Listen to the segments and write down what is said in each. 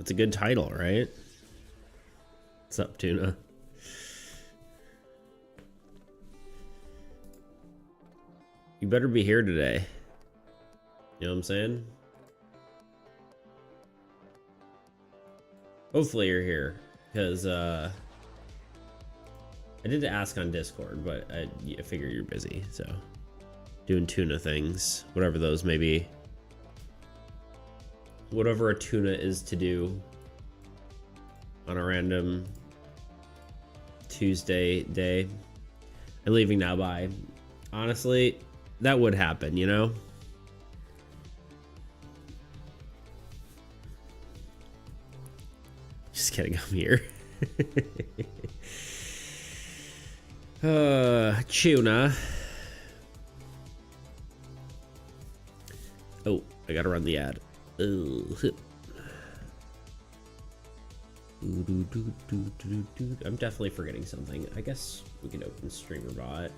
It's a good title, right? What's up, Tuna? You better be here today. You know what I'm saying? Hopefully you're here, because I did ask on Discord, but I figure you're busy, so doing tuna things, whatever those may be. Whatever a tuna is to do on a random Tuesday day. I'm leaving now, bye. Honestly, that would happen, you know? Just kidding, I'm here. Tuna. Oh, I gotta run the ad. I'm definitely forgetting something. I guess we can open StreamerBot.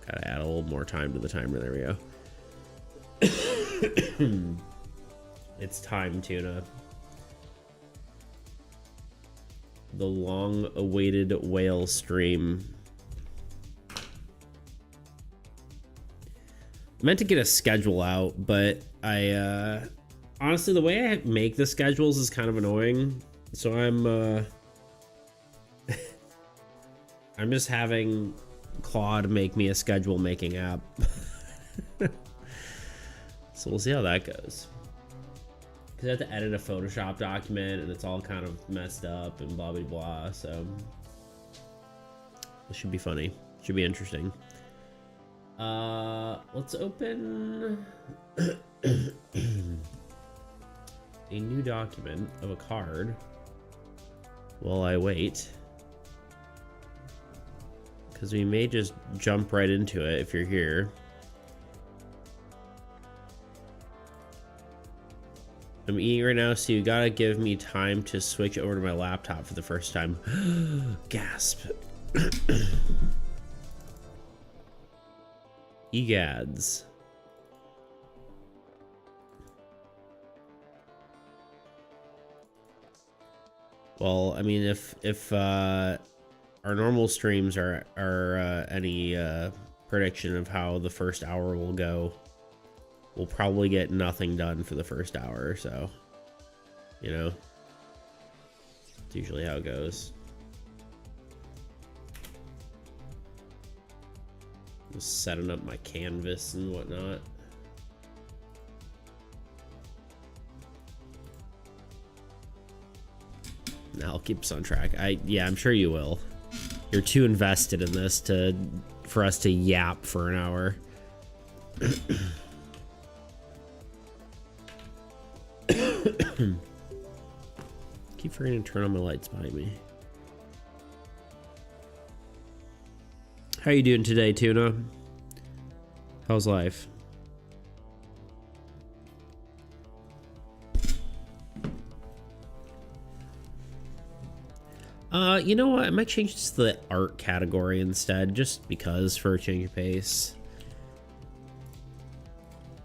Gotta add a little more time to the timer. There we go. It's time, Tuna. The long-awaited whale stream. I meant to get a schedule out, but I honestly, the way I make the schedules is kind of annoying. So I'm I'm just having Claude make me a schedule making app. So we'll see how that goes. Because I have to edit a Photoshop document and it's all kind of messed up and blah blah blah. So this should be funny. Should be interesting. Let's open a new document of a card while I wait. Because we may just jump right into it if you're here. I'm eating right now, so you gotta give me time to switch over to my laptop for the first time. Gasp. Egads. Well, I mean, if our normal streams are any prediction of how the first hour will go, we'll probably get nothing done for the first hour, so, you know, it's usually how it goes. Just setting up my canvas and whatnot. Now I'll keep us on track. Yeah, I'm sure you will. You're too invested in this for us to yap for an hour. Keep forgetting to turn on my lights behind me. How you doing today, Tuna? How's life? You know what? I might change this to the art category instead, just because, for a change of pace.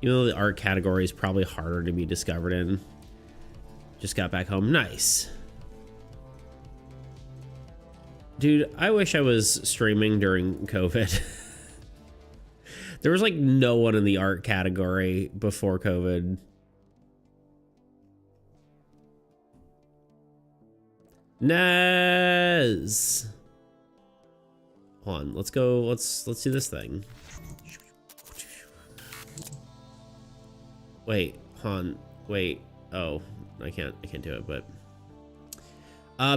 Even though the art category is probably harder to be discovered in. Just got back home. Nice. Dude, I wish I was streaming during COVID. There was like no one in the art category before COVID. Nez. Hold on, let's go. Let's do this thing. Wait, hon. Wait. Oh, I can't do it, but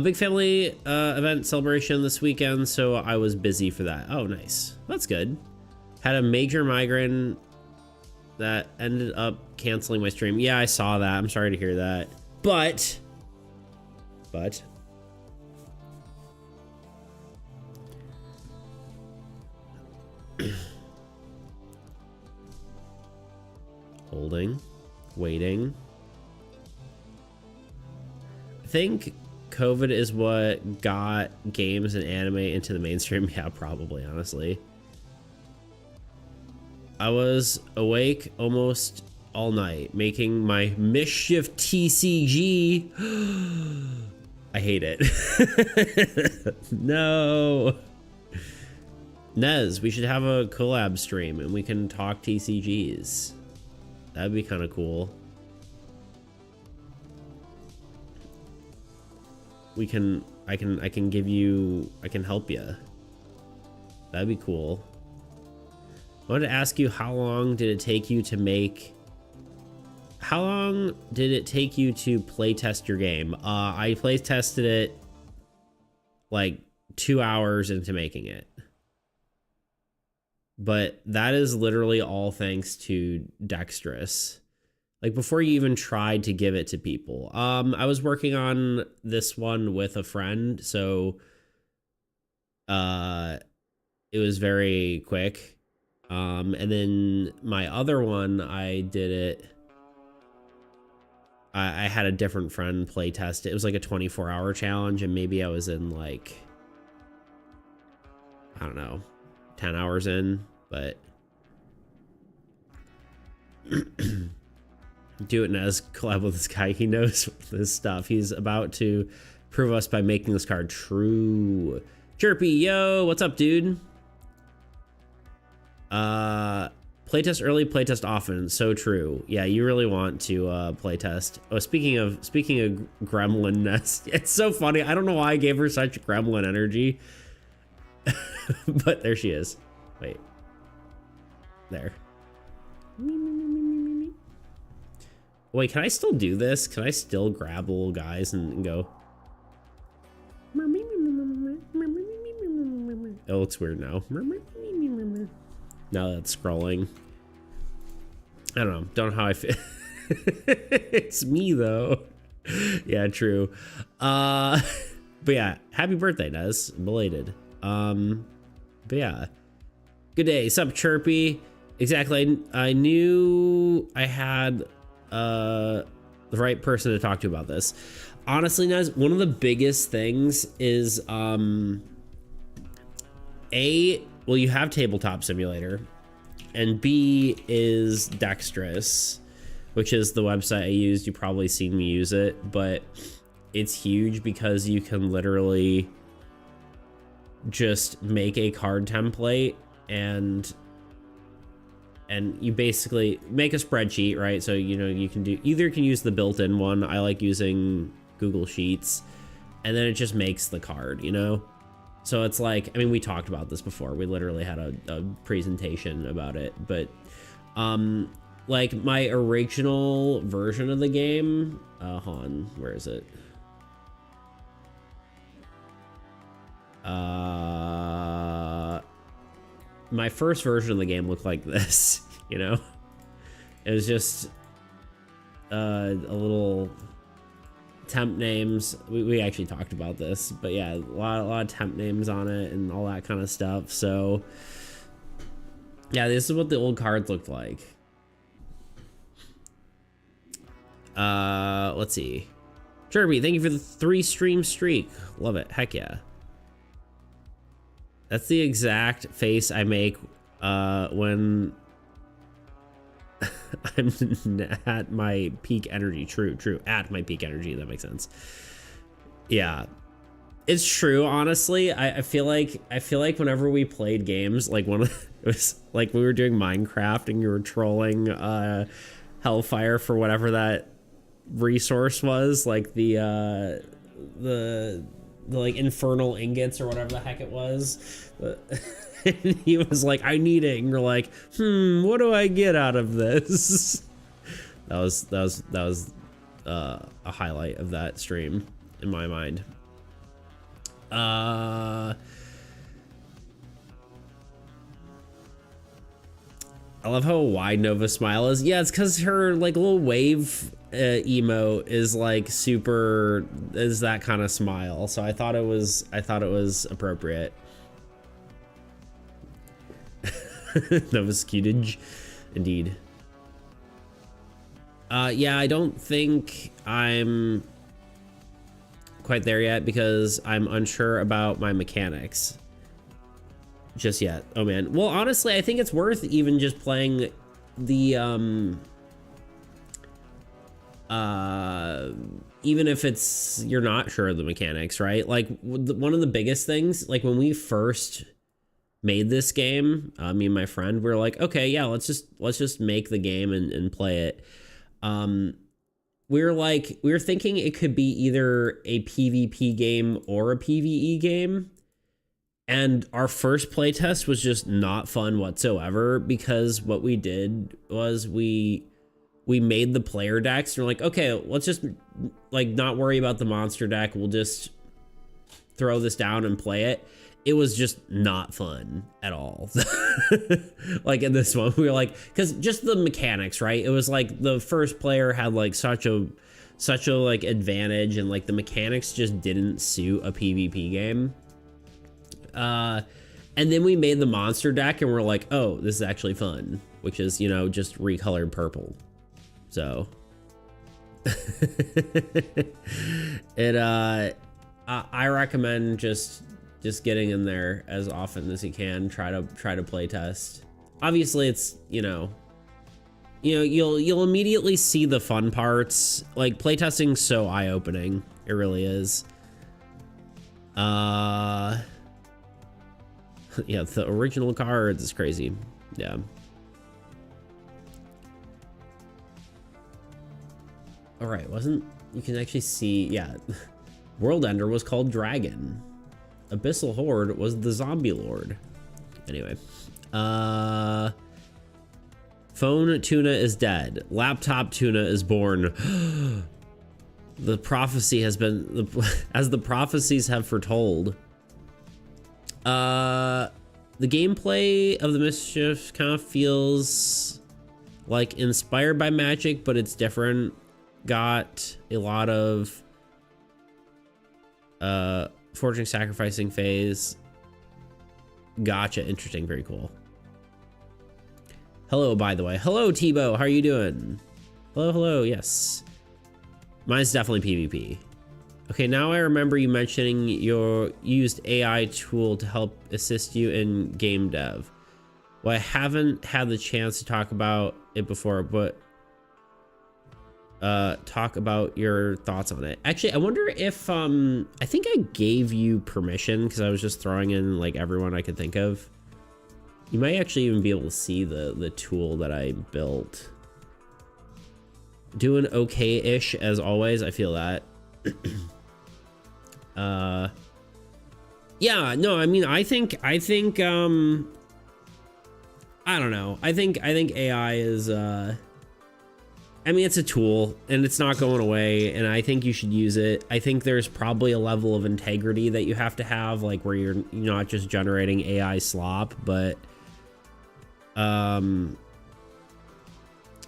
big family event celebration this weekend, so I was busy for that. Oh, nice. That's good. Had a major migraine that ended up canceling my stream. Yeah, I saw that. I'm sorry to hear that. But holding, waiting. I think COVID is what got games and anime into the mainstream. Yeah, probably, honestly. I was awake almost all night making my mischief TCG. I hate it. No. Nez, we should have a collab stream and we can talk TCGs. That'd be kind of cool. I can help you. That'd be cool. I wanted to ask you, how long did it take you to play test your game? I play tested it like 2 hours into making it. But that is literally all thanks to Dexterous. Like before you even tried to give it to people. I was working on this one with a friend, so it was very quick. And then my other one, I did it. I had a different friend play test it. It was like a 24-hour challenge, and maybe I was in like, I don't know, 10 hours in, but do it as collab with this guy. He knows this stuff. He's about to prove us by making this card true. Chirpy, yo, what's up, dude? Playtest early, playtest often. So true. Yeah, you really want to playtest. Oh, speaking of Gremlin Nest, it's so funny. I don't know why I gave her such Gremlin energy, but there she is. Wait, there. Wait, can I still do this? Can I still grab little guys and go? It looks weird now. Now that's scrolling. I don't know how I feel. It's me though. Yeah, true. But yeah, happy birthday, Nez. Belated. But yeah. Good day. Sup, Chirpy. Exactly. I knew I had the right person to talk to about this. Honestly, Nez, one of the biggest things is well, you have Tabletop Simulator, and B is Dexterous, which is the website I used. You've probably seen me use it, but it's huge because you can literally just make a card template and you basically make a spreadsheet, right? So, you know, you can use the built-in one. I like using Google Sheets, and then it just makes the card, you know? So it's like, I mean, we talked about this before. We literally had a presentation about it, but like my original version of the game, hold on, where is it? My first version of the game looked like this, you know? It was just a little temp names. We actually talked about this, but yeah, a lot of temp names on it and all that kind of stuff. So yeah, this is what the old cards looked like. Let's see. Jerby, thank you for the 3 stream streak. Love it. Heck yeah. That's the exact face I make when I'm at my peak energy. True. At my peak energy. That makes sense. Yeah, it's true. Honestly, I feel like whenever we played games, like it was like we were doing Minecraft and you were trolling Hellfire for whatever that resource was, like the like infernal ingots or whatever the heck it was. And he was like, I need it, and you're like, what do I get out of this? That was a highlight of that stream in my mind. I love how wide Nova's smile is. Yeah, it's because her like little wave emote is like super, is that kind of smile. So I thought it was appropriate. Nova's cutage, indeed. Yeah, I don't think I'm quite there yet because I'm unsure about my mechanics just yet. Oh man. Well, honestly, I think it's worth even just playing the even if it's you're not sure of the mechanics, right? Like one of the biggest things, like when we first made this game, me and my friend, we were like, okay, yeah, let's just make the game and play it. We were thinking it could be either a PvP game or a PvE game. And our first playtest was just not fun whatsoever because what we did was we made the player decks and we're like, okay, let's just like not worry about the monster deck. We'll just throw this down and play it. It was just not fun at all. Like in this one, we were like, because just the mechanics, right? It was like the first player had like such a like advantage, and like the mechanics just didn't suit a PvP game. And then we made the monster deck and we're like, oh, this is actually fun, which is, you know, just recolored purple. So I recommend just getting in there as often as you can. Try to play test. Obviously it's, you'll immediately see the fun parts. Like playtesting's so eye-opening. It really is. Yeah, the original cards is crazy. Yeah. All right, you can actually see, yeah. World Ender was called Dragon. Abyssal Horde was the Zombie Lord. Anyway. Phone Tuna is dead. Laptop Tuna is born. The prophecy has been, as the prophecies have foretold. The gameplay of the Mischief kind of feels like inspired by Magic, but it's different. Got a lot of forging, sacrificing phase. Gotcha. Interesting. Very cool. Hello, by the way. Hello, Tebow. How are you doing? Hello. Yes. Mine's definitely PvP. Okay, now I remember you mentioning you used AI tool to help assist you in game dev. Well, I haven't had the chance to talk about it before, but talk about your thoughts on it. Actually, I wonder if I think I gave you permission because I was just throwing in like everyone I could think of. You might actually even be able to see the tool that I built. Doing okay-ish as always. I feel that. Yeah, no, I mean, I think I don't know. I think AI is I mean, it's a tool and it's not going away, and I think you should use it. I think there's probably a level of integrity that you have to have, like where you're not just generating AI slop, but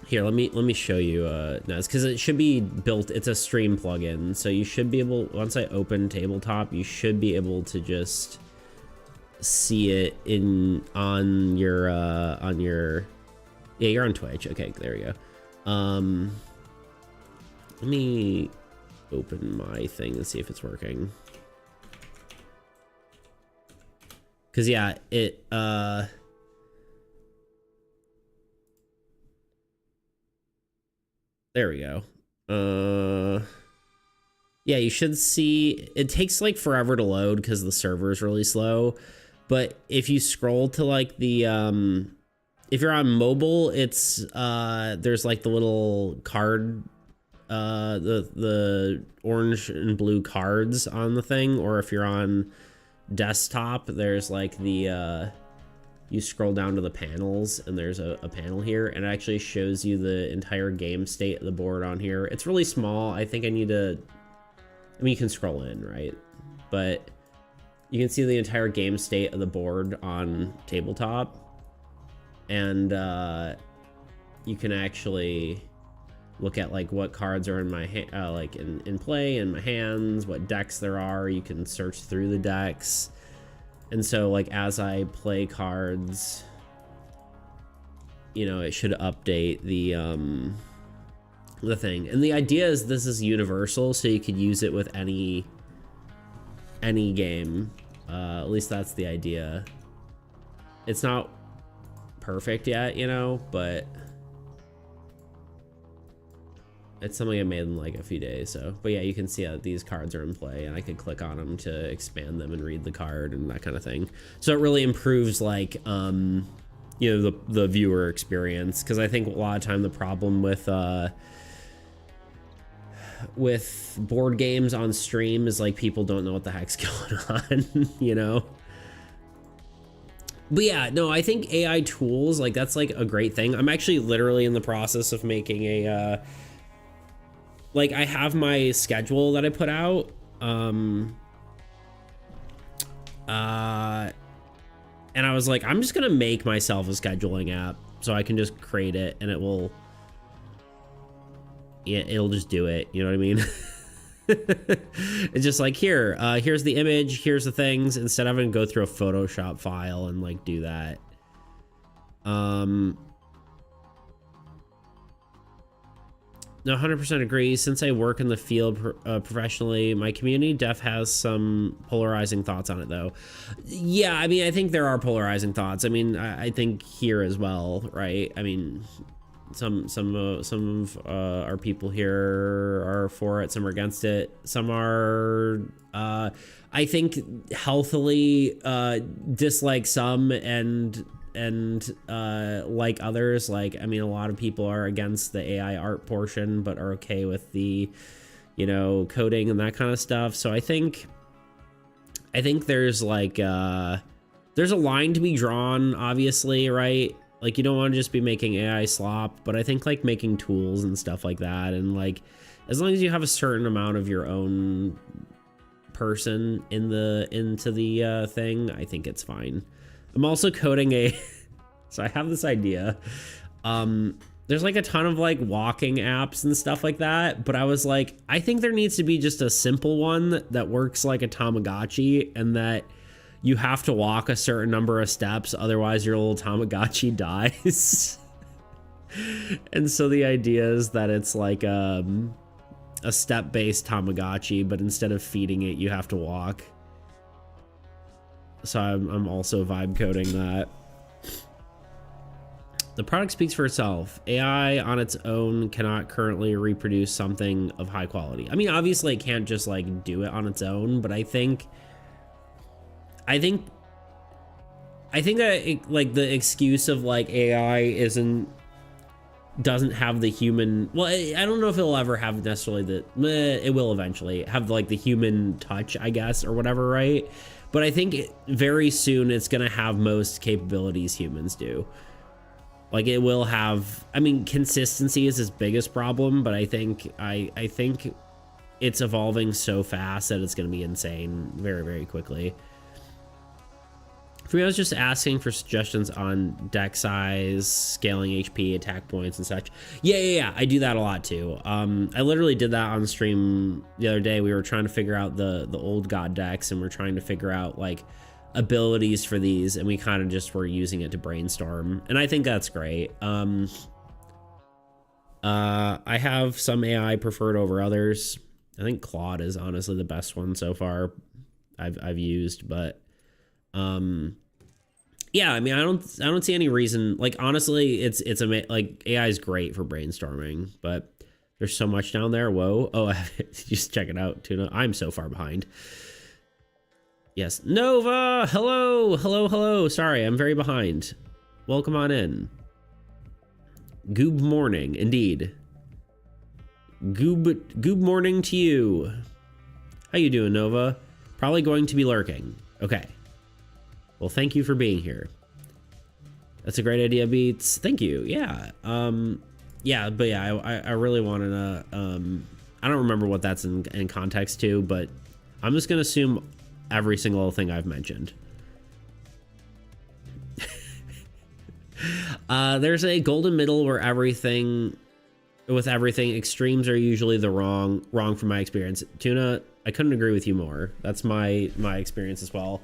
here, let me show you Nez, because it should be built. It's a stream plugin, so you should be able, once I open tabletop, you should be able to just see it on your yeah, you're on Twitch. Okay, there we go. Let me open my thing and see if it's working. Cause yeah, it there we go. Yeah, you should see it takes like forever to load because the server is really slow. But if you scroll to like the if you're on mobile, it's there's like the little card, the orange and blue cards on the thing, or if you're on desktop, there's like the you scroll down to the panels and there's a panel here, and it actually shows you the entire game state of the board on here. It's really small. I think I need to, I mean, you can scroll in, right? But you can see the entire game state of the board on tabletop. And you can actually look at like what cards are in my like in play in my hands, what decks there are. You can search through the decks, and so like as I play cards, you know, it should update the thing. And the idea is this is universal, so you could use it with any any game. At least that's the idea. It's not perfect yet, you know, but it's something I made in like a few days. So, but yeah, you can see that these cards are in play, and I could click on them to expand them and read the card and that kind of thing. So it really improves like, you know, the viewer experience. Cause I think a lot of time the problem with board games on stream is like people don't know what the heck's going on, you know? But yeah, no, I think AI tools, like that's like a great thing. I'm actually literally in the process of making a, like I have my schedule that I put out, and I was like, I'm just gonna make myself a scheduling app so I can just create it and it will, yeah, it'll just do it. You know what I mean? It's just like, here's the image, here's the things, instead of having to go through a Photoshop file and like do that. No, 100% agree. Since I work in the field professionally, my community def has some polarizing thoughts on it, though. Yeah, I mean, I think there are polarizing thoughts. I mean, I think here as well, right? I mean, some of our people here are for it, some are against it, some are, I think, healthily dislike some and like others. Like, I mean, a lot of people are against the AI art portion but are okay with the, you know, coding and that kind of stuff. So I think there's like there's a line to be drawn, obviously, right? Like, you don't want to just be making AI slop, but I think like making tools and stuff like that, and like as long as you have a certain amount of your own person into the thing, I think it's fine. I'm also coding so I have this idea. There's like a ton of like walking apps and stuff like that, but I was like, I think there needs to be just a simple one that works like a Tamagotchi, and that you have to walk a certain number of steps, otherwise your little Tamagotchi dies. And so the idea is that it's like a step-based Tamagotchi, but instead of feeding it, you have to walk. So I'm also vibe coding that. The product speaks for itself. AI on its own cannot currently reproduce something of high quality. I mean, obviously it can't just like do it on its own, but I think that it, like the excuse of like AI doesn't have the human, well, I don't know if it'll ever have necessarily it will eventually have like the human touch, I guess, or whatever, right? But I think very soon it's gonna have most capabilities humans do. Like it will have, I mean, consistency is its biggest problem, but I think it's evolving so fast that it's gonna be insane very, very quickly. For me, I was just asking for suggestions on deck size, scaling HP, attack points, and such. Yeah, I do that a lot too. I literally did that on stream the other day. We were trying to figure out the old god decks, and we're trying to figure out like abilities for these, and we kind of just were using it to brainstorm, and I think that's great. I have some AI preferred over others. I think Claude is honestly the best one so far I've used, but yeah, I mean, I don't see any reason, like, honestly, it's like AI is great for brainstorming, but there's so much down there. Whoa. Oh, just check it out, Tuna. I'm so far behind. Yes, Nova, hello. Sorry, I'm very behind. Welcome on in. Goob morning, indeed. Goob morning to you. How you doing, Nova? Probably going to be lurking. Okay. Well, thank you for being here. That's a great idea, Beats. Thank you. Yeah. Yeah, but yeah, I really wanted to, I don't remember what that's in context to, but I'm just going to assume every single thing I've mentioned. There's a golden middle where everything extremes are usually the wrong from my experience. Tuna, I couldn't agree with you more. That's my experience as well.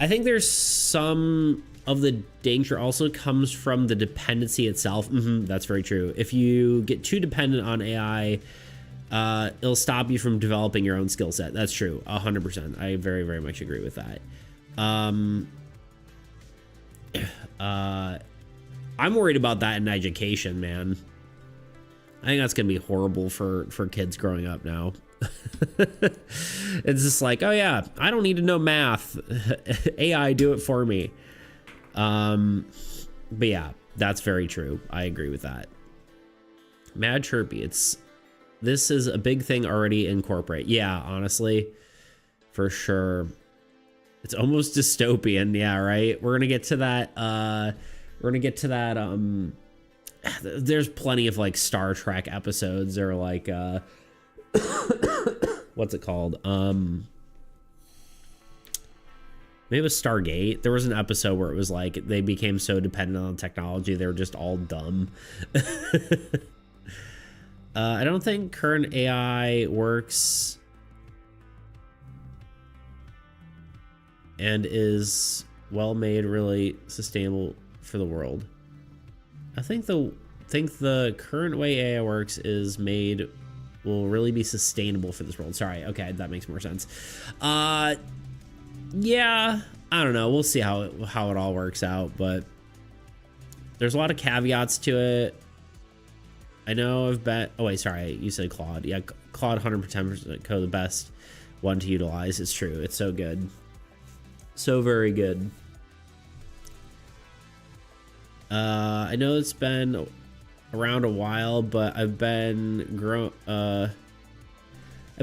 I think there's some of the danger also comes from the dependency itself. That's very true. If you get too dependent on AI, it'll stop you from developing your own skill set. That's true. 100%. I very, very much agree with that. I'm worried about that in education, man. I think that's gonna be horrible for kids growing up now. It's just like, oh yeah, I don't need to know math. AI do it for me. But yeah, that's very true. I agree with that. Mad Chirpy, this is a big thing already in corporate. Yeah, honestly, for sure. It's almost dystopian. Yeah, right. We're gonna get to that. There's plenty of like Star Trek episodes or like what's it called? Maybe it was Stargate. There was an episode where it was like they became so dependent on technology they were just all dumb. I don't think current AI works and is well made, really sustainable for the world. I think the current way AI works is made will really be sustainable for this world. Sorry, okay, that makes more sense. Yeah, I don't know. We'll see how it all works out, but there's a lot of caveats to it. I know I've bet. Oh wait, sorry, you said Claude. Yeah, Claude 110% code, the best one to utilize. It's true. It's so good, so very good. I know it's been around a while, but I've been I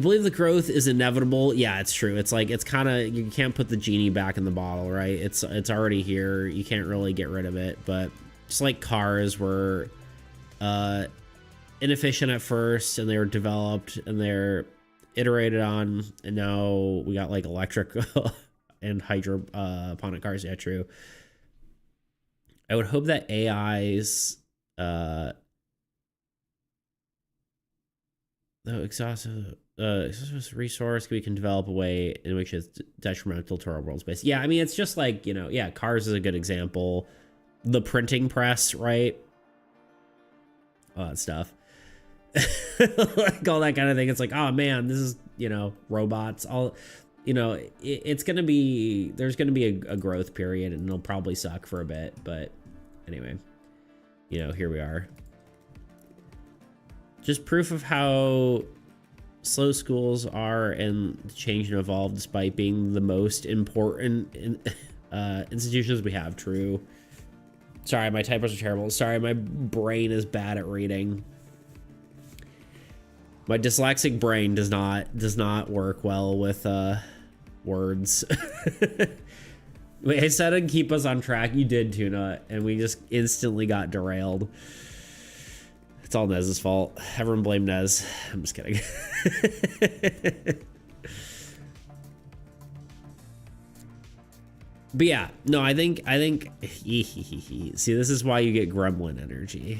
believe the growth is inevitable. Yeah, it's true. It's like, it's kind of, you can't put the genie back in the bottle, right? It's already here. You can't really get rid of it. But just like cars were inefficient at first, and they were developed and they're iterated on, and now we got like electric and hydroponic cars. Yeah, true. I would hope that AI's exhaustive resource, we can develop a way in which it's detrimental to our world space. Yeah, I mean, it's just like, you know, yeah, cars is a good example. The printing press, right? All that stuff. Like all that kind of thing. It's like, oh man, this is, you know, robots. All, you know, it's gonna be, there's gonna be a growth period, and it'll probably suck for a bit, but anyway, you know, here we are. Just proof of how slow schools are and change and evolve despite being the most important institutions we have. True. Sorry, my typos are terrible. Sorry, my brain is bad at reading. My dyslexic brain does not work well with words. Wait, I said I'd keep us on track. You did, Tuna, and we just instantly got derailed. It's all Nez's fault. Everyone blame Nez. I'm just kidding. But yeah, no, I think see, this is why you get gremlin energy.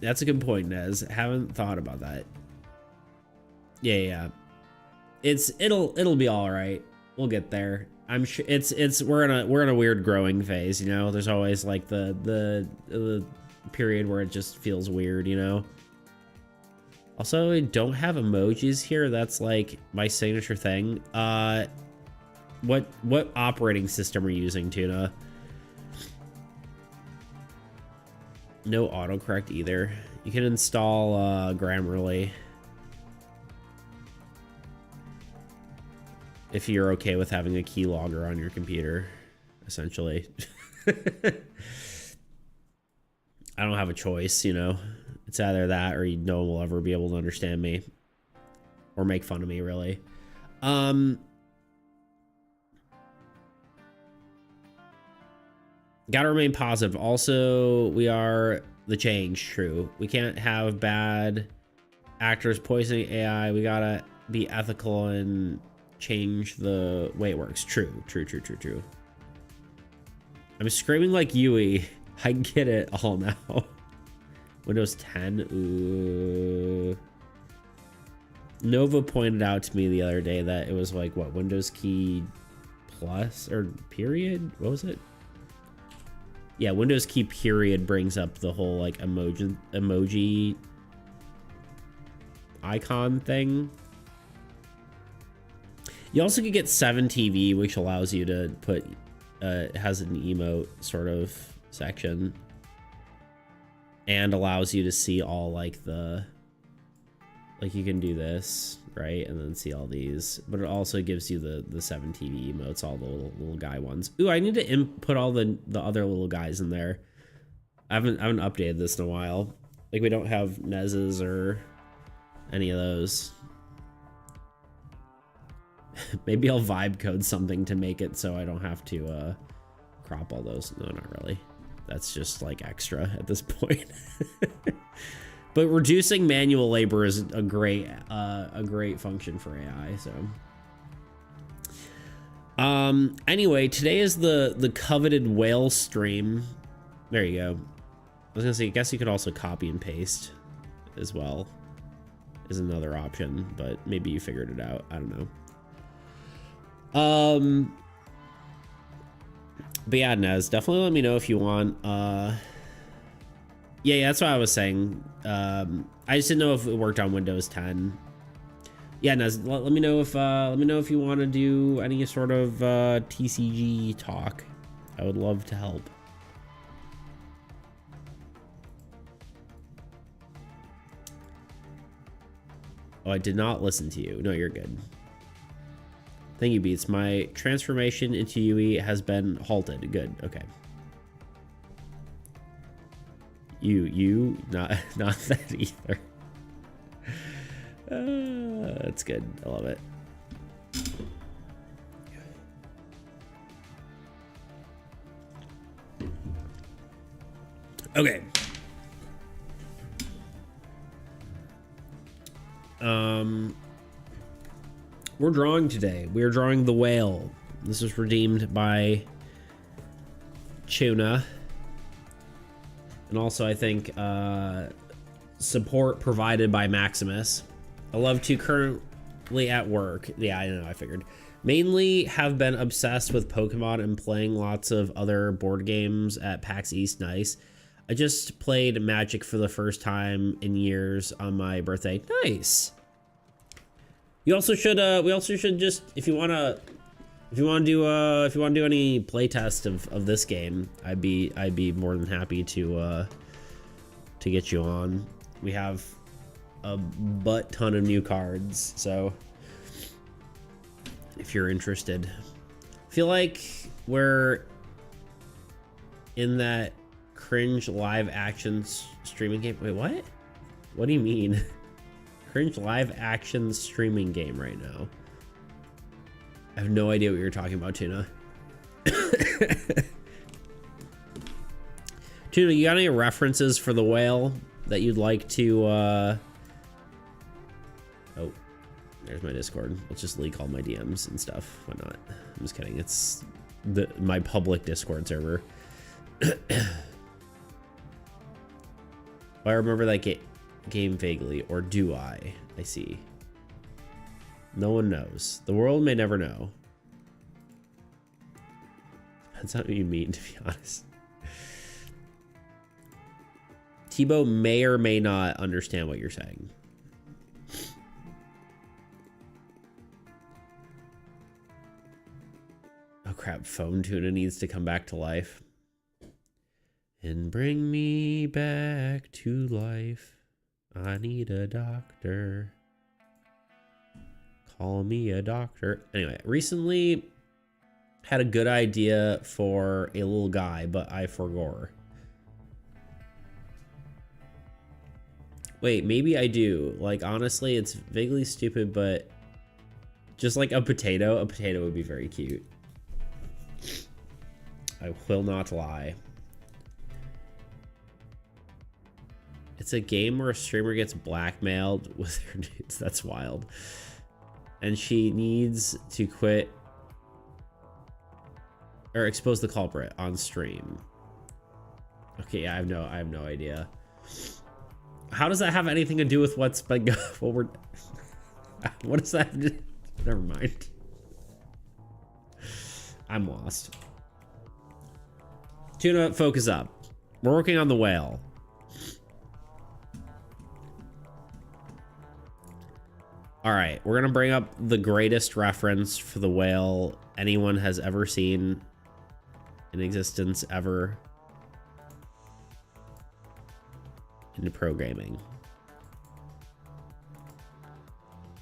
That's a good point, Nez. Haven't thought about that. Yeah. It'll be all right. We'll get there. I'm sure we're in a weird growing phase, you know. There's always like the period where it just feels weird, you know. Also, I don't have emojis here. That's like my signature thing. What operating system are you using, Tuna? No autocorrect either. You can install Grammarly if you're okay with having a keylogger on your computer, essentially. I don't have a choice, you know. It's either that or no one will ever be able to understand me or make fun of me, really. Gotta remain positive. Also, we are the change. True. We can't have bad actors poisoning AI. We gotta be ethical and change the way it works. True. I'm screaming like Yui. I get it all now. Windows 10. Ooh. Nova pointed out to me the other day that it was like, what, Windows key plus or period? What was it? Yeah, Windows key period brings up the whole like emoji icon thing. You also could get 7TV, which allows you to put, has an emote sort of section. And allows you to see all like the, like you can do this, right? And then see all these, but it also gives you the 7TV emotes, all the little guy ones. Ooh, I need to input all the other little guys in there. I haven't updated this in a while. Like we don't have Nez's or any of those. Maybe I'll vibe code something to make it so I don't have to crop all those. No, not really. That's just like extra at this point. But reducing manual labor is a great function for AI. So anyway, today is the coveted whale stream. There you go. I was gonna say, I guess you could also copy and paste as well, is another option, but maybe you figured it out. I don't know. But yeah, Nez, definitely let me know if you want. Yeah, that's what I was saying. I just didn't know if it worked on Windows 10. Yeah, Nez, let me know if you want to do any sort of TCG talk. I would love to help. Oh, I did not listen to you. No, you're good. Thank you, Beats. My transformation into UE has been halted. Good. Okay. You not that either. That's good. I love it. Okay. We're drawing today. We're drawing the whale. This was redeemed by Tuna. And also, I think, support provided by Maximus. I love to currently at work. Yeah, I know, I figured. Mainly have been obsessed with Pokemon and playing lots of other board games at PAX East. Nice. I just played Magic for the first time in years on my birthday. Nice. You also should, we also should just, if you want to do any playtest of this game, I'd be more than happy to get you on. We have a butt ton of new cards, so if you're interested. I feel like we're in that cringe live action streaming game. Wait, what? What do you mean? Cringe live action streaming game right now. I have no idea what you're talking about, Tuna. Tuna, you got any references for the whale that you'd like to, Oh, there's my Discord. Let's just leak all my DMs and stuff. Why not? I'm just kidding. It's my public Discord server. I remember that game vaguely, or do I? I see. No one knows. The world may never know. That's not what you mean, to be honest. Tebow may or may not understand what you're saying. Oh crap, Phone Tuna needs to come back to life. And bring me back to life. I need a doctor. Call me a doctor. Anyway, recently had a good idea for a little guy, but I forgot. Wait, maybe I do. Like, honestly, it's vaguely stupid, but just like a potato would be very cute. I will not lie. It's a game where a streamer gets blackmailed with her nudes. That's wild. And she needs to quit or expose the culprit on stream. Okay, yeah, I have no idea. How does that have anything to do with what's been what we're what does that never mind. I'm lost. Tuna, focus up. We're working on the whale. All right, we're gonna bring up the greatest reference for the whale anyone has ever seen in existence ever into programming.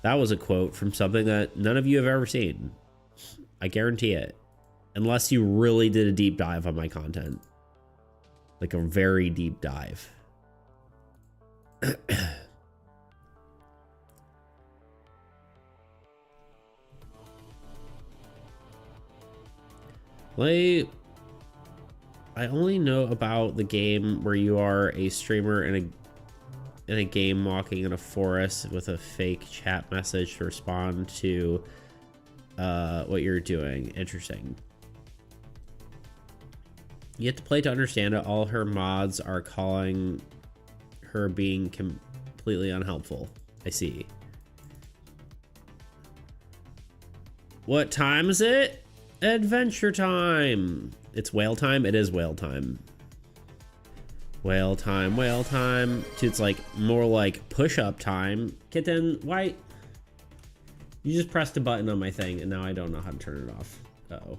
That was a quote from something that none of you have ever seen. I guarantee it. Unless you really did a deep dive on my content. Like a very deep dive. I only know about the game where you are a streamer in a game walking in a forest with a fake chat message to respond to what you're doing. Interesting. You have to play to understand it. All her mods are calling her being completely unhelpful. I see. What time is it? Adventure time. It's whale time. It is whale time. Whale time, whale time. Dude, it's like more like push-up time. Kitten, why? You just pressed a button on my thing and now I don't know how to turn it off. Uh-oh.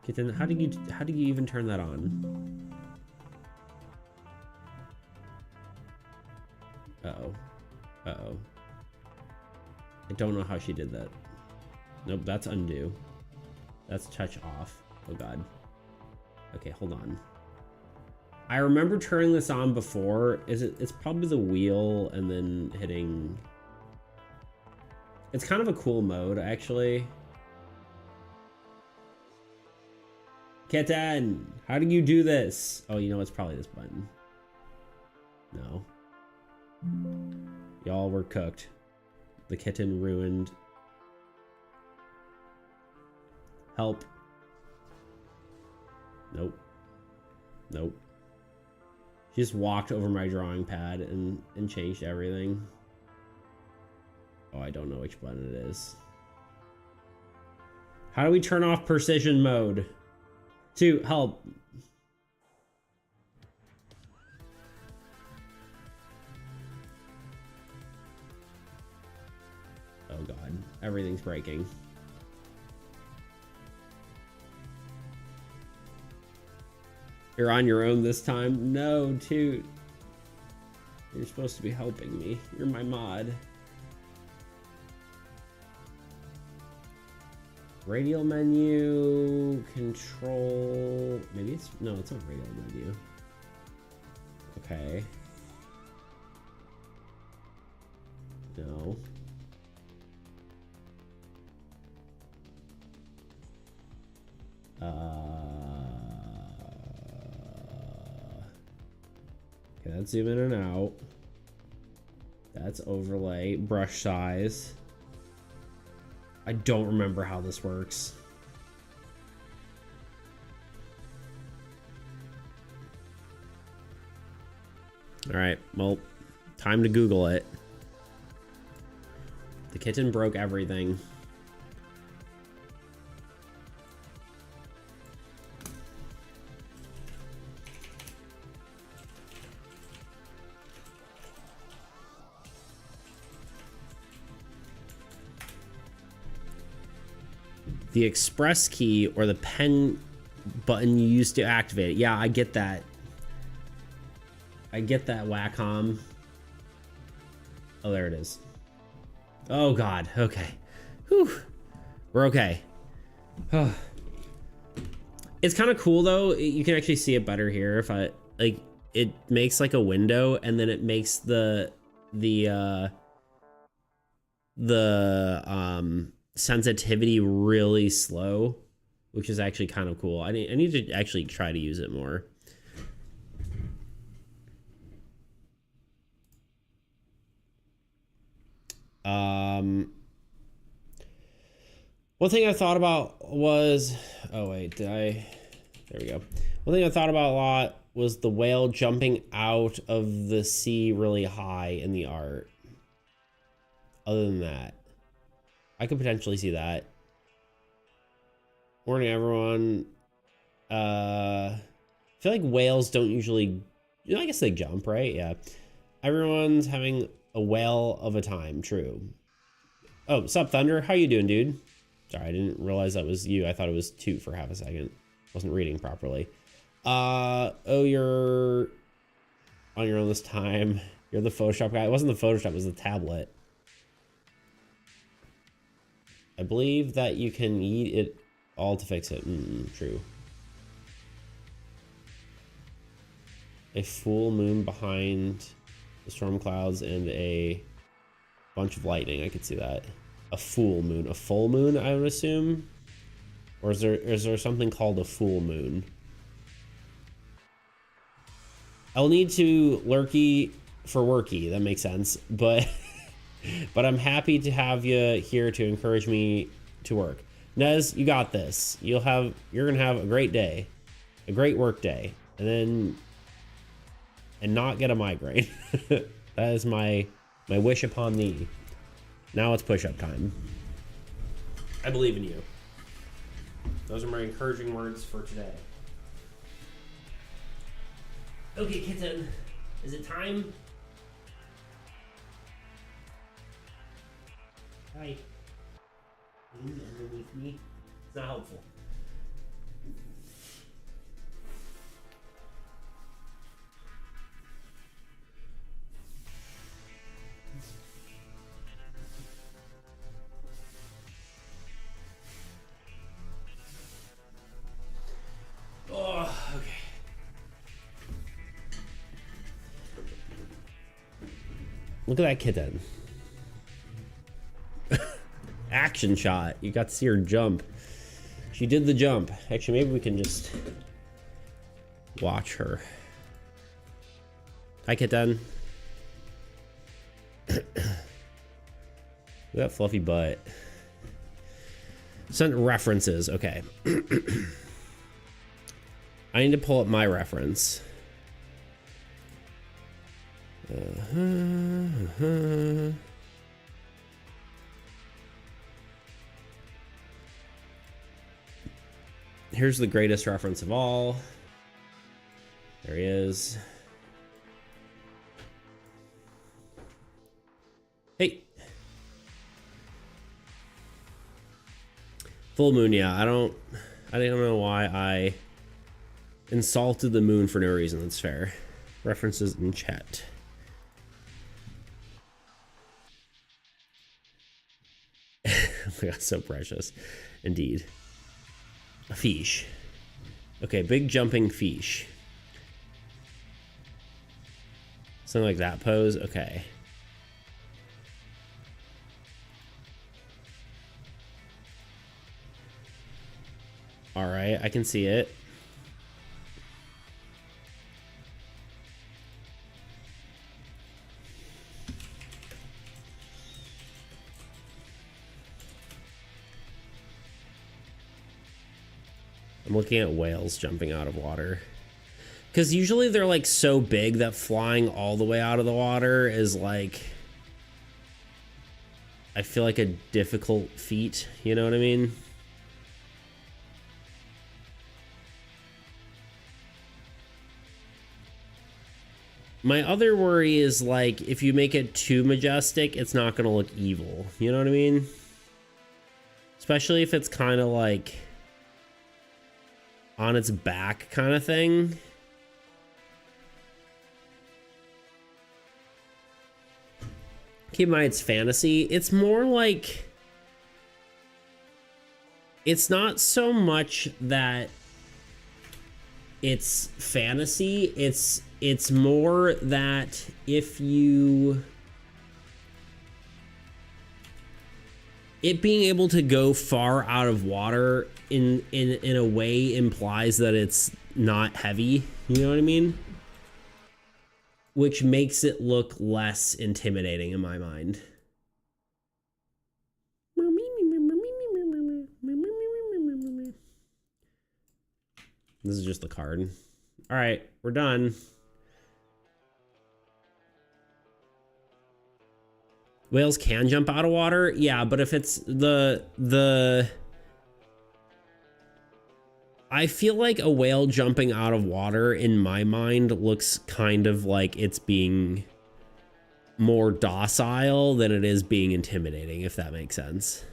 Kitten, how do you even turn that on? Uh-oh. Uh-oh. I don't know how she did that. Nope, that's undo. That's touch off. Oh god. Okay, hold on. I remember turning this on before. It's probably the wheel and then hitting. It's kind of a cool mode, actually. Kitten, how do you do this? Oh, you know, it's probably this button. No. Y'all were cooked. The kitten ruined. Help. Nope. Nope. She just walked over my drawing pad and changed everything. Oh, I don't know which button it is. How do we turn off precision mode? To help. Oh god, everything's breaking. You're on your own this time? No, Toot. You're supposed to be helping me. You're my mod. Radial menu, control. Maybe it's, no, it's not radial menu. Okay. No. Okay, let's zoom in and out. That's overlay, brush size. I don't remember how this works. All right, well, time to Google it. The kitten broke everything. The express key or the pen button you used to activate it. Yeah, I get that. I get that, Wacom. Oh, there it is. Oh, God. Okay. Whew. We're okay. Oh. It's kind of cool, though. You can actually see it better here. If I, like, it makes, like, a window, and then it makes the sensitivity really slow, which is actually kind of cool. I need to actually try to use it more. One thing I thought about was, oh wait, there we go. One thing I thought about a lot was the whale jumping out of the sea really high in the art. Other than that, I could potentially see that. Warning everyone, I feel like whales don't usually, you know, I guess they jump, right? Yeah. Everyone's having a whale of a time. True. Oh, sup, Thunder? How you doing, dude? Sorry, I didn't realize that was you. I thought it was two for half a second. Wasn't reading properly. Oh, you're on your own this time. You're the Photoshop guy. It wasn't the Photoshop, it was the tablet. I believe that you can eat it all to fix it. True. A full moon behind the storm clouds and a bunch of lightning. I could see that. A full moon. A full moon, I would assume? Or is there something called a full moon? I'll need to lurky for worky. That makes sense. But but I'm happy to have you here to encourage me to work. Nez, you got this. You're gonna have a great day. A great work day. And not get a migraine. That is my wish upon thee. Now it's push-up time. I believe in you. Those are my encouraging words for today. Okay, kitten. Is it time? Hi. Underneath me. It's not helpful. Oh, okay. Look at that kitten. Action shot. You got to see her jump. She did the jump. Actually, maybe we can just watch her. Hi, kitten. Look at that fluffy butt. Sent references. Okay. I need to pull up my reference. Here's the greatest reference of all. There he is. Hey. Full moon, yeah. I don't know why I insulted the moon for no reason. That's fair. References in chat. Oh my god, so precious. Indeed. A fish. Okay, big jumping fish. Something like that pose? Okay. Alright, I can see it. I'm looking at whales jumping out of water. Because usually they're like so big that flying all the way out of the water is like, I feel like a difficult feat, you know what I mean? My other worry is like, if you make it too majestic, it's not going to look evil, you know what I mean? Especially if it's kind of like on its back kind of thing. Keep in mind it's fantasy. It's more like, it's not so much that it's fantasy, it's more that if you, it being able to go far out of water in a way implies that it's not heavy, you know what I mean? Which makes it look less intimidating in my mind. This is just the card. All right, we're done. Whales can jump out of water? Yeah, but if it's the I feel like a whale jumping out of water in my mind looks kind of like it's being more docile than it is being intimidating, if that makes sense.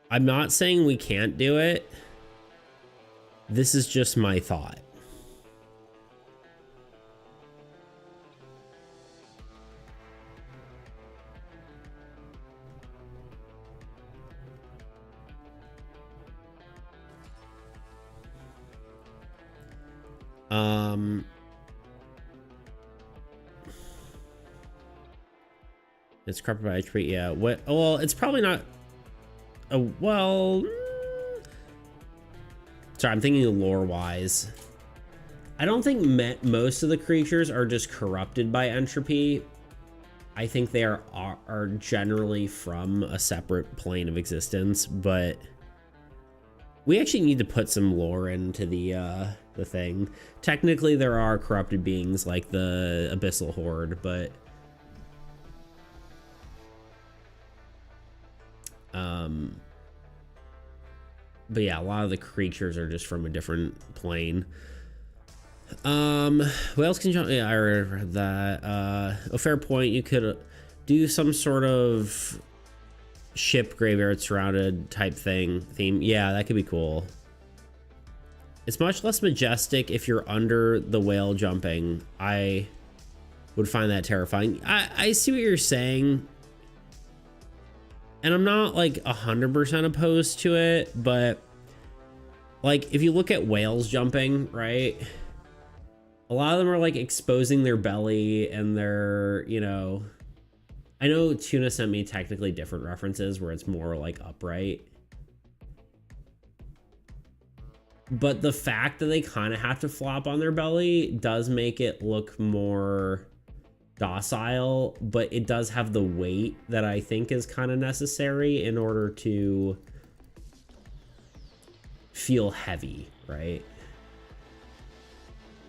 I'm not saying we can't do it. This is just my thought. It's corrupted by HP. Yeah. What? Well, it's probably not. Well. Sorry, I'm thinking lore-wise. I don't think most of the creatures are just corrupted by entropy. I think they are generally from a separate plane of existence, but we actually need to put some lore into the thing. Technically, there are corrupted beings like the Abyssal Horde, but yeah, a lot of the creatures are just from a different plane. What else can you? Yeah, I read that. A fair point. You could do some sort of ship graveyard surrounded type theme. Yeah, that could be cool. It's much less majestic if you're under the whale jumping. I would find that terrifying. I see what you're saying. And I'm not like 100% opposed to it, but like if you look at whales jumping, right? A lot of them are like exposing their belly and their, you know, I know Tuna sent me technically different references where it's more like upright. But the fact that they kind of have to flop on their belly does make it look more docile, but it does have the weight that I think is kind of necessary in order to feel heavy, right?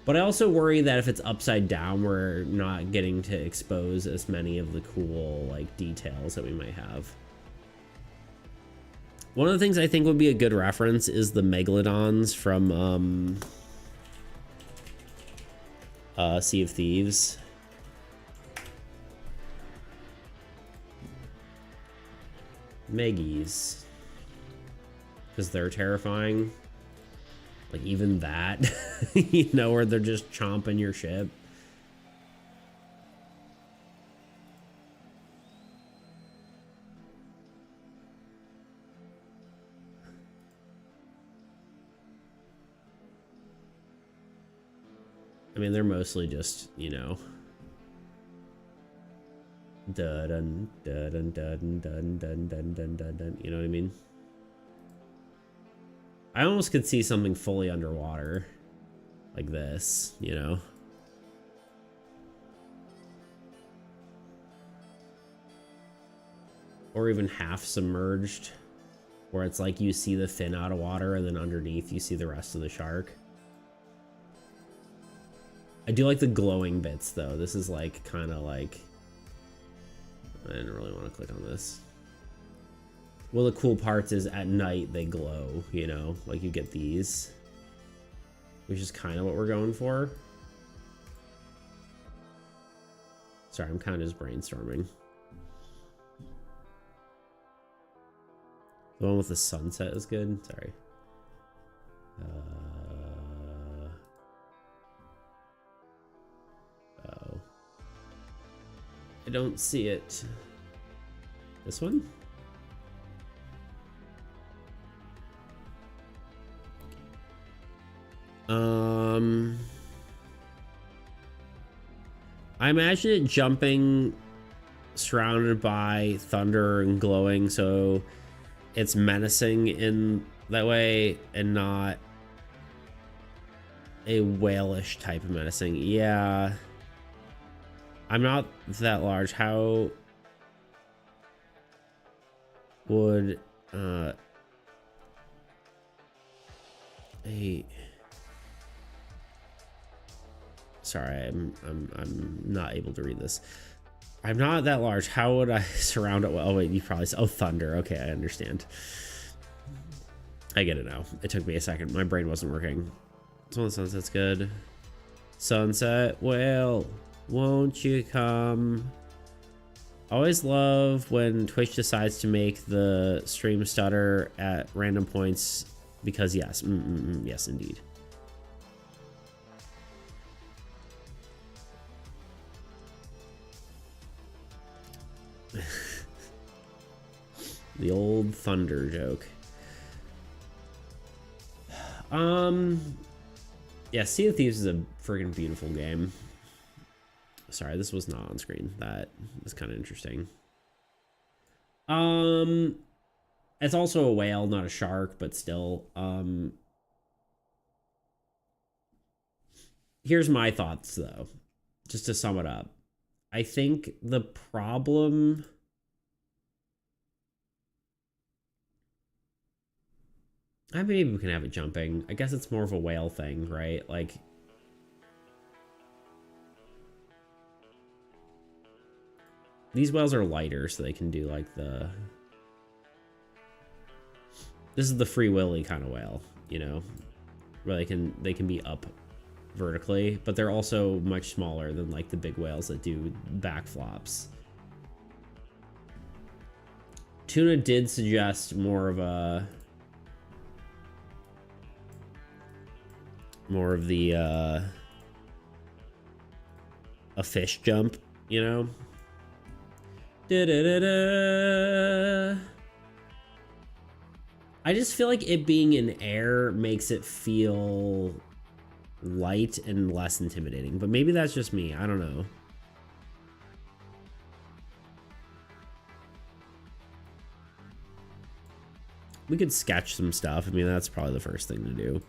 But I also worry that if it's upside down, we're not getting to expose as many of the cool like details that we might have. One of the things I think would be a good reference is the Megalodons from Sea of Thieves. Meggies. Because they're terrifying. Like even that, you know, where they're just chomping your ship. I mean, they're mostly just, you know, dun dun dun dun dun dun dun dun dun dun. You know what I mean? I almost could see something fully underwater, like this, you know. Or even half submerged, where it's like you see the fin out of water and then underneath you see the rest of the shark. I do like the glowing bits though. This is like kind of like, I didn't really want to click on this. Well, the cool parts is at night they glow, you know, like you get these, which is kind of what we're going for. Sorry, I'm kind of just brainstorming. The one with the sunset is good. Sorry. Oh. I don't see it. This one? I imagine it jumping surrounded by thunder and glowing, so it's menacing in that way and not a whalish type of menacing. Yeah. I'm not that large. How would sorry, I'm not able to read this. I'm not that large. How would I surround it? Well, oh, wait, you probably... Oh, thunder. Okay, I understand. I get it now. It took me a second. My brain wasn't working. So the sunset's good. Sunset, well, won't you come? Always love when Twitch decides to make the stream stutter at random points because yes, yes, indeed. The old thunder joke. Yeah, Sea of Thieves is a friggin' beautiful game. Sorry, this was not on screen. That is kind of interesting. It's also a whale, not a shark, but still. Here's my thoughts, though, just to sum it up. I think the problem... maybe we can have it jumping. I guess it's more of a whale thing, right? Like... these whales are lighter, so they can do, like, the... this is the Free Willy kind of whale, you know? Where they can be up vertically, but they're also much smaller than, like, the big whales that do back flops. Tuna did suggest more of a... more of the, a fish jump, you know? Da-da-da-da. I just feel like it being in air makes it feel light and less intimidating, but maybe that's just me. I don't know. We could sketch some stuff. I mean, that's probably the first thing to do.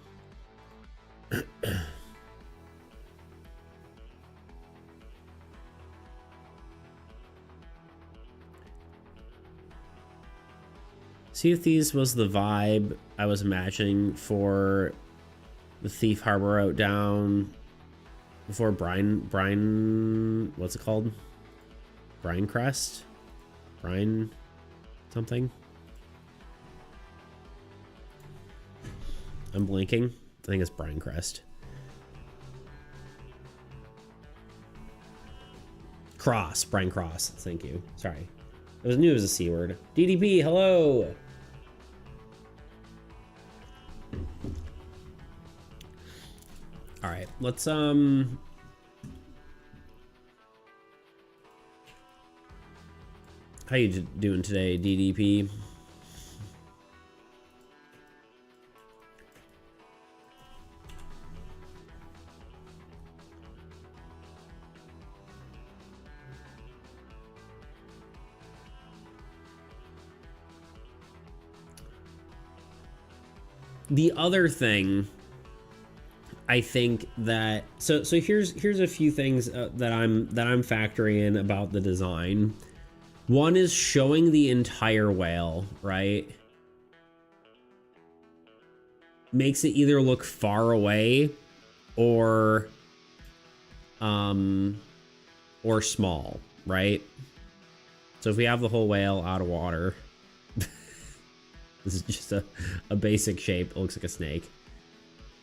Sea of Thieves was the vibe I was imagining for the Thief Harbor out down before Brine, what's it called? Brine Crest? Brine something? I'm blinking. I think it's Brine Crest. Cross, Brine Cross. Thank you. Sorry. I knew it was a C word. DDP, hello! Alright, let's, how you doing today, DDP? The other thing, I think that so here's a few things that I'm factoring in about the design. One is showing the entire whale, right? Makes it either look far away or small, right? So if we have the whole whale out of water, this is just a basic shape. It looks like a snake.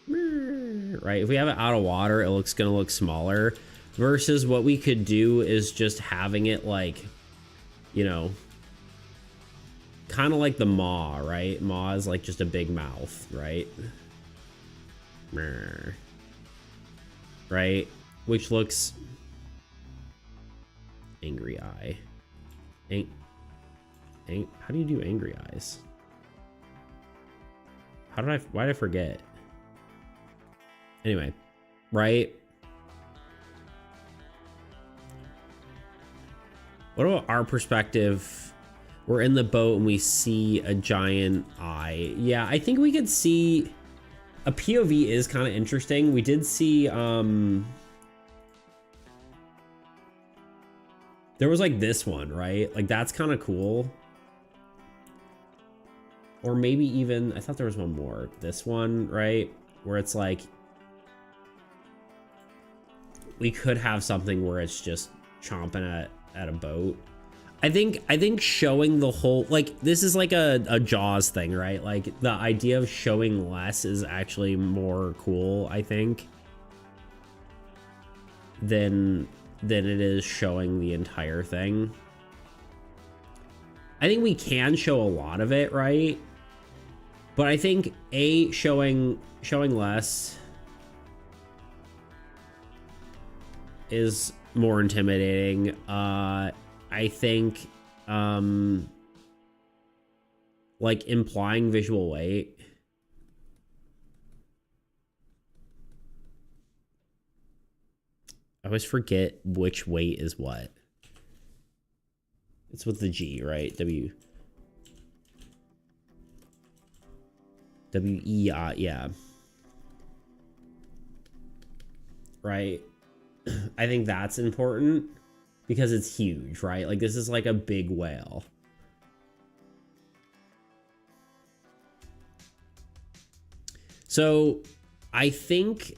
Right? If we have it out of water, it's gonna look smaller. Versus what we could do is just having it like, you know, kind of like the maw, right? Maw is like just a big mouth, right? Right? Which looks... angry eye. How do you do angry eyes? Why did I forget? Anyway, right? What about our perspective? We're in the boat and we see a giant eye. Yeah, I think we could see... a POV is kind of interesting. We did see, there was like this one, right? Like that's kind of cool. Or maybe even, I thought there was one more. This one, right? Where it's like, we could have something where it's just chomping at at a boat. I think showing the whole, like, this is like a Jaws thing, right? Like, the idea of showing less is actually more cool, I think, than it is showing the entire thing. I think we can show a lot of it, right? But I think showing less is more intimidating. I think like implying visual weight. I always forget which weight is what. It's with the G, right? W E I, yeah. Right. I think that's important because it's huge, right? Like, this is like a big whale. So I think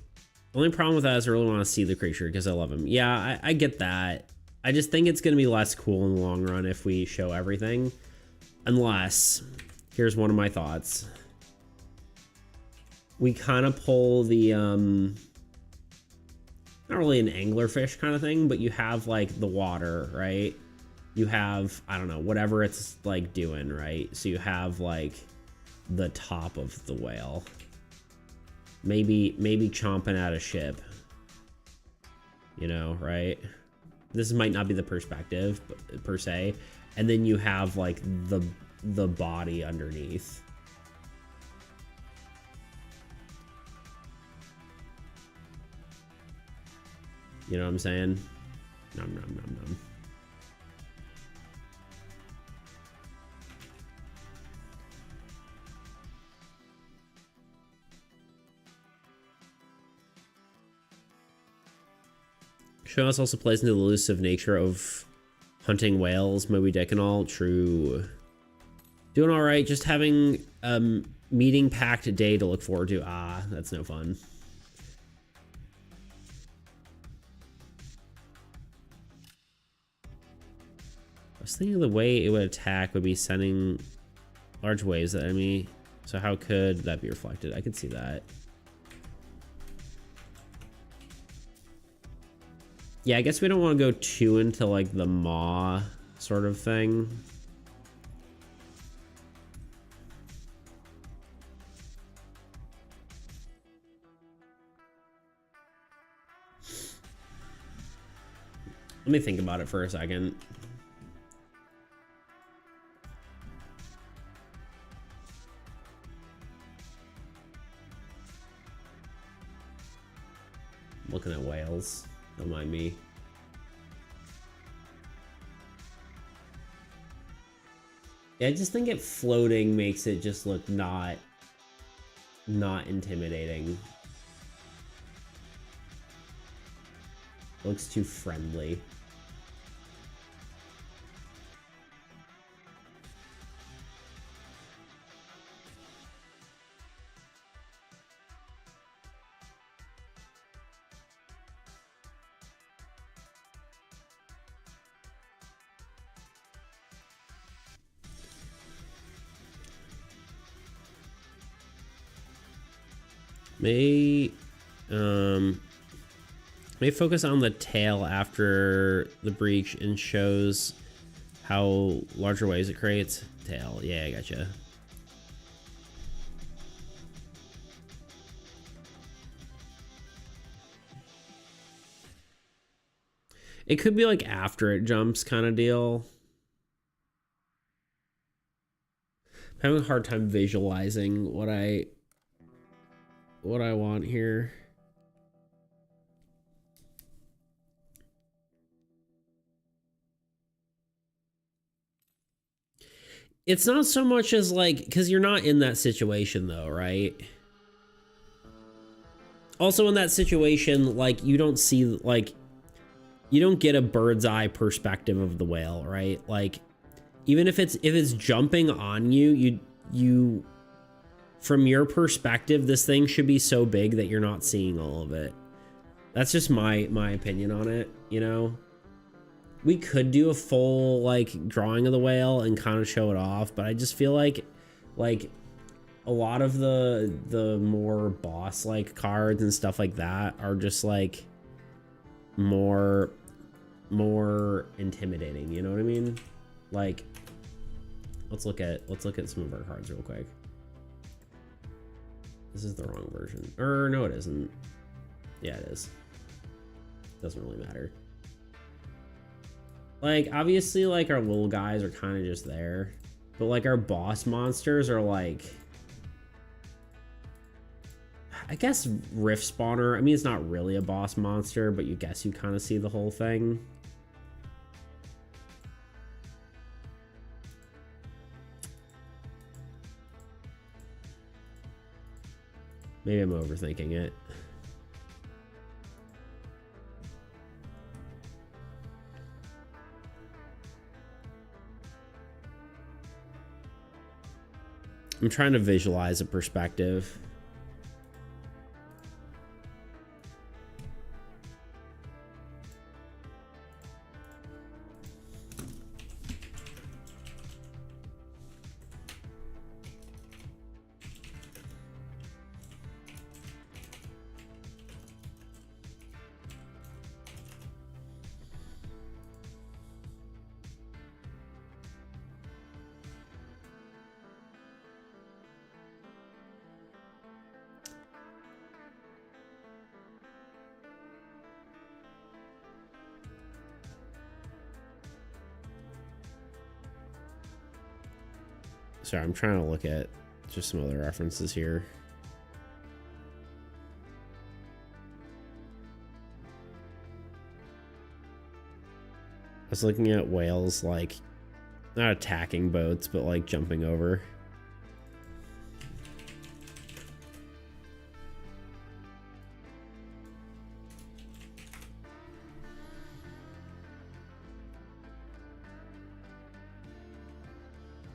the only problem with that is I really want to see the creature because I love him. Yeah, I get that. I just think it's going to be less cool in the long run if we show everything. Unless, here's one of my thoughts. We kind of pull the, not really an anglerfish kind of thing, but you have like the water, right? You have, I don't know, whatever it's like doing, right? So you have like the top of the whale. Maybe chomping at a ship, you know, right? This might not be the perspective per se. And then you have like the body underneath. You know what I'm saying? Nom, nom, nom, nom. Shows also plays into the elusive nature of hunting whales, Moby Dick and all. True. Doing all right. Just having meeting packed day to look forward to. Ah, that's no fun. I was thinking the way it would attack would be sending large waves at enemy. So how could that be reflected? I could see that. Yeah, I guess we don't want to go too into like the maw sort of thing. Let me think about it for a second. Looking at whales. Don't mind me. Yeah, I just think it floating makes it just look not intimidating. Looks too friendly. May focus on the tail after the breach and shows how larger waves it creates. Tail, yeah, I gotcha. It could be like after it jumps kind of deal. I'm having a hard time visualizing what I want here. It's not so much as like, because you're not in that situation though, right? Also in that situation, like you don't see, like, you don't get a bird's eye perspective of the whale, right? Like, even if it's jumping on you, you from your perspective, this thing should be so big that you're not seeing all of it. That's just my opinion on it, you know? we could do a full like drawing of the whale and kind of show it off, but I just feel like a lot of the more boss like cards and stuff like that are just like more intimidating, you know what I mean? Like let's look at some of our cards real quick. This is the wrong version. Or no, it isn't. Yeah, it is. Doesn't really matter. Like obviously like our little guys are kind of just there, but like our boss monsters are like, I guess Rift Spawner. I mean, it's not really a boss monster, but you guess you kind of see the whole thing. Maybe I'm overthinking it. I'm trying to visualize a perspective. Sorry, I'm trying to look at just some other references here. I was looking at whales like not attacking boats, but like jumping over.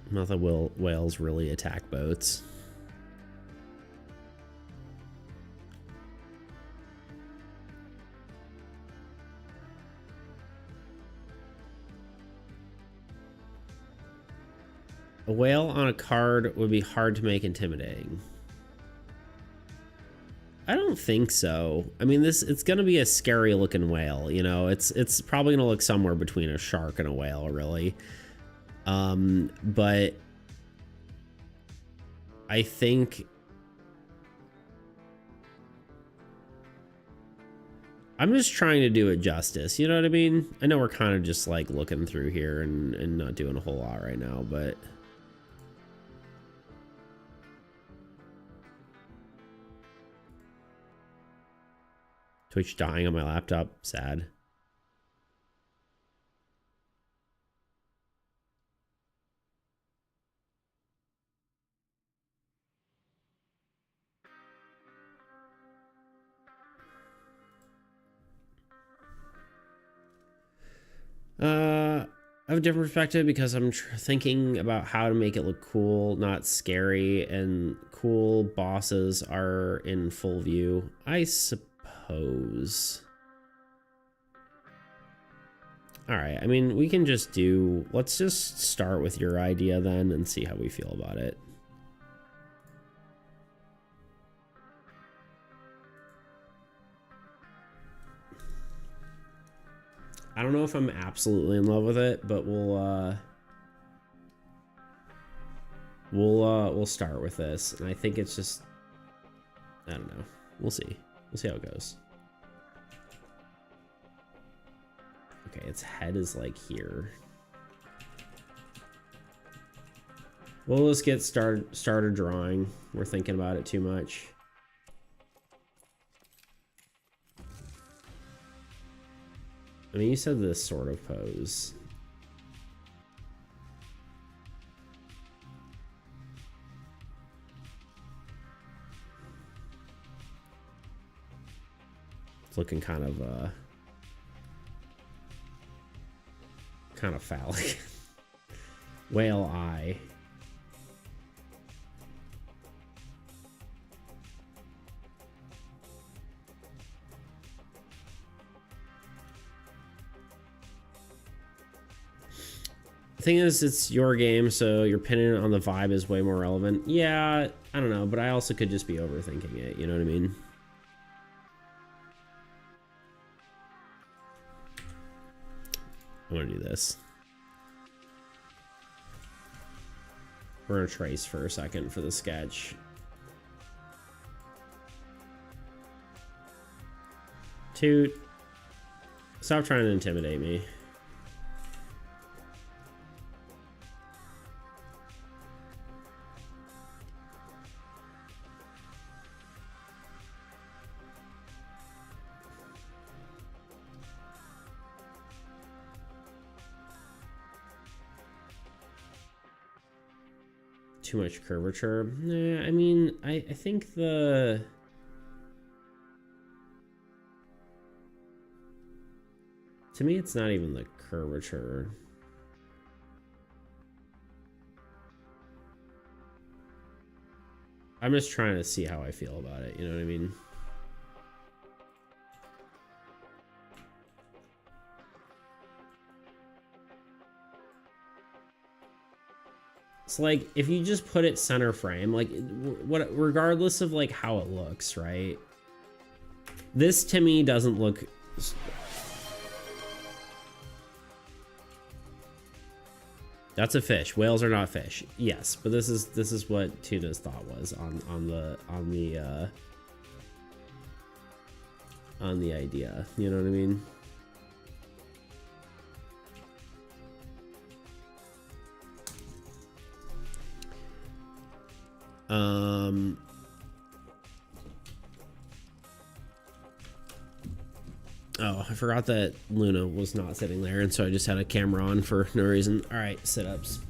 Not that whales really attack boats. A whale on a card would be hard to make intimidating. I don't think so. I mean, it's gonna be a scary looking whale, you know. It's probably gonna look somewhere between a shark and a whale, really. But I think I'm just trying to do it justice, you know what I mean? I know we're kind of just like looking through here and not doing a whole lot right now, but Twitch dying on my laptop, sad. I have a different perspective because I'm thinking about how to make it look cool, not scary, and cool bosses are in full view, I suppose. All right, I mean, we can just do, let's just start with your idea then and see how we feel about it. I don't know if I'm absolutely in love with it, but we'll start with this. And I think it's just, I don't know. We'll see. We'll see how it goes. Okay, its head is like here. We'll just get started drawing. We're thinking about it too much. I mean, you said this sort of pose. It's looking kind of phallic. Whale eye. thing is, it's your game, so your opinion on the vibe is way more relevant. Yeah, I don't know, but I also could just be overthinking it, you know what I mean? I want to do this. We're gonna trace for a second for the sketch. Toot. Stop trying to intimidate me. Too much curvature. Nah, I mean, I think the... To me, it's not even the curvature. I'm just trying to see how I feel about it, you know what I mean? It's like, if you just put it center frame, like, what, regardless of like how it looks, right? This to me doesn't look... That's a fish. Whales are not fish. Yes, but this is what Tuna's thought was on the idea. You know what I mean? Oh, I forgot that Luna was not sitting there, and so I just had a camera on for no reason. All right, sit-ups.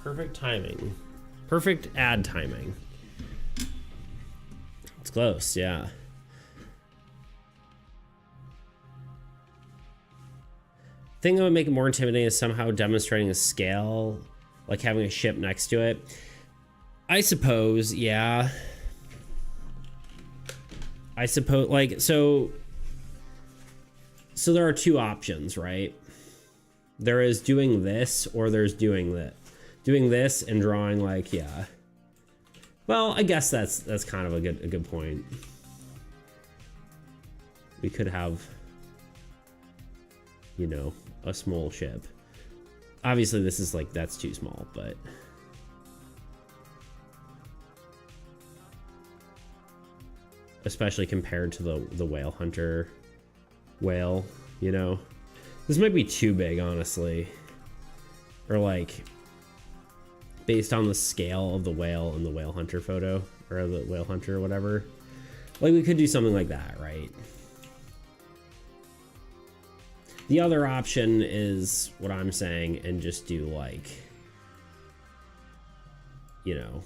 Perfect timing. Perfect ad timing. It's close, yeah. Thing that would make it more intimidating is somehow demonstrating a scale, like having a ship next to it. I suppose, yeah. I suppose, like, so there are two options, right? There is doing this, or there's doing that. Doing this and drawing, like, yeah. Well, I guess that's kind of a good point. We could have, you know, a small ship. Obviously, this is like, that's too small, but especially compared to the whale hunter whale, you know, this might be too big, honestly, or like, based on the scale of the whale in the whale hunter photo, or the whale hunter or whatever. Like, we could do something like that, right? The other option is what I'm saying, and just do like, you know,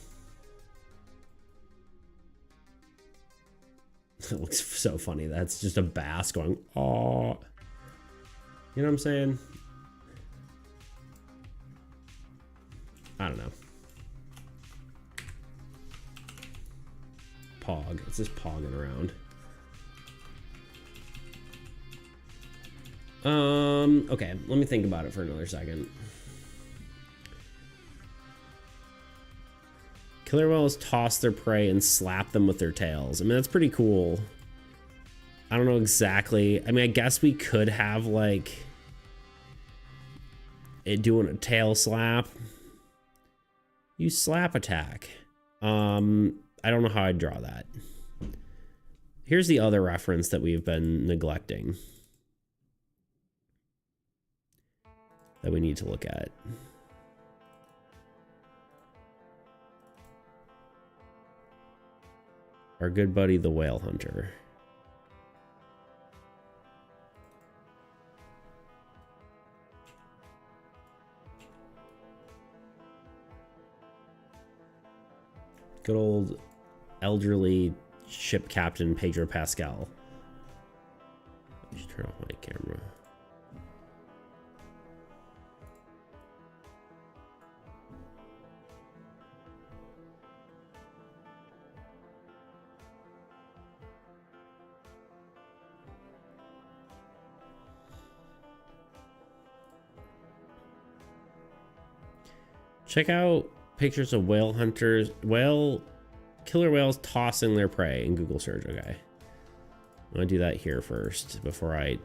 it looks so funny. That's just a bass going, oh, you know what I'm saying? I don't know. Pog. It's just pogging around. Okay, let me think about it for another second. Killer whales toss their prey and slap them with their tails. I mean, that's pretty cool. I don't know exactly. I mean, I guess we could have like it doing a tail slap. Use slap attack. I don't know how I'd draw that. Here's the other reference that we've been neglecting that we need to look at. our good buddy, the Whale Hunter. Good old elderly ship captain Pedro Pascal. I should turn off my camera. Check out pictures of whale hunters, killer whales tossing their prey in Google search. Okay. I'm gonna do that here first before I.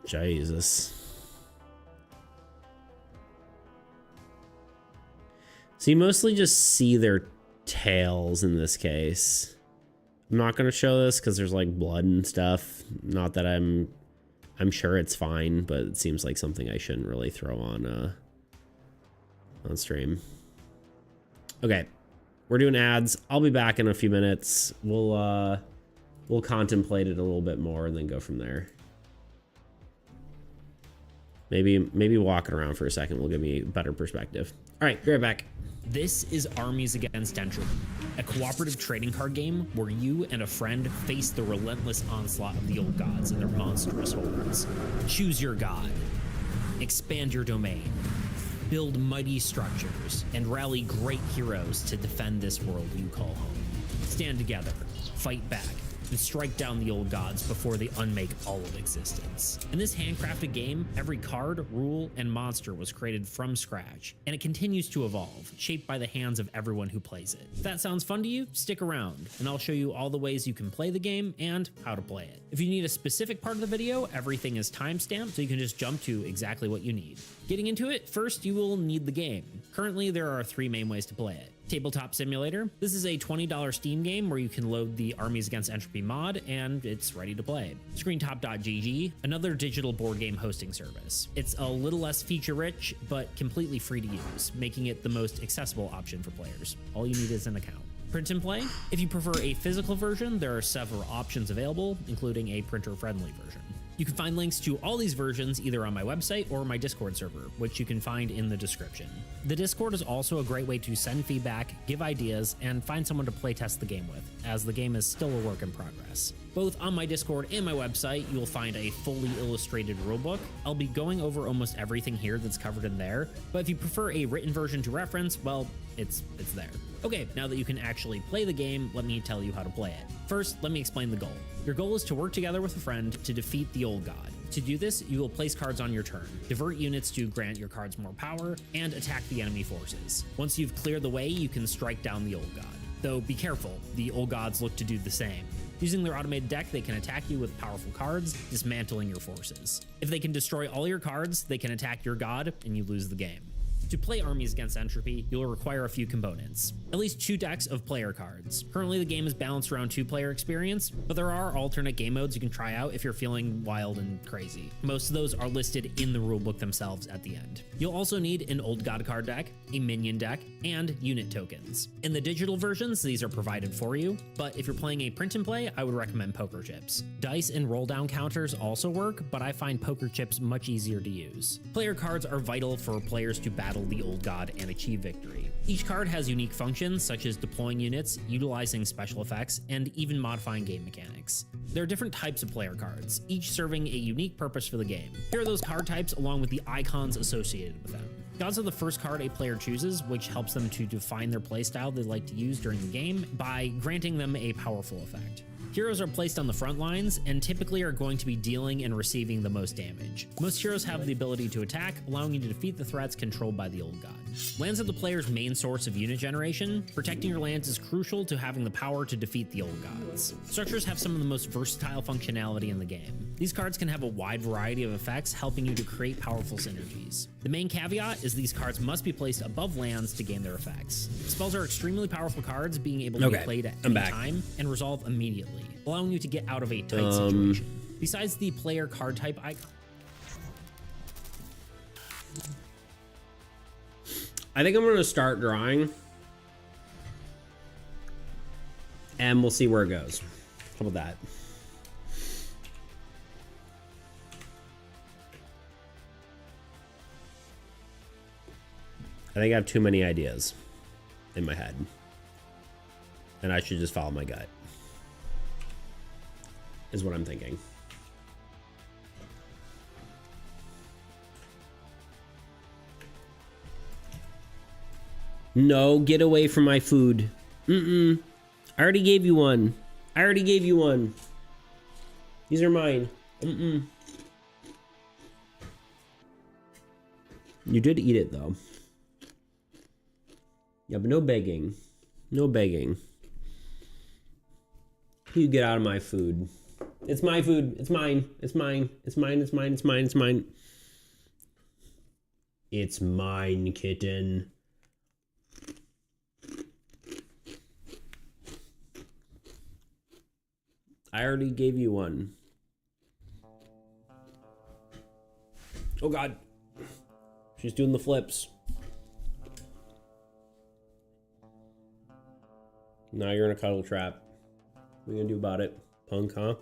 Jesus. So you mostly just see their tails in this case. I'm not going to show this because there's like blood and stuff. Not that I'm sure it's fine, but it seems like something I shouldn't really throw on stream. Okay, we're doing ads. I'll be back in a few minutes. We'll contemplate it a little bit more and then go from there. Maybe walking around for a second will give me a better perspective. All right, be right back. This is Armies Against Entropy, a cooperative trading card game where you and a friend face the relentless onslaught of the old gods and their monstrous hordes. Choose your god, expand your domain, build mighty structures, and rally great heroes to defend this world you call home. Stand together, fight back, and strike down the old gods before they unmake all of existence. In this handcrafted game, every card, rule, and monster was created from scratch, and it continues to evolve, shaped by the hands of everyone who plays it. If that sounds fun to you, stick around, and I'll show you all the ways you can play the game and how to play it. If you need a specific part of the video, everything is timestamped, so you can just jump to exactly what you need. Getting into it, first you will need the game. Currently, there are 3 main ways to play it. Tabletop Simulator. This is a $20 Steam game where you can load the Armies Against Entropy mod and it's ready to play. Screentop.gg, another digital board game hosting service. It's a little less feature rich, but completely free to use, making it the most accessible option for players. All you need is an account. Print and play. If you prefer a physical version, there are several options available, including a printer-friendly version. You can find links to all these versions either on my website or my Discord server, which you can find in the description. The Discord is also a great way to send feedback, give ideas, and find someone to playtest the game with, as the game is still a work in progress. Both on my Discord and my website, you will find a fully illustrated rulebook. I'll be going over almost everything here that's covered in there, but if you prefer a written version to reference, well, it's there. Okay, now that you can actually play the game, let me tell you how to play it. First, let me explain the goal. Your goal is to work together with a friend to defeat the old god. To do this, you will place cards on your turn, divert units to grant your cards more power, and attack the enemy forces. Once you've cleared the way, you can strike down the old god. Though be careful, the old gods look to do the same. Using their automated deck, they can attack you with powerful cards, dismantling your forces. If they can destroy all your cards, they can attack your god, and you lose the game. To play Armies Against Entropy, you'll require a few components. At least 2 decks of player cards. Currently, the game is balanced around 2-player experience, but there are alternate game modes you can try out if you're feeling wild and crazy. Most of those are listed in the rulebook themselves at the end. You'll also need an Old God card deck, a minion deck, and unit tokens. In the digital versions, these are provided for you, but if you're playing a print and play, I would recommend poker chips. Dice and roll down counters also work, but I find poker chips much easier to use. Player cards are vital for players to battle the old god and achieve victory. Each card has unique functions such as deploying units, utilizing special effects, and even modifying game mechanics. There are different types of player cards, each serving a unique purpose for the game. Here are those card types along with the icons associated with them. Gods are the first card a player chooses, which helps them to define their playstyle they like to use during the game by granting them a powerful effect. Heroes are placed on the front lines and typically are going to be dealing and receiving the most damage. Most heroes have the ability to attack, allowing you to defeat the threats controlled by the old god. Lands are the player's main source of unit generation. Protecting your lands is crucial to having the power to defeat the old gods. Structures have some of the most versatile functionality in the game. These cards can have a wide variety of effects, helping you to create powerful synergies. The main caveat is as these cards must be placed above lands to gain their effects. Spells are extremely powerful cards, being able to be played at any time and resolve immediately, allowing you to get out of a tight situation. Besides the player card type icon, I think I'm going to start drawing, and we'll see where it goes. How about that? I think I have too many ideas in my head, and I should just follow my gut, is what I'm thinking. No, get away from my food. I already gave you one. I already gave you one. These are mine. You did eat it, though. Yeah, but no begging. No begging. You get out of my food. It's my food. It's mine. It's mine. It's mine. It's mine. It's mine. It's mine. It's mine, kitten. I already gave you one. Oh God. She's doing the flips. Now you're in a cuddle trap. What are you gonna do about it? Punk, huh?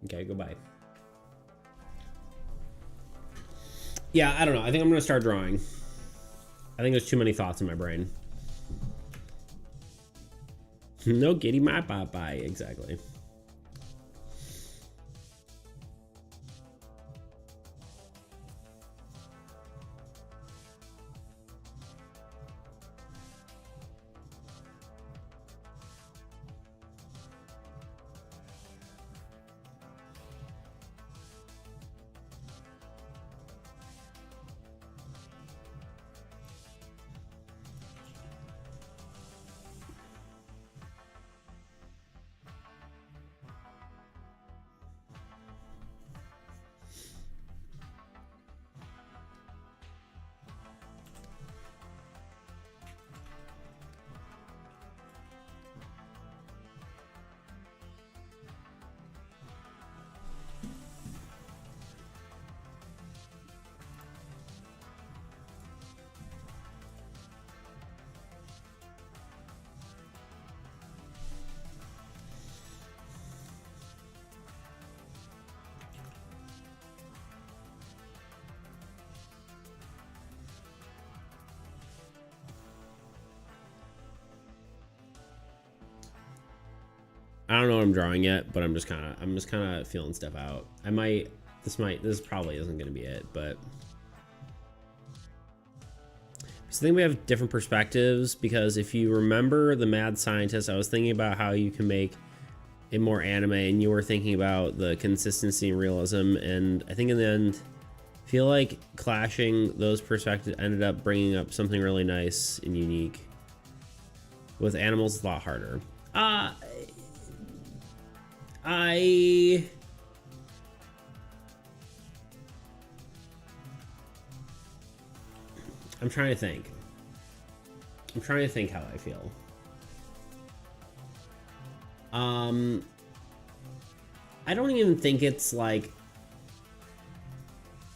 Okay, goodbye. Yeah, I don't know. I think I'm gonna start drawing. I think there's too many thoughts in my brain. No kitty, my pie. Exactly. I don't know what I'm drawing yet, but I'm just kind of feeling stuff out. This probably isn't going to be it, but so I think we have different perspectives, because if you remember the Mad Scientist, I was thinking about how you can make it more anime, and you were thinking about the consistency and realism, and I think in the end, I feel like clashing those perspectives ended up bringing up something really nice and unique. With animals, it's a lot harder. I'm trying to think. I'm trying to think how I feel. I don't even think it's like...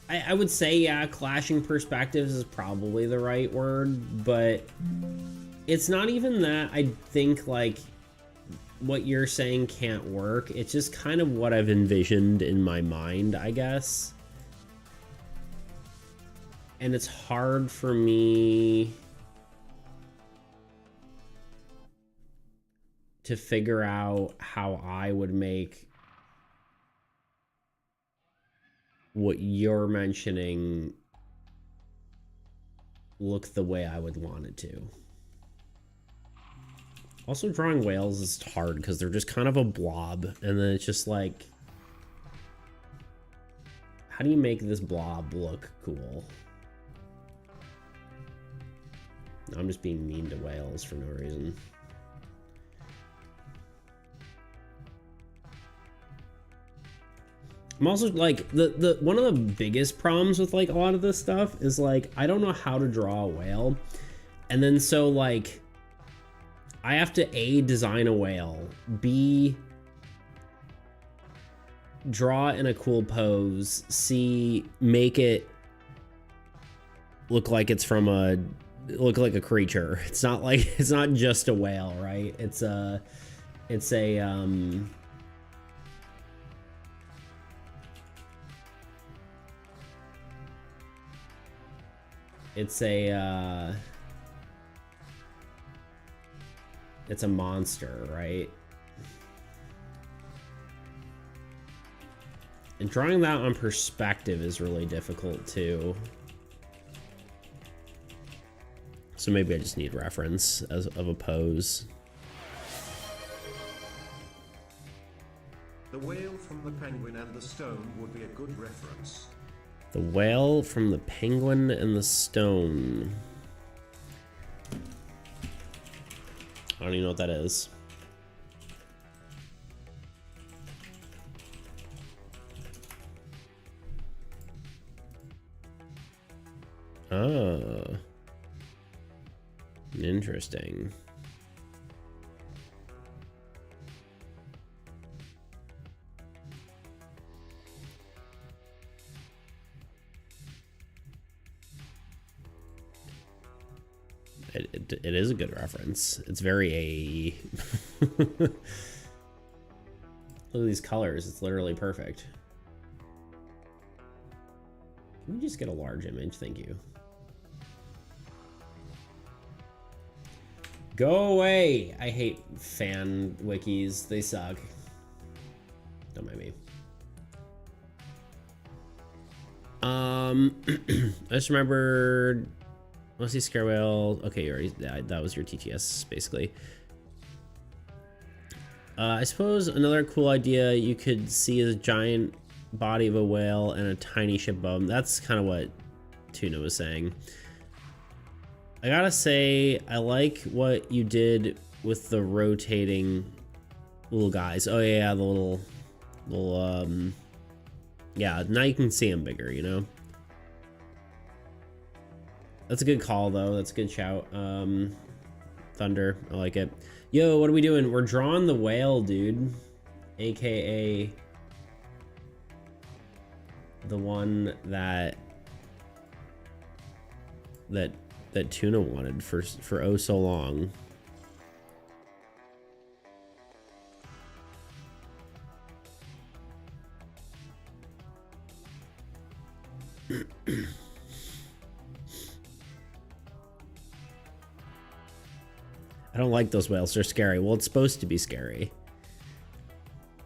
I would say, yeah, clashing perspectives is probably the right word, but it's not even that I think, like, what you're saying can't work. It's just kind of what I've envisioned in my mind, I guess. And it's hard for me to figure out how I would make what you're mentioning look the way I would want it to. Also, drawing whales is hard because they're just kind of a blob, and then it's just like, how do you make this blob look cool? I'm just being mean to whales for no reason. I'm also like the one of the biggest problems with like a lot of this stuff is like I don't know how to draw a whale, and then so like I have to A, design a whale, B, draw in a cool pose, C, make it look like it's from look like a creature. It's not like, it's not just a whale, right? It's a it's a monster, right? And drawing that on perspective is really difficult too. So maybe I just need reference of a pose. The whale from the penguin and the stone would be a good reference. The whale from the penguin and the stone. I don't even know what that is. Oh. Interesting. It is a good reference. It's very AAE. Look at these colors. It's literally perfect. Can we just get a large image? Thank you. Go away! I hate fan wikis. They suck. Don't mind me. I just remembered. Mostly scare whale. Okay, you already, that was your TTS basically. I suppose another cool idea you could see is a giant body of a whale and a tiny ship bum. That's kind of what Tuna was saying. I gotta say, I like what you did with the rotating little guys. Oh yeah, the little, yeah, now you can see them bigger, you know? That's a good call though, that's a good shout. Thunder, I like it. Yo, what are we doing? We're drawing the whale, dude. AKA the one that Tuna wanted for oh so long. I don't like those whales, they're scary. Well, it's supposed to be scary.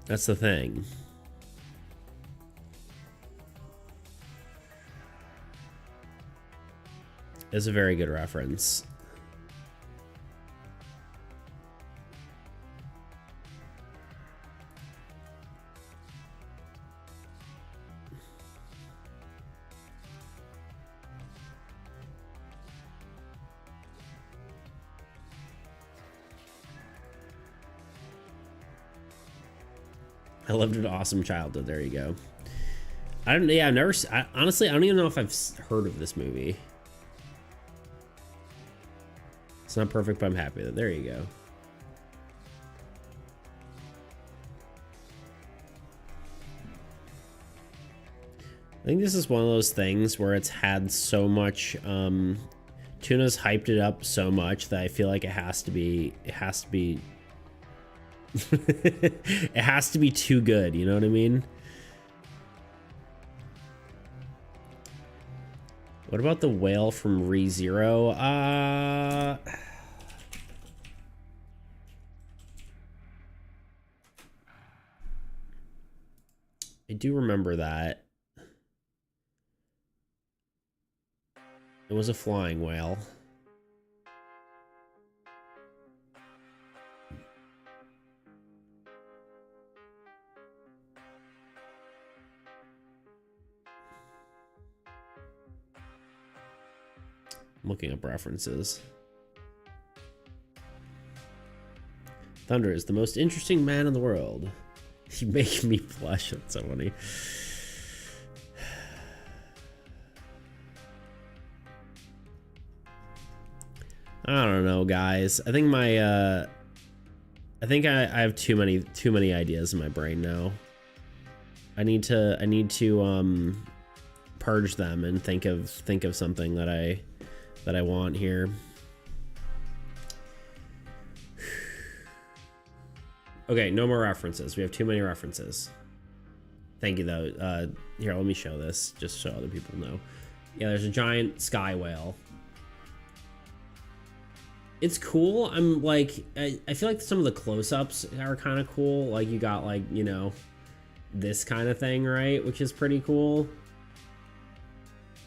That's the thing. It's a very good reference. I lived an awesome childhood. There you go. I don't. Yeah, I've never. Honestly, I don't even know if I've heard of this movie. It's not perfect, but I'm happy with it. There you go. I think this is one of those things where it's had so much. Tuna's hyped it up so much that I feel like it has to be. It has to be. It has to be too good, you know what I mean? What about the whale from ReZero? I do remember that. It was a flying whale. I'm looking up references. Thunder is the most interesting man in the world. You make me blush. That's so funny. I don't know, guys. I think my I think I have too many ideas in my brain now. I need to purge them and think of something that I want here. Okay, no more references. We have too many references. Thank you though. Here, let me show this just so other people know. Yeah, there's a giant sky whale. It's cool. I'm like, I feel like some of the close-ups are kind of cool. Like you got like, you know, this kind of thing, right? Which is pretty cool.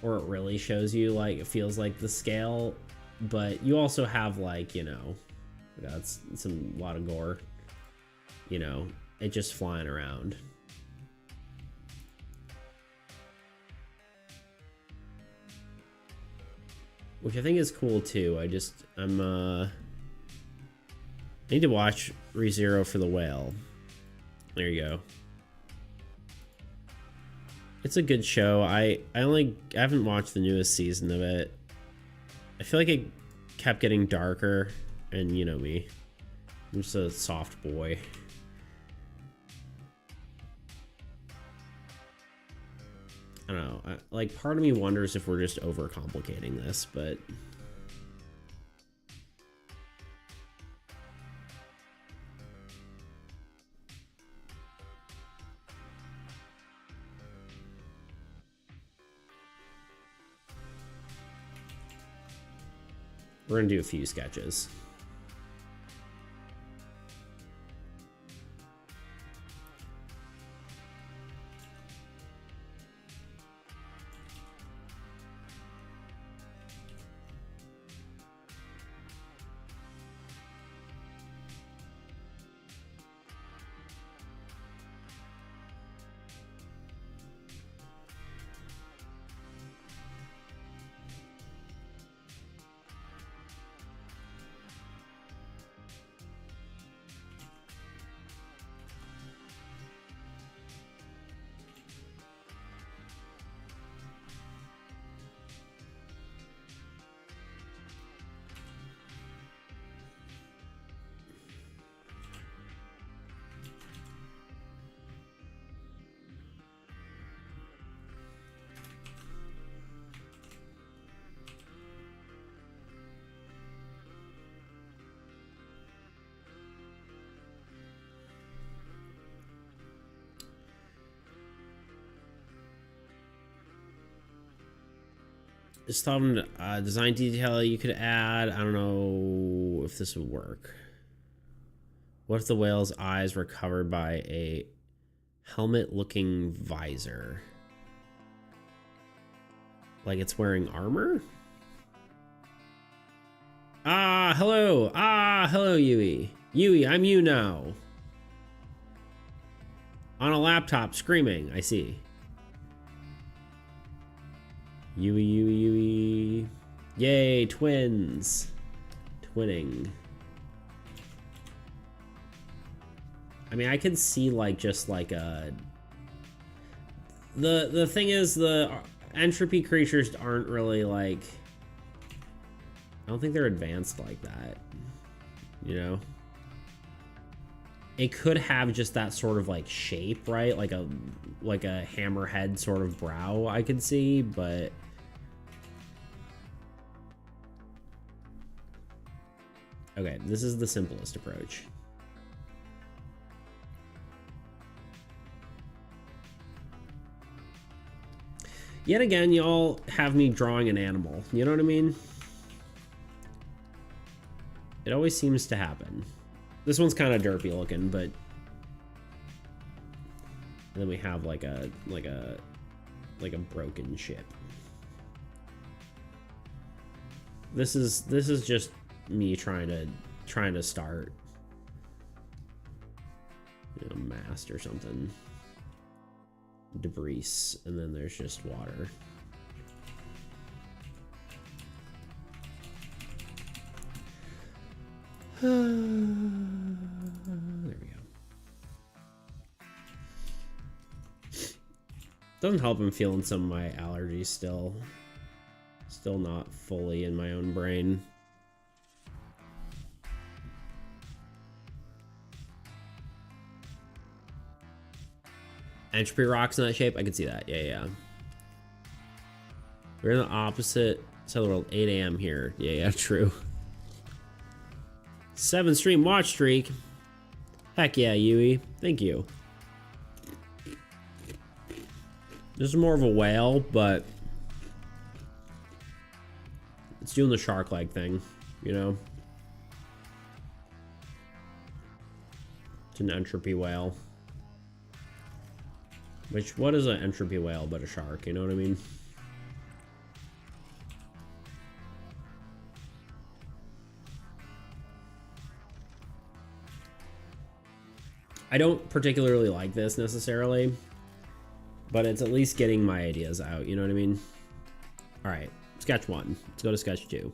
Or it really shows you like, it feels like the scale, but you also have like, you know, that's a lot of gore, you know, it just flying around. Which I think is cool too. I need to watch ReZero for the whale. There you go. It's a good show. I haven't watched the newest season of it. I feel like it kept getting darker, and you know me. I'm just a soft boy. I don't know. Like, part of me wonders if we're just overcomplicating this, but we're gonna do a few sketches. Just thought of a design detail you could add. I don't know if this would work. What if the whale's eyes were covered by a helmet-looking visor? Like it's wearing armor? Ah, hello. Ah, hello, Yui. Yui, I'm you now. On a laptop, screaming. I see. Yui, Yui, Yui. Yay, twins. Twinning. I mean, I could see like just like a... The thing is, the entropy creatures aren't really like... I don't think they're advanced like that. You know? It could have just that sort of like shape, right? Like a hammerhead sort of brow I could see, but... Okay, this is the simplest approach. Yet again, y'all have me drawing an animal. You know what I mean? It always seems to happen. This one's kind of derpy looking, but... And then we have like a broken ship. This is just me trying to start, you know, mast or something. Debris, and then there's just water. There we go. Doesn't help I'm feeling some of my allergies still. Still not fully in my own brain. Entropy rocks in that shape. I can see that. Yeah, yeah. We're in the opposite side of the world. 8 a.m. here. Yeah, yeah, true. 7 stream watch streak. Heck yeah, Yui. Thank you. This is more of a whale, but it's doing the shark leg thing, you know? It's an entropy whale. Which, what is an entropy whale but a shark, you know what I mean? I don't particularly like this necessarily, but it's at least getting my ideas out, you know what I mean? All right, sketch 1. Let's go to sketch 2.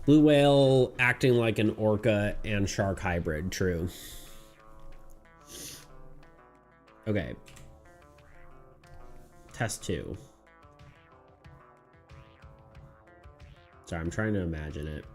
Blue whale acting like an orca and shark hybrid, true. Okay. Test 2. Sorry, I'm trying to imagine it.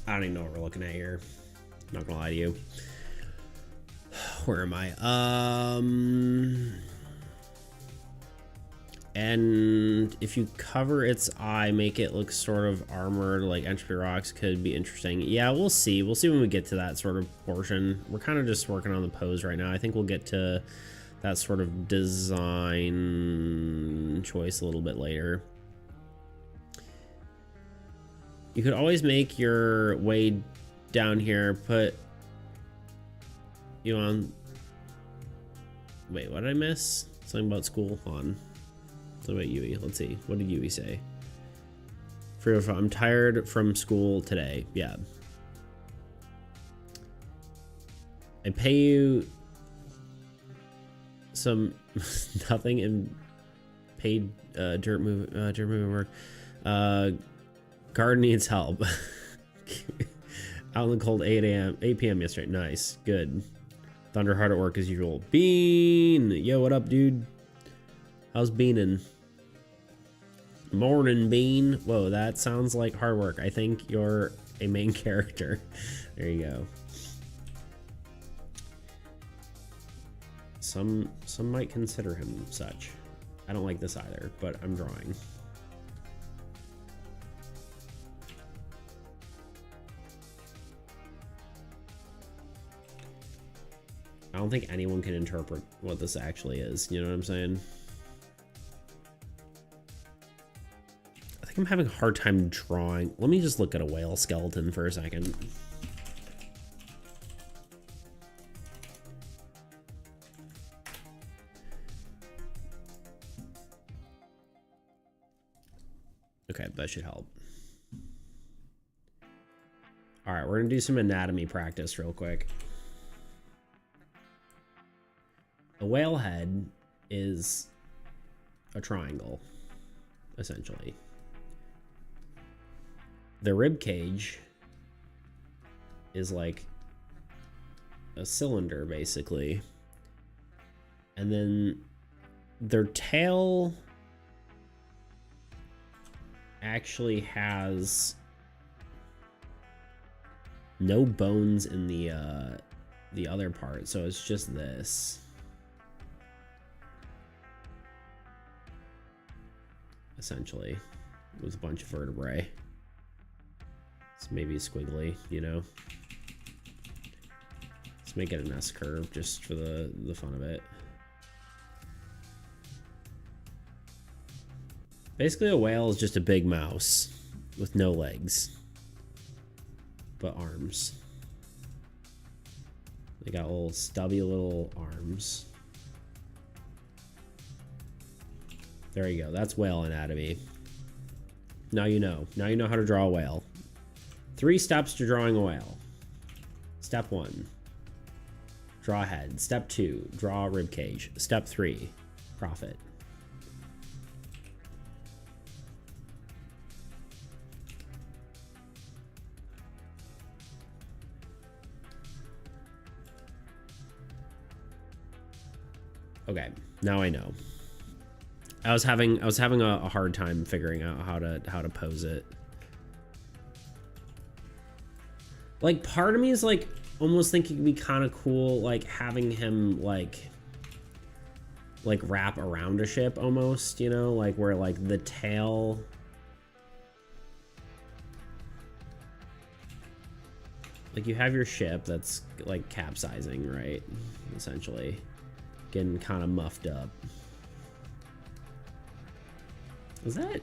I don't even know what we're looking at here. Not gonna lie to you. Where am I? And if you cover its eye, make it look sort of armored like entropy rocks, could be interesting. Yeah, we'll see. We'll see when we get to that sort of portion. We're kind of just working on the pose right now. I think we'll get to that sort of design choice a little bit later. You could always make your way down here, put you on. Wait, what did I miss? Something about school? Hold on. Something about Yui. Let's see. What did Yui say? I'm tired from school today. Yeah. I pay you some nothing in paid dirt moving work. Garden needs help. Out in the cold 8 p.m. yesterday. Nice. Good. Thunder hard at work as usual. Bean! Yo, what up, dude? How's Beanin'? Morning, Bean. Whoa, that sounds like hard work. I think you're a main character. There you go. some might consider him such. I don't like this either, but I'm drawing. I don't think anyone can interpret what this actually is. You know what I'm saying? I think I'm having a hard time drawing. Let me just look at a whale skeleton for a second. Okay, that should help. All right, we're gonna do some anatomy practice real quick. A whale head is a triangle, essentially. The rib cage is like a cylinder, basically. And then their tail actually has no bones in the other part, so it's just this. Essentially, with a bunch of vertebrae. It's maybe squiggly, you know. Let's make it an S curve just for the fun of it. Basically, a whale is just a big mouse with no legs, but arms. They got little stubby little arms. There you go. That's whale anatomy. Now you know. Now you know how to draw a whale. 3 steps to drawing a whale. Step 1, draw head. Step 2, draw rib cage. Step 3, profit. Okay, now I know. I was having a hard time figuring out how to pose it. Like, part of me is like almost thinking it'd be kind of cool, like having him like wrap around a ship almost, you know, like where like the tail. Like you have your ship that's like capsizing, right? Essentially, getting kind of muffed up. Is that?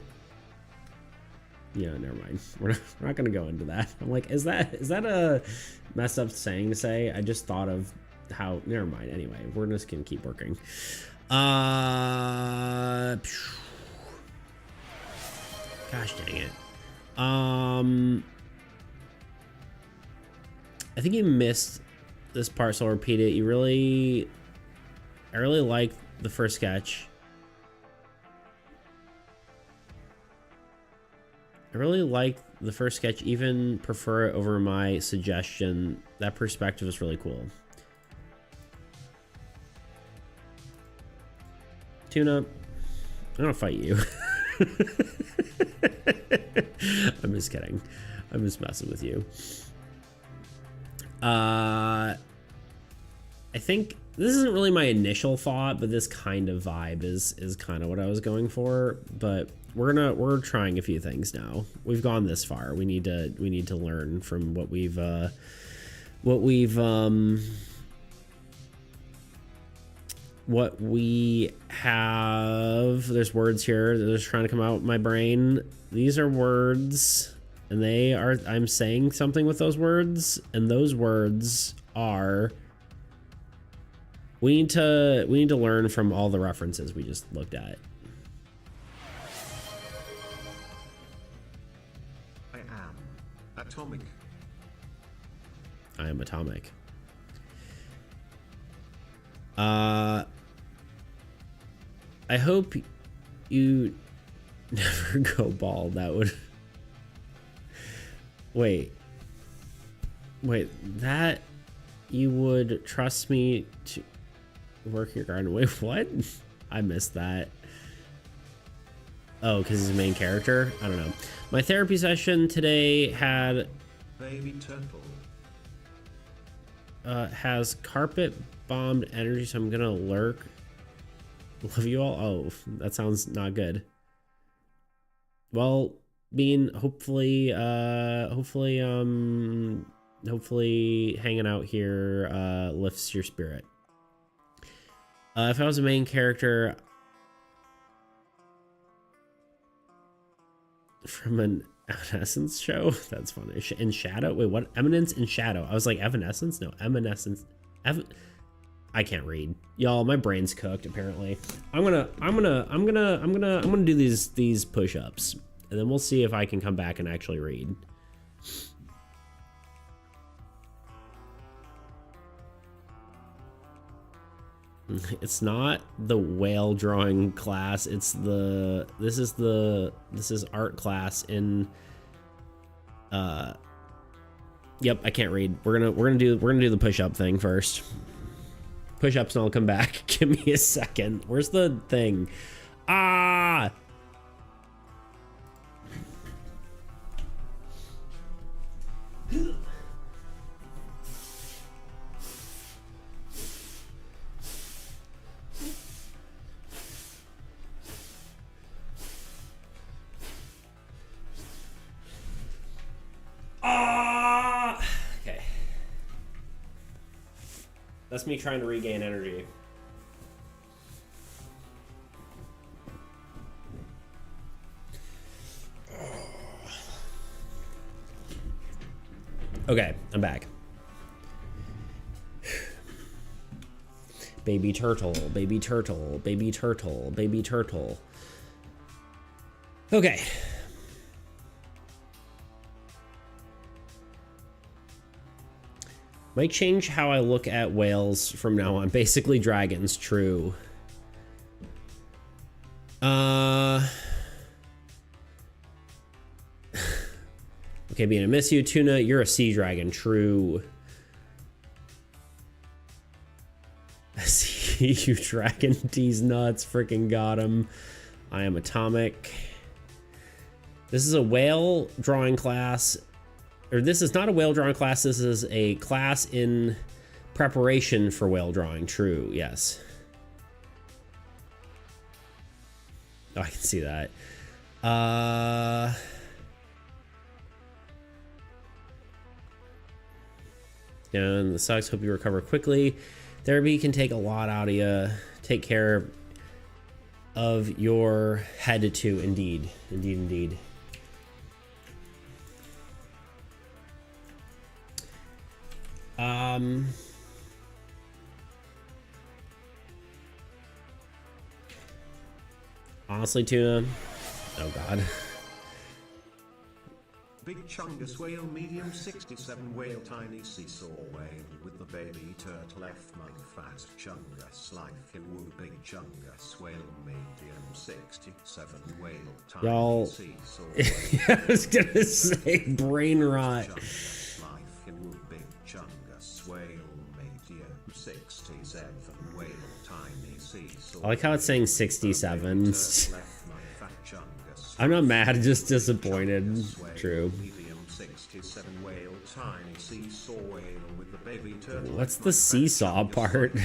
Yeah, never mind. We're not gonna go into that. I'm like, is that a messed up saying to say? I just thought of how. Never mind. Anyway, we're just gonna keep working. Gosh dang it. I think you missed this part, so I'll repeat it. I really like the first sketch. I really like the first sketch, even prefer it over my suggestion. That perspective is really cool. Tuna, I'm gonna fight you. I'm just kidding. I'm just messing with you. I think this isn't really my initial thought, but this kind of vibe is kind of what I was going for. But we're trying a few things now. We've gone this far. We need to learn from what we have. There's words here that are just trying to come out of my brain. These are words, and I'm saying something with those words, and those words are. We need to learn from all the references we just looked at. I am atomic. I am atomic. I hope you never go bald. That would. Wait, that you would trust me to work your garden. Wait, what? I missed that. Oh, because he's the main character? I don't know. My therapy session today had... Baby turtle. has carpet bombed energy, so I'm gonna lurk. Love you all. Oh, that sounds not good. Well, Bean, hopefully hanging out here lifts your spirit. If I was a main character from an Evanescence show, that's funny. In Shadow? Wait, what? Eminence in Shadow. I was like, Evanescence? No, Evanescence. I can't read. Y'all, my brain's cooked, apparently. I'm gonna do these push-ups, and then we'll see if I can come back and actually read. It's not the whale drawing class. It's the this is art class in yep, I can't read. We're gonna do the push-up thing first. Push-ups and I'll come back. Give me a second. Where's the thing? Ah! Okay. That's me trying to regain energy. Okay, I'm back. Baby turtle, baby turtle, baby turtle, baby turtle. Okay. Might change how I look at whales from now on. Basically dragons, true. Okay, being a miss you, Tuna, you're a sea dragon, true. I see you, dragon. These nuts, freaking got him. I am atomic. This is a whale drawing class. Or this is not a whale drawing class, this is a class in preparation for whale drawing. True, yes. Oh, I can see that. And the sucks, hope you recover quickly. Therapy can take a lot out of you. Take care of your head too, indeed. Indeed, indeed. Honestly, Tuna. Oh God. Big chungus whale, medium 67 whale, tiny seesaw whale with the baby turtle F my fat chungus life woo big chungus whale, medium 67 whale, tiny Y'all, seesaw whale. I was gonna say brain rot. Chungus life woo big chungus whale, medium 67 whale, tiny seesaw. I like how it's saying 67. I'm I'm not mad, just disappointed. True. Medium 67 whale, tiny seesaw whale with the baby turtle. What's the seesaw part?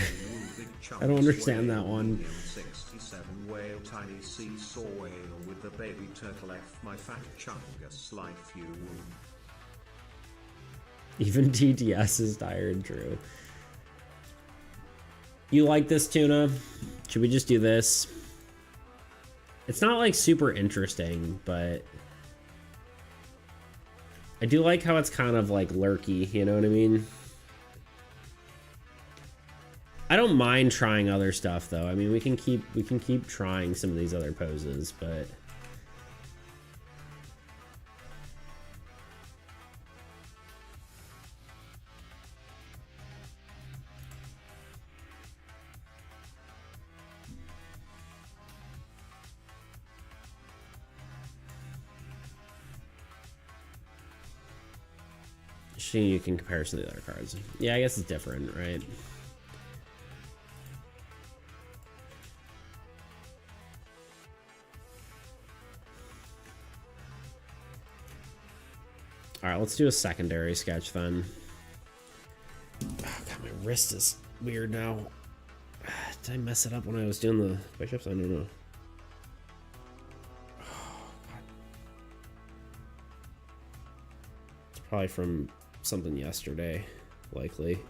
I don't understand that one. Medium 67 whale, tiny seesaw whale with the baby turtle F my fat chungus life you woo. Even TTS is tired, true. You like this, Tuna? Should we just do this? It's not like super interesting, but I do like how it's kind of like lurky, you know what I mean? I don't mind trying other stuff though. I mean, we can keep trying some of these other poses, but you can compare to the other cards. Yeah, I guess it's different, right? All right, let's do a secondary sketch then. Oh, God. wrist is weird now. Did I mess it up when I was doing the push-ups? I don't know. It's probably from something yesterday, likely.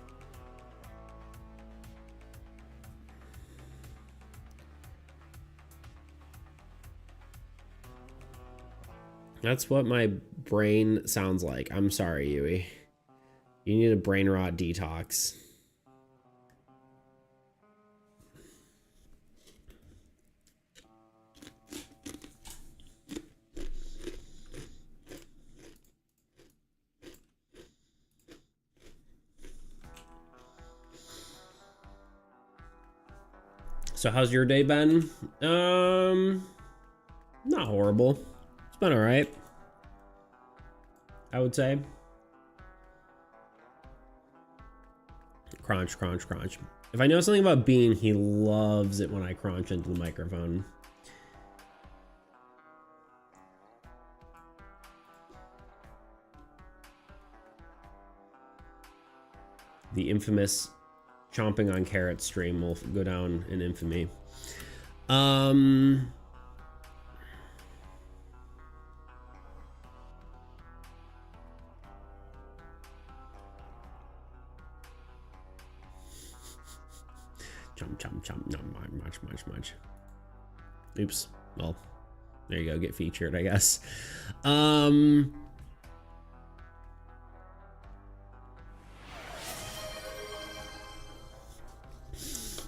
That's what my brain sounds like. I'm sorry, Yui. You need a brain rot detox. So how's your day been? Not horrible. It's been all right, I would say. Crunch, crunch, crunch. If I know something about Bean, he loves it when I crunch into the microphone. The infamous chomping on carrots stream will go down in infamy. Chomp, chomp, chomp. No, much, much, much. Oops. Well, there you go. Get featured, I guess.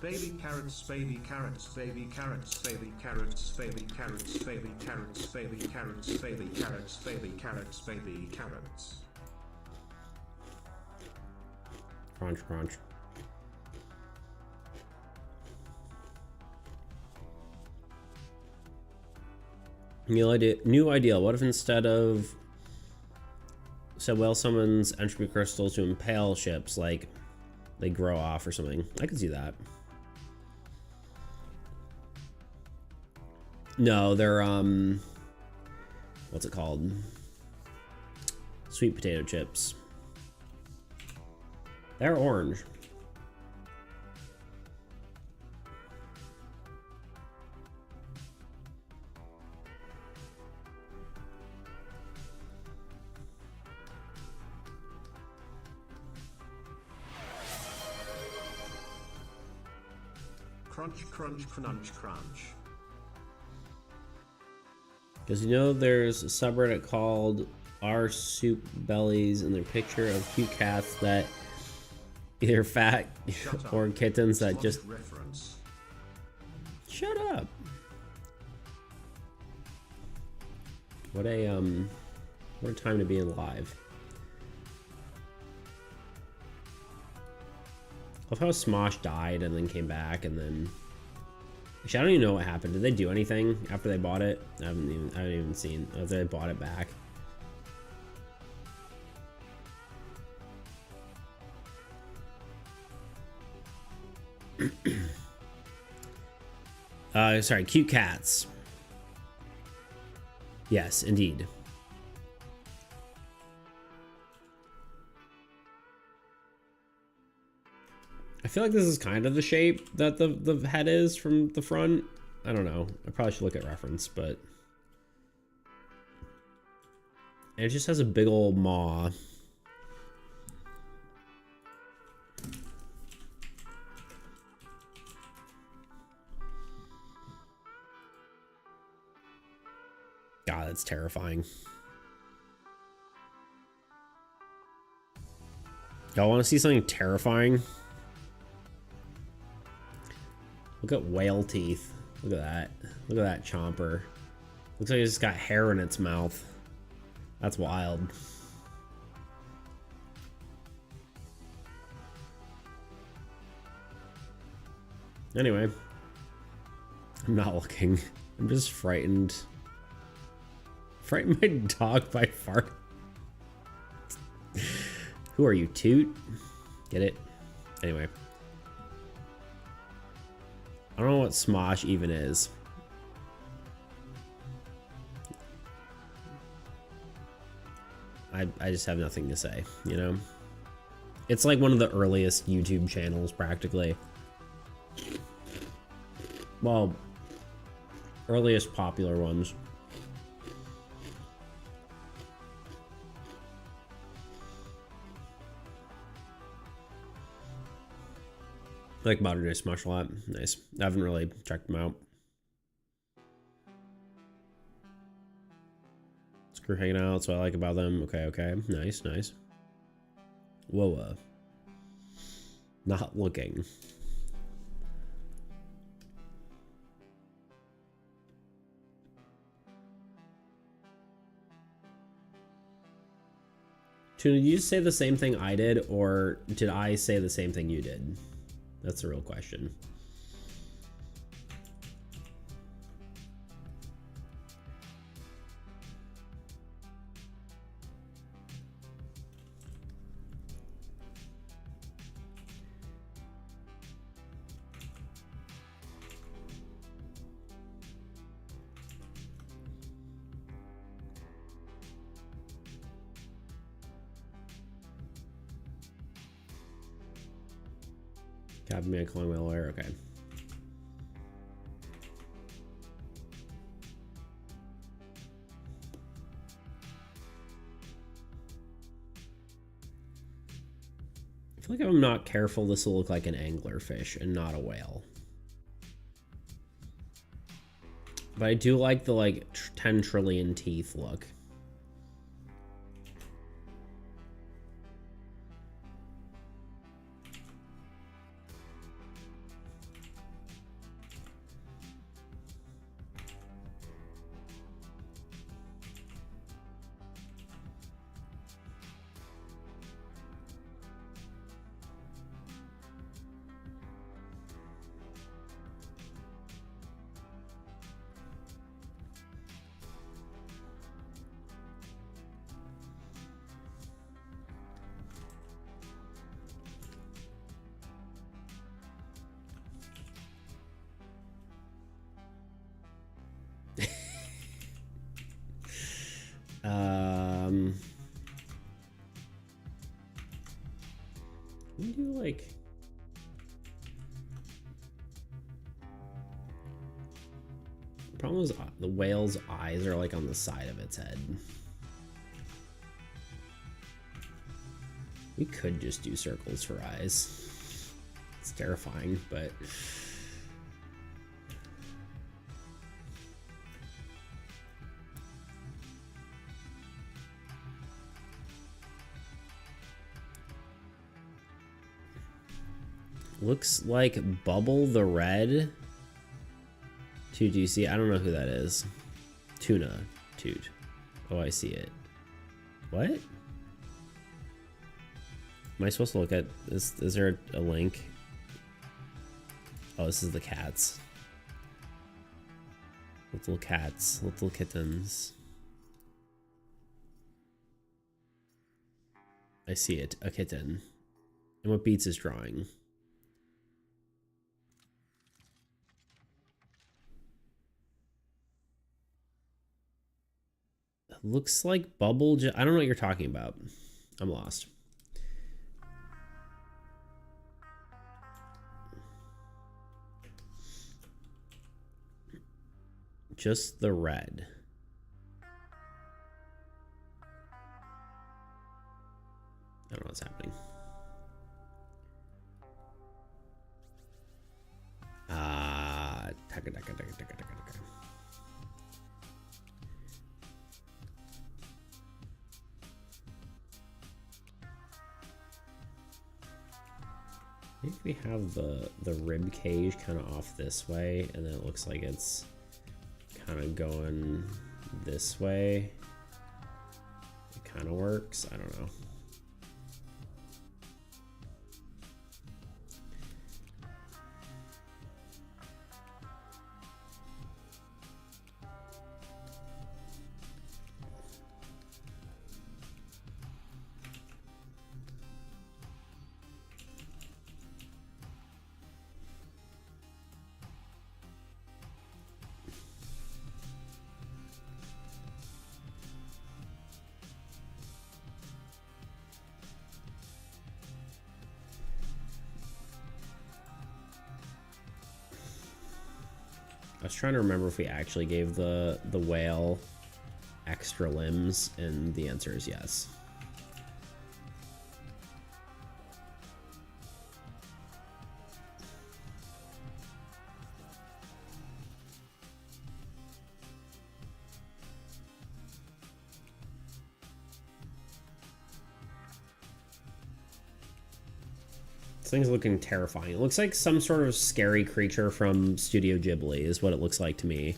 Baby carrots, baby carrots, baby carrots, baby carrots, baby carrots, baby carrots, baby carrots, baby carrots, baby carrots, baby carrots. Crunch, crunch. New idea. What if instead of whale summons entropy crystals to impale ships, like they grow off or something? I could see that. No, they're what's it called? Sweet potato chips. They're orange. Crunch, crunch, crunch, crunch. Because you know there's a subreddit called R Soup Bellies, and their picture of cute cats that either fat or kittens that just reference. Shut up. What a time to be alive. I love how Smosh died and then came back, and then actually I don't even know what happened. Did they do anything after they bought it? I haven't even seen if they bought it back. Sorry, cute cats. Yes, indeed. I feel like this is kind of the shape that the head is from the front. I don't know. I probably should look at reference, but and it just has a big old maw. God, that's terrifying. Y'all want to see something terrifying? Look at whale teeth. Look at that. Look at that chomper. Looks like it's just got hair in its mouth. That's wild. Anyway. I'm not looking. I'm just frightened. Frightened my dog by fart. Who are you, Toot? Get it? Anyway. I don't know what Smosh even is. I just have nothing to say, you know? It's like one of the earliest YouTube channels, practically. Well, earliest popular ones. Like Modern Day Smash a lot. Nice. I haven't really checked them out. Screw hanging out. That's what I like about them. Okay, okay. Nice, nice. Whoa, not looking. Tuna, did you say the same thing I did, or did I say the same thing you did? That's the real question. Cabin man calling my lawyer. Okay. I feel like if I'm not careful, this will look like an anglerfish and not a whale. But I do like the like 10 trillion teeth look. We do like the problem is the whale's eyes are like on the side of its head. We could just do circles for eyes. It's terrifying, but looks like Bubble the Red. Toot, do you see? I don't know who that is. Tuna. Toot. Oh, I see it. What? Am I supposed to look at this? Is there a link? Oh, this is the cats. Little cats. Little kittens. I see it. A kitten. And what Beats is drawing? Looks like Bubble. I don't know what you're talking about. I'm lost. Just the red. I don't know what's happening. Taka, taka, taka, taka, taka, taka. I think we have the rib cage kind of off this way, and then it looks like it's kind of going this way. It kind of works. I don't know. I was trying to remember if we actually gave the whale extra limbs, and the answer is yes. This thing's looking terrifying. It looks like some sort of scary creature from Studio Ghibli is what it looks like to me.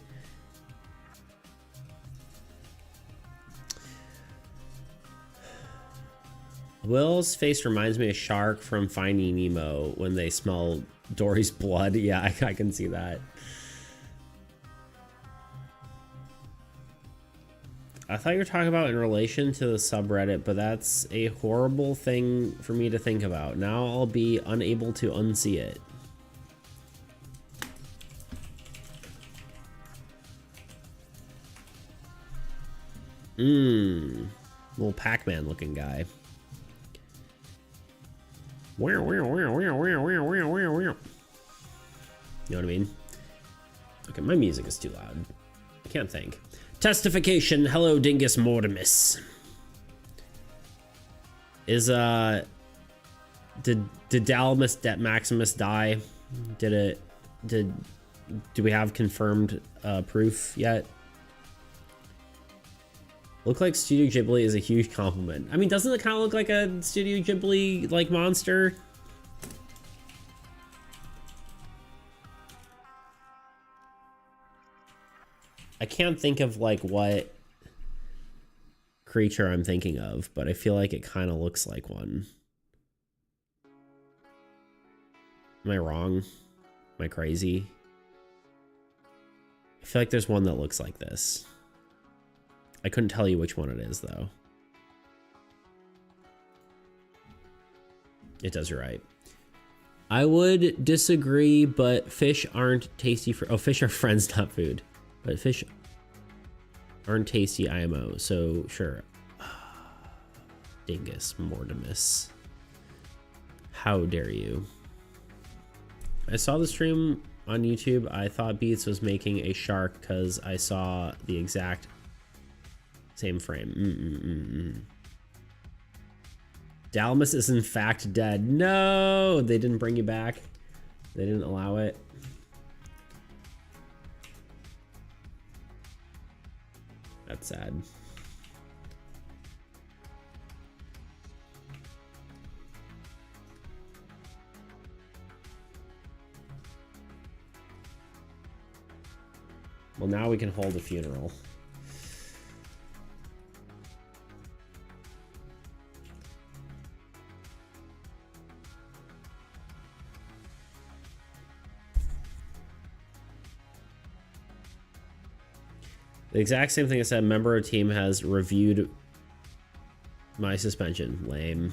Will's face reminds me of Shark from Finding Nemo when they smell Dory's blood. Yeah, I can see that. I thought you were talking about in relation to the subreddit, but that's a horrible thing for me to think about. Now I'll be unable to unsee it. Little Pac-Man looking guy. You know what I mean? Okay, my music is too loud. I can't think. Testification. Hello, Dingus Mortimus. Is did Dalmus Maximus die? Do we have confirmed proof yet? Look like Studio Ghibli is a huge compliment. I mean, doesn't it kind of look like a Studio Ghibli like monster? I can't think of like what creature I'm thinking of, but I feel like it kind of looks like one. Am I wrong? Am I crazy? I feel like there's one that looks like this. I couldn't tell you which one it is, though. It does, you're right. I would disagree, but fish aren't tasty for... Oh, fish are friends, not food. But fish aren't tasty IMO, so sure. Dingus Mortimus. How dare you? I saw the stream on YouTube. I thought Beats was making a shark because I saw the exact same frame. Dalmus is in fact dead. No, they didn't bring you back. They didn't allow it. That's sad. Well, now we can hold a funeral. The exact same thing I said. Member of team has reviewed my suspension. Lame.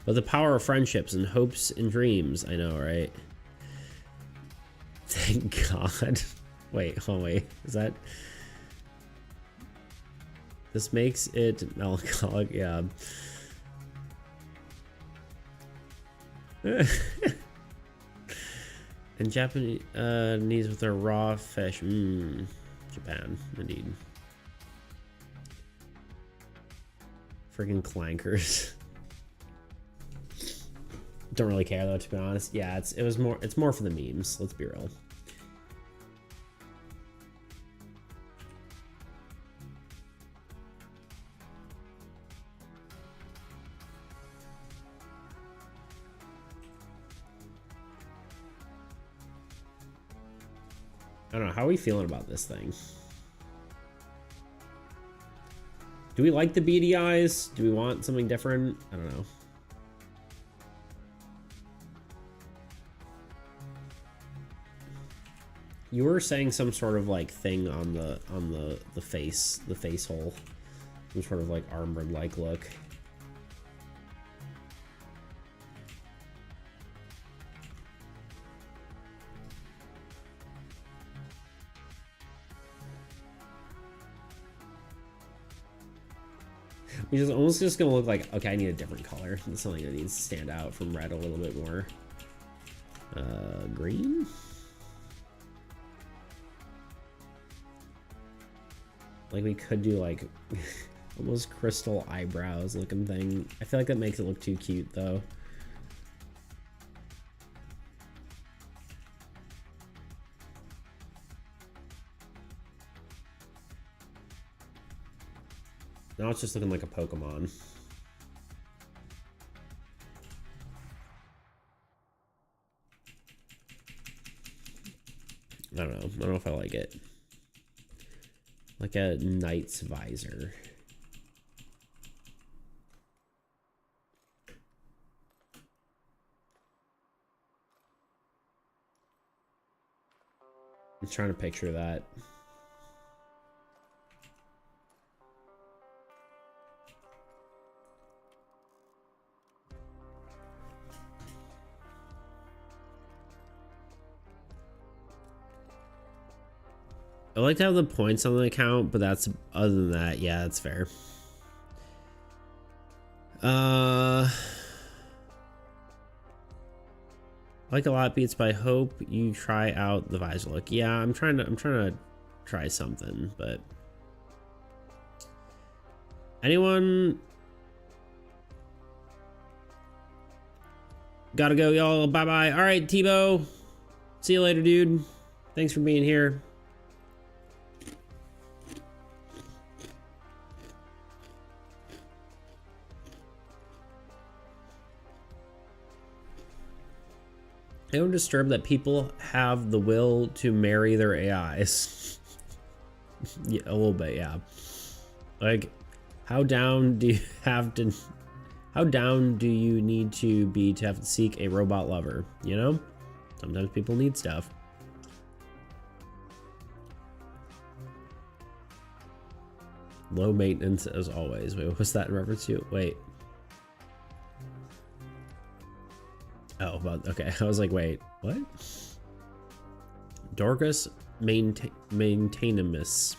But the power of friendships and hopes and dreams. I know, right? Thank God. Wait, hold on, wait. Is that... This makes it melancholic, yeah. And Japanese needs with their raw fish. Japan, indeed. Freaking clankers. Don't really care though, to be honest. Yeah, it's more for the memes. Let's be real. I don't know. How are we feeling about this thing? Do we like the beady eyes? Do we want something different? I don't know. You were saying some sort of like thing on the face hole. Some sort of like armored like look. Which is almost just gonna look like, okay, I need a different color. It's something that needs to stand out from red a little bit more. Green? Like we could do like almost crystal eyebrows looking thing. I feel like that makes it look too cute though. Now it's just looking like a Pokemon. I don't know. I don't know if I like it. Like a knight's visor. I'm trying to picture that. I like to have the points on the account, but that's other than that, yeah, that's fair. I like a lot of beats, but I hope you try out the visor look. Yeah, I'm trying to try something, but anyone gotta go, y'all. Bye bye. All right, Tebow. See you later, dude. Thanks for being here. I don't disturb that people have the will to marry their AIs. Yeah, a little bit, yeah. Like, how down do you have to? How down do you need to be to have to seek a robot lover? You know, sometimes people need stuff. Low maintenance as always. Wait, what was that in reference to? Wait. Oh, but okay. I was like, wait, what? Dorcas maintainimus.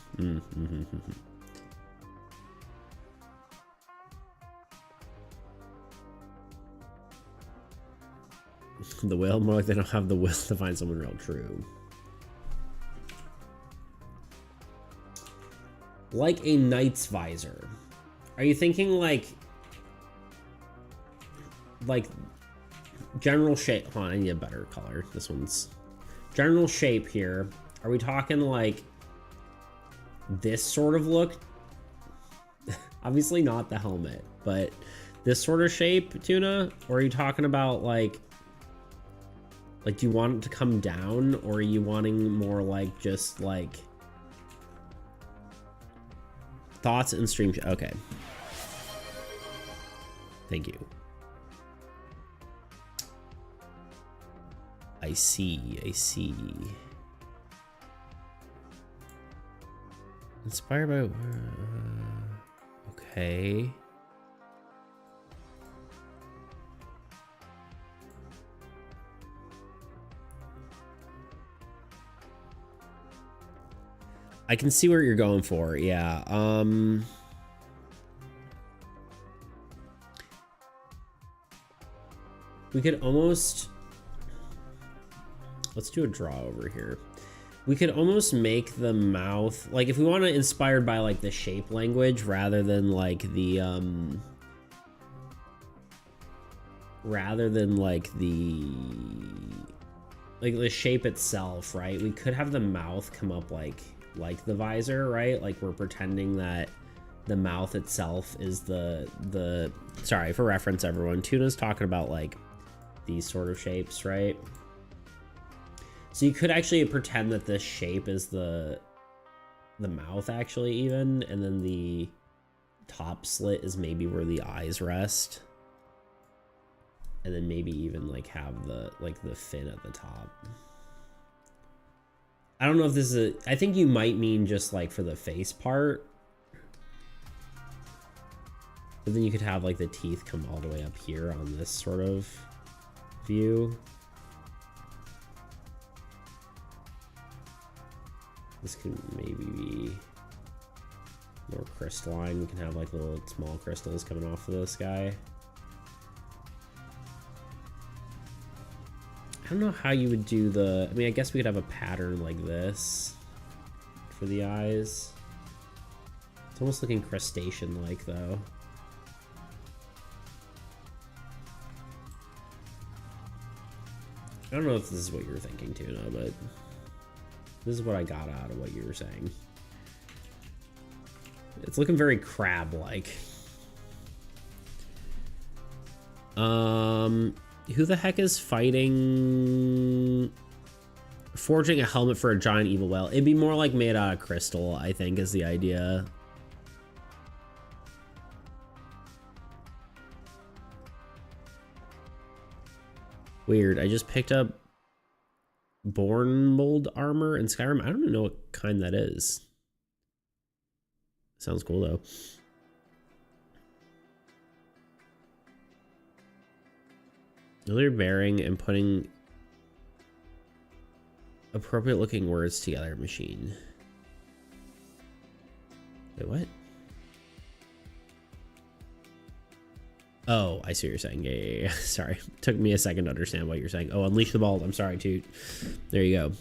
The will? More like they don't have the will to find someone real true. Like a knight's visor. Are you thinking like general shape? Hold on, I need a better color. This one's general shape here. Are we talking like this sort of look? Obviously not the helmet, but this sort of shape, Tuna? Or are you talking about like do you want it to come down, or are you wanting more like just like thoughts and stream? Okay. Thank you. I see. Inspired by... okay. I can see where you're going for, yeah. We could almost... let's do a draw over here. We could almost make the mouth, like if we want to inspired by like the shape language rather than like the the shape itself, right? We could have the mouth come up like the visor, right? Like we're pretending that the mouth itself is the sorry for reference, everyone. Tuna's talking about like these sort of shapes, right? So you could actually pretend that this shape is the mouth actually even, and then the top slit is maybe where the eyes rest. And then maybe even like have the fin at the top. I don't know if this is I think you might mean just like for the face part. But then you could have like the teeth come all the way up here on this sort of view. This can maybe be more crystalline. We can have like little small crystals coming off of this guy. I don't know how you would do the... I mean, I guess we could have a pattern like this for the eyes. It's almost looking crustacean-like, though. I don't know if this is what you were thinking, Tuna, but this is what I got out of what you were saying. It's looking very crab-like. Who the heck is fighting... Forging a helmet for a giant evil whale? It'd be more like made out of crystal, I think, is the idea. Weird. I just picked up Born Mold armor in Skyrim. I don't even know what kind that is. Sounds cool, though. Really bearing and putting appropriate looking words together machine. Wait, what? Oh, I see what you're saying. Yeah. Sorry. Took me a second to understand what you're saying. Oh, unleash the bald. I'm sorry, Toot. There you go.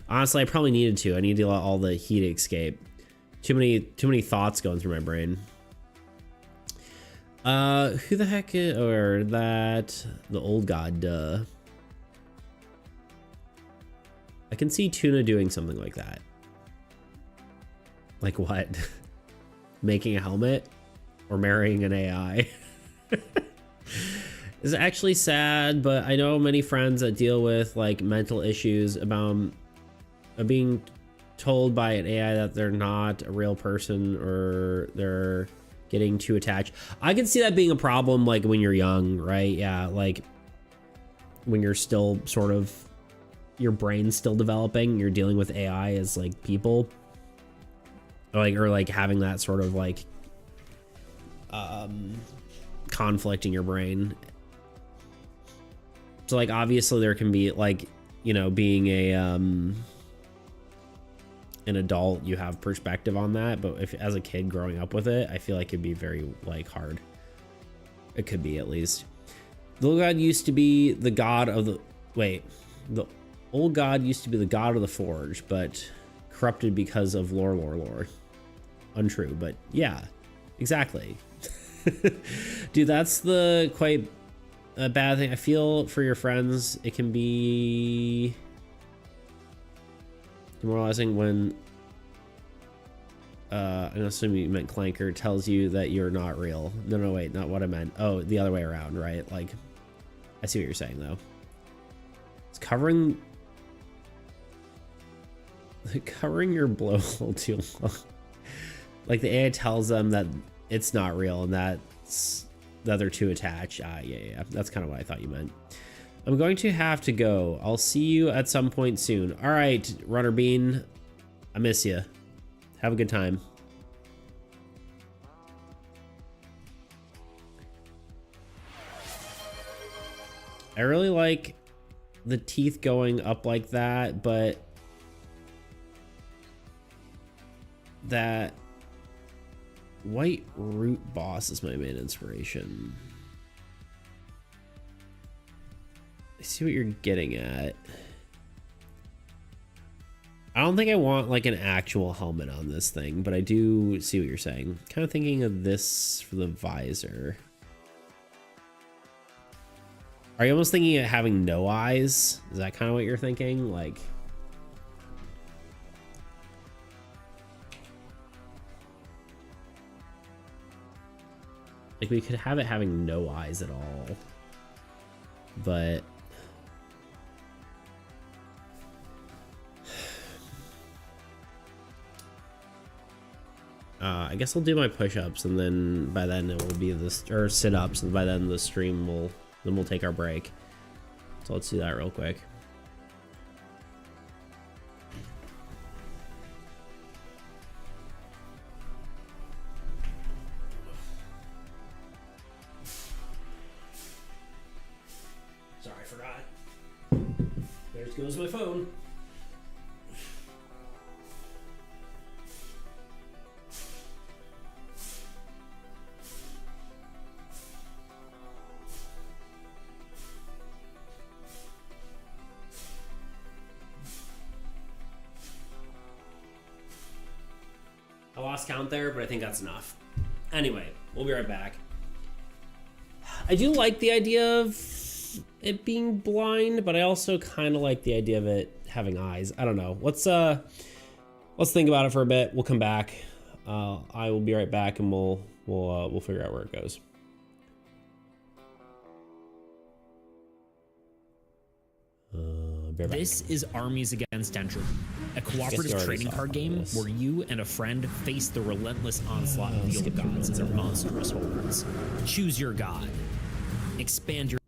Honestly, I probably needed to. I need to let all the heat escape. Too many thoughts going through my brain. Who the heck is, or that, the old god, duh. I can see Tuna doing something like that. Like what? Making a helmet? Or marrying an AI? It's actually sad, but I know many friends that deal with like mental issues about being told by an AI that they're not a real person or they're getting too attached. I can see that being a problem like when you're young, right? Yeah, like when you're still sort of, your brain's still developing, you're dealing with AI as like people. Or like having that sort of like conflict in your brain. So like obviously there can be like, you know, being a an adult, you have perspective on that, but if as a kid growing up with it, I feel like it'd be very like hard. It could be, at least. The old god used to be the god of the the old god used to be the god of the forge, but corrupted because of lore. Untrue, but yeah, exactly. Dude, that's the quite a bad thing. I feel for your friends, it can be demoralizing when I'm assuming you meant Clanker tells you that you're not real. No, wait, not what I meant. Oh, the other way around, right? Like, I see what you're saying though. It's covering your blowhole too long. Like the AI tells them that it's not real and that's that they're too attached. Yeah. That's kind of what I thought you meant. I'm going to have to go. I'll see you at some point soon. All right, Runner Bean. I miss you. Have a good time. I really like the teeth going up like that, but that white root boss is my main inspiration. I see what you're getting at. I don't think I want like an actual helmet on this thing, but I do see what you're saying. Kind of thinking of this for the visor. Are you almost thinking of having no eyes? Is that kind of what you're thinking? Like, we could have it having no eyes at all, but I guess I'll do my push-ups, and then by then it will be this, or sit-ups, and by then the stream will, then we'll take our break. So let's do that real quick. Sorry, I forgot. There goes my phone. I lost count there, but I think that's enough. Anyway, we'll be right back. I do like the idea of it being blind, but I also kind of like the idea of it having eyes. I don't know. Let's think about it for a bit. We'll come back. I will be right back, and we'll figure out where it goes. This is Armies Against Entropy, a cooperative trading card game where you and a friend face the relentless onslaught of the old gods and their monstrous hordes. Choose your god. Expand your...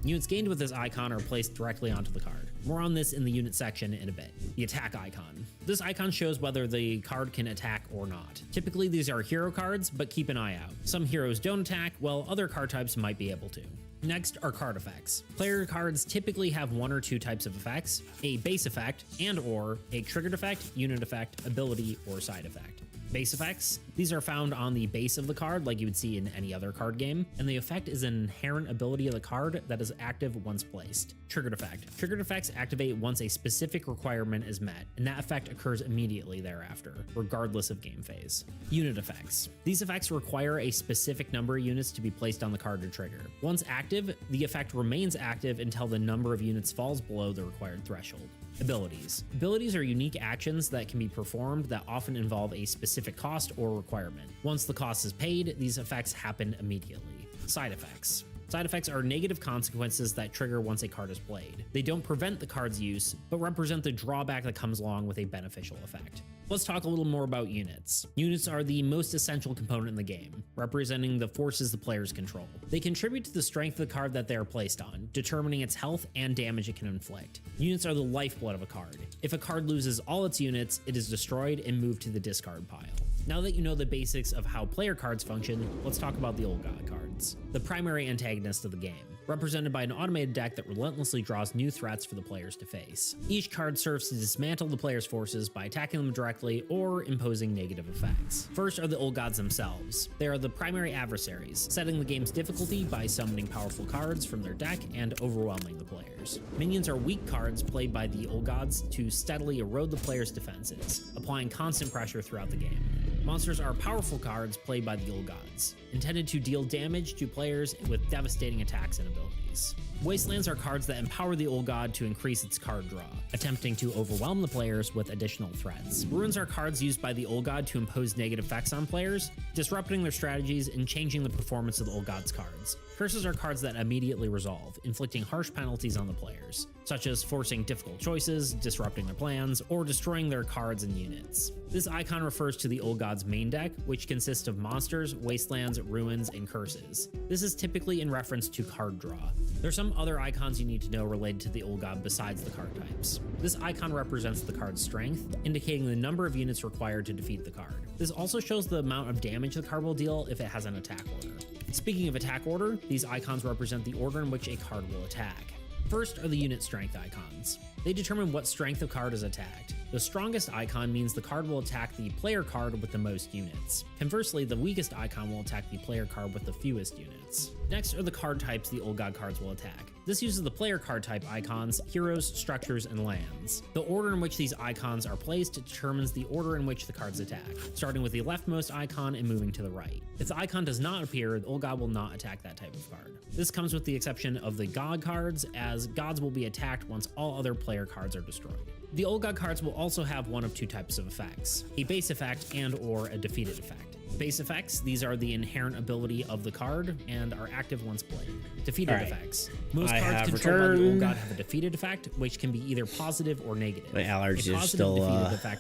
Units gained with this icon are placed directly onto the card. More on this in the unit section in a bit. The attack icon. This icon shows whether the card can attack or not. Typically these are hero cards, but keep an eye out. Some heroes don't attack, while other card types might be able to. Next are card effects. Player cards typically have one or two types of effects, a base effect and or a triggered effect, unit effect, ability, or side effect. Base effects, these are found on the base of the card like you would see in any other card game, and the effect is an inherent ability of the card that is active once placed. Triggered effect. Triggered effects activate once a specific requirement is met, and that effect occurs immediately thereafter, regardless of game phase. Unit effects. These effects require a specific number of units to be placed on the card to trigger. Once active, the effect remains active until the number of units falls below the required threshold. Abilities. Abilities are unique actions that can be performed that often involve a specific cost or requirement. Once the cost is paid, these effects happen immediately. Side effects. Side effects are negative consequences that trigger once a card is played. They don't prevent the card's use, but represent the drawback that comes along with a beneficial effect. Let's talk a little more about units. Units are the most essential component in the game, representing the forces the players control. They contribute to the strength of the card that they are placed on, determining its health and damage it can inflict. Units are the lifeblood of a card. If a card loses all its units, it is destroyed and moved to the discard pile. Now that you know the basics of how player cards function, let's talk about the Old God cards, the primary antagonist of the game, represented by an automated deck that relentlessly draws new threats for the players to face. Each card serves to dismantle the player's forces by attacking them directly or imposing negative effects. First are the Old Gods themselves. They are the primary adversaries, setting the game's difficulty by summoning powerful cards from their deck and overwhelming the players. Minions are weak cards played by the Old Gods to steadily erode the player's defenses, applying constant pressure throughout the game. Monsters are powerful cards played by the Old Gods, intended to deal damage to players with devastating attacks and abilities. Wastelands are cards that empower the Old God to increase its card draw, attempting to overwhelm the players with additional threats. Ruins are cards used by the Old God to impose negative effects on players, disrupting their strategies and changing the performance of the Old God's cards. Curses are cards that immediately resolve, inflicting harsh penalties on the players, such as forcing difficult choices, disrupting their plans, or destroying their cards and units. This icon refers to the Old God's main deck, which consists of monsters, wastelands, ruins, and curses. This is typically in reference to card draw. There are some other icons you need to know related to the Old God besides the card types. This icon represents the card's strength, indicating the number of units required to defeat the card. This also shows the amount of damage the card will deal if it has an attack order. Speaking of attack order, these icons represent the order in which a card will attack. First are the unit strength icons. They determine what strength a card is attacked. The strongest icon means the card will attack the player card with the most units. Conversely, the weakest icon will attack the player card with the fewest units. Next are the card types the Old God cards will attack. This uses the player card type icons, heroes, structures, and lands. The order in which these icons are placed determines the order in which the cards attack, starting with the leftmost icon and moving to the right. If the icon does not appear, the Old God will not attack that type of card. This comes with the exception of the God cards, as gods will be attacked once all other player cards are destroyed. The Old God cards will also have one of two types of effects, a base effect and or a defeated effect. Base effects, these are the inherent ability of the card and are active once played. Defeated effects. Most cards controlled by the Old God have a defeated effect, which can be either positive or negative. My allergies are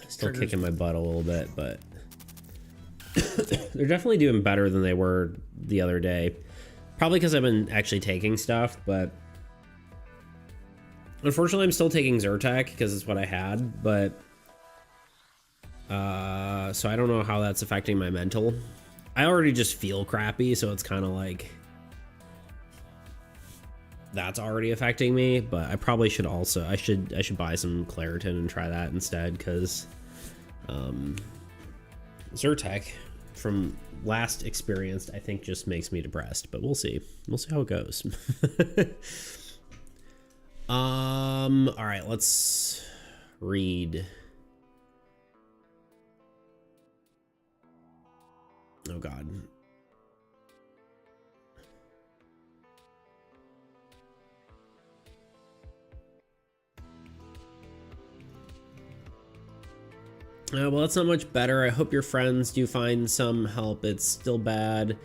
still kicking my butt a little bit, but they're definitely doing better than they were the other day. Probably because I've been actually taking stuff, but unfortunately I'm still taking Zyrtec because it's what I had, but so I don't know how that's affecting my mental. I already just feel crappy, so it's kind of like that's already affecting me, but I probably should also I should buy some Claritin and try that instead, because Zyrtec from last experience I think just makes me depressed, but we'll see how it goes. All right, let's read. God. Well, that's not much better. I hope your friends do find some help. It's still bad.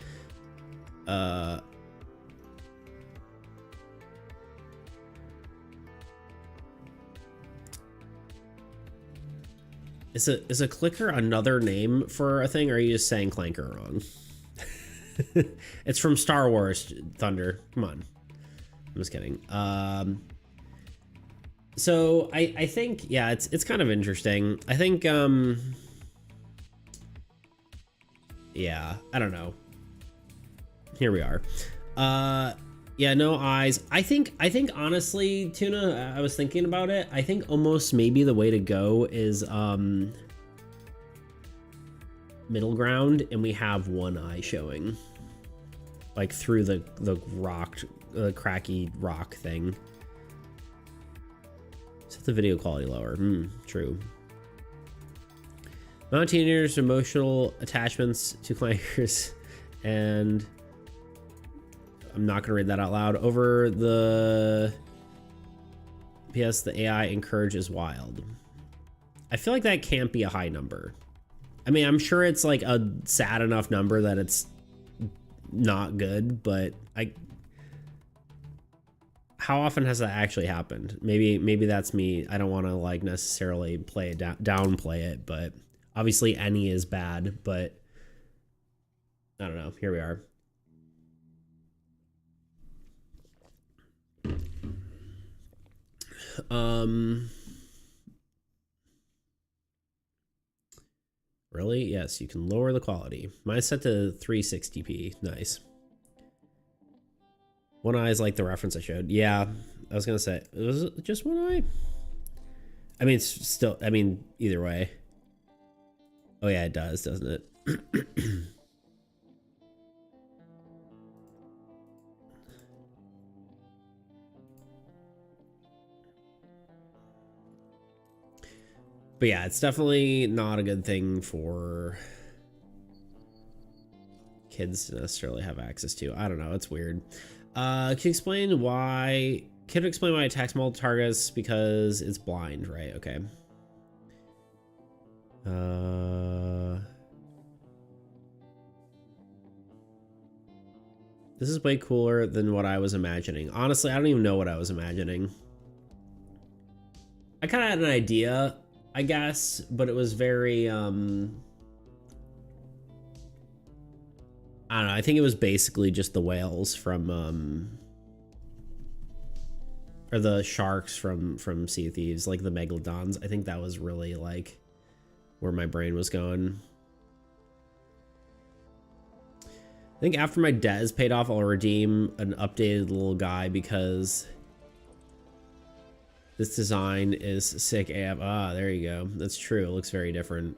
Is a clicker another name for a thing, or are you just saying clanker wrong? It's from Star Wars, Thunder. Come on. I'm just kidding. So I think, yeah, it's kind of interesting. I think, yeah, I don't know. Here we are. Yeah, no eyes. I think honestly, Tuna, I was thinking about it. I think almost maybe the way to go is middle ground, and we have one eye showing, like through the cracky rock thing. Set the video quality lower. True. Non-teenagers' emotional attachments to clankers, and I'm not gonna read that out loud. Over the PS, the AI encourages wild. I feel like that can't be a high number. I mean, I'm sure it's like a sad enough number that it's not good, but how often has that actually happened? Maybe that's me. I don't want to like necessarily play it downplay it, but obviously any is bad, but I don't know. Here we are. Really? Yes, you can lower the quality. Mine's set to 360p. Nice. One eye is like the reference I showed. Yeah, I was gonna say, was it just one eye? I mean, it's still, I mean, either way. Oh yeah, it does, doesn't it? But yeah, it's definitely not a good thing for kids to necessarily have access to. I don't know, it's weird. Can you explain why? Can you explain why it attacks multiple targets? Because it's blind, right? Okay. This is way cooler than what I was imagining. Honestly, I don't even know what I was imagining. I kind of had an idea, I guess, but it was very, I don't know, I think it was basically just the whales from, or the sharks from Sea of Thieves, like the megalodons. I think that was really like where my brain was going. I think after my debt is paid off, I'll redeem an updated little guy because this design is sick AF. Ah, there you go. That's true. It looks very different.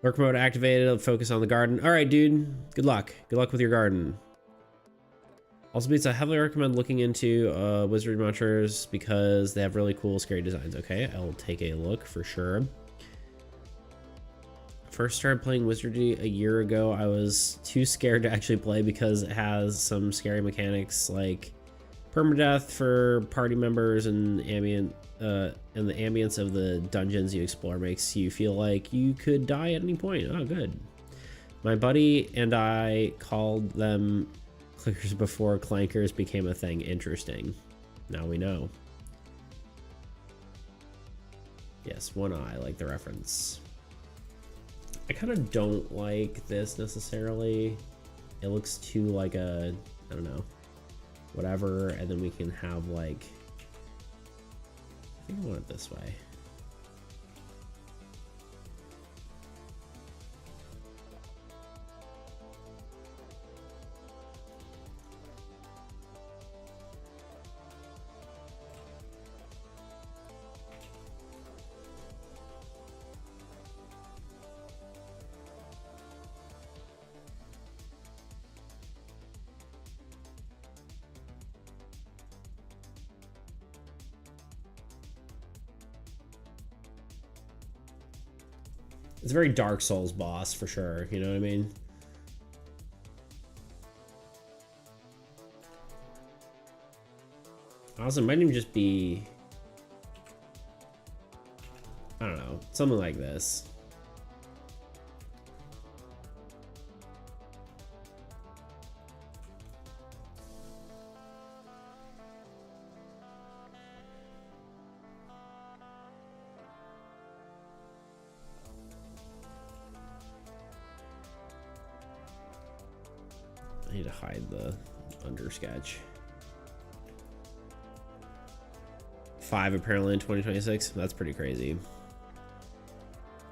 Work mode activated. Focus on the garden. All right, dude. Good luck. Good luck with your garden. Also, beats, I heavily recommend looking into Wizard Munchers because they have really cool, scary designs. Okay, I'll take a look for sure. First started playing Wizardry a year ago. I was too scared to actually play because it has some scary mechanics like permadeath for party members and ambient and the ambience of the dungeons you explore makes you feel like you could die at any point. Oh, good. My buddy and I called them clickers before clankers became a thing. Interesting. Now we know. Yes, one eye, like the reference. I kind of don't like this necessarily. It looks too like a, I don't know, whatever, and then we can have like, I think I want it this way. It's a very Dark Souls boss for sure, you know what I mean? Also, it might even just be, I don't know, something like this. I need to hide the undersketch. 5 apparently in 2026. That's pretty crazy.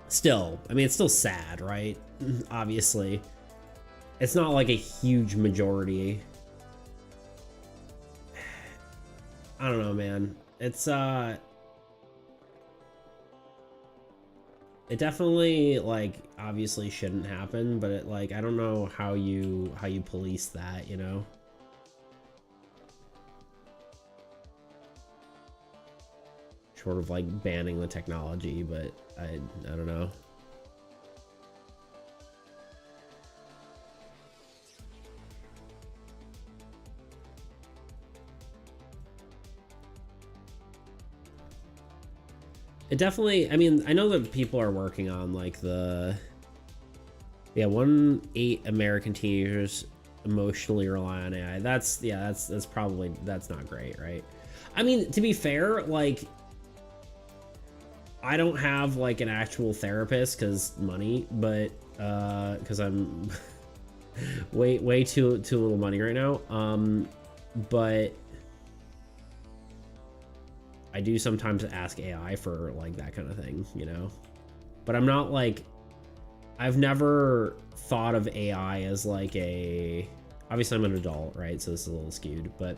Still, I mean, it's still sad, right? Obviously. It's not like a huge majority. I don't know, man. It's, it definitely, like, obviously shouldn't happen, but it, like, I don't know how you police that, you know? Short of like banning the technology, but I don't know. It definitely, I mean, I know that people are working on like the, yeah, 1/8 American teenagers emotionally rely on AI. That's, yeah, that's probably, that's not great, right? I mean, to be fair, like, I don't have like an actual therapist because money, but because I'm way too little money right now. But I do sometimes ask AI for like that kind of thing, you know. But I'm not like, I've never thought of AI as like a, obviously I'm an adult, right? So this is a little skewed, but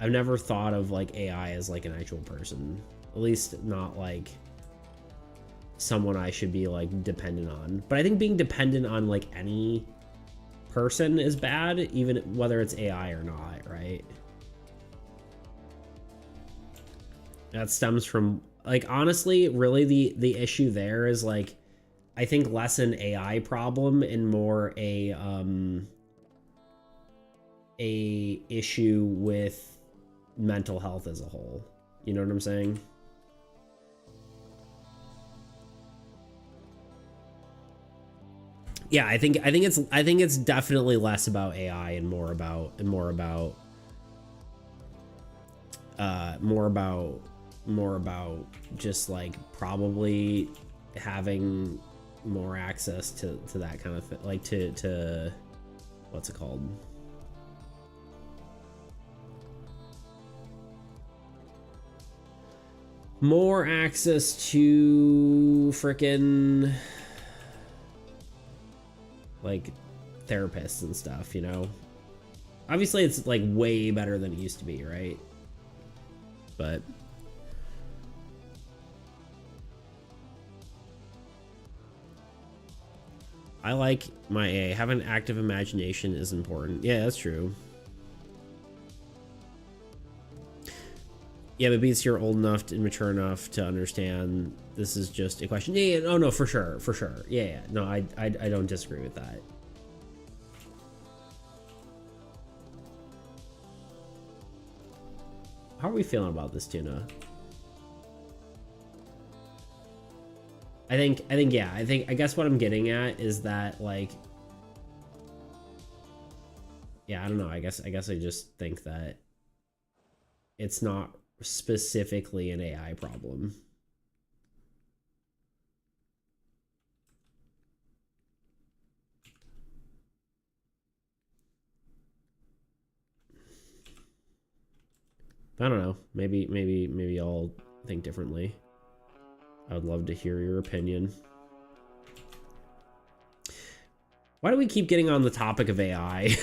I've never thought of like AI as like an actual person, at least not like someone I should be like dependent on. But I think being dependent on like any person is bad, even whether it's AI or not, right? That stems from like, honestly, really the issue there is like, I think less an AI problem and more a issue with mental health as a whole. You know what I'm saying? Yeah, I think it's definitely less about AI and more about just like probably having more access to that kind of thing, like to what's it called? More access to frickin' like therapists and stuff, you know? Obviously it's like way better than it used to be, right? But I like my A. Having an active imagination is important. Yeah, that's true. Yeah, but Beats, you're old enough and mature enough to understand this is just a question. Yeah, oh no, for sure, for sure. Yeah, no, I don't disagree with that. How are we feeling about this tuna? I guess what I'm getting at is that like, yeah, I don't know. I guess I just think that it's not specifically an AI problem. I don't know. Maybe I'll think differently. I would love to hear your opinion. Why do we keep getting on the topic of AI?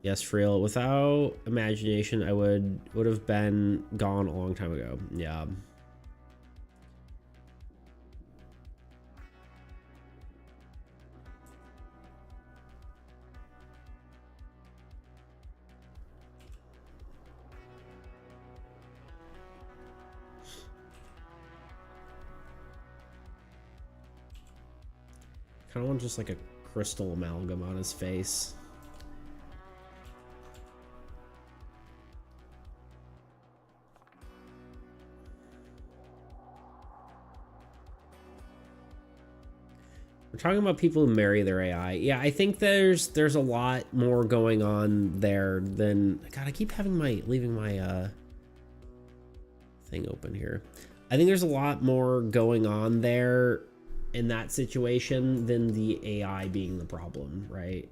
Yes, for real. Without imagination, I would have been gone a long time ago. Yeah. Kind of want just like a crystal amalgam on his face. We're talking about people who marry their AI. Yeah, I think there's a lot more going on there than... God, I keep leaving my thing open here. I think there's a lot more going on there in that situation than the AI being the problem, right?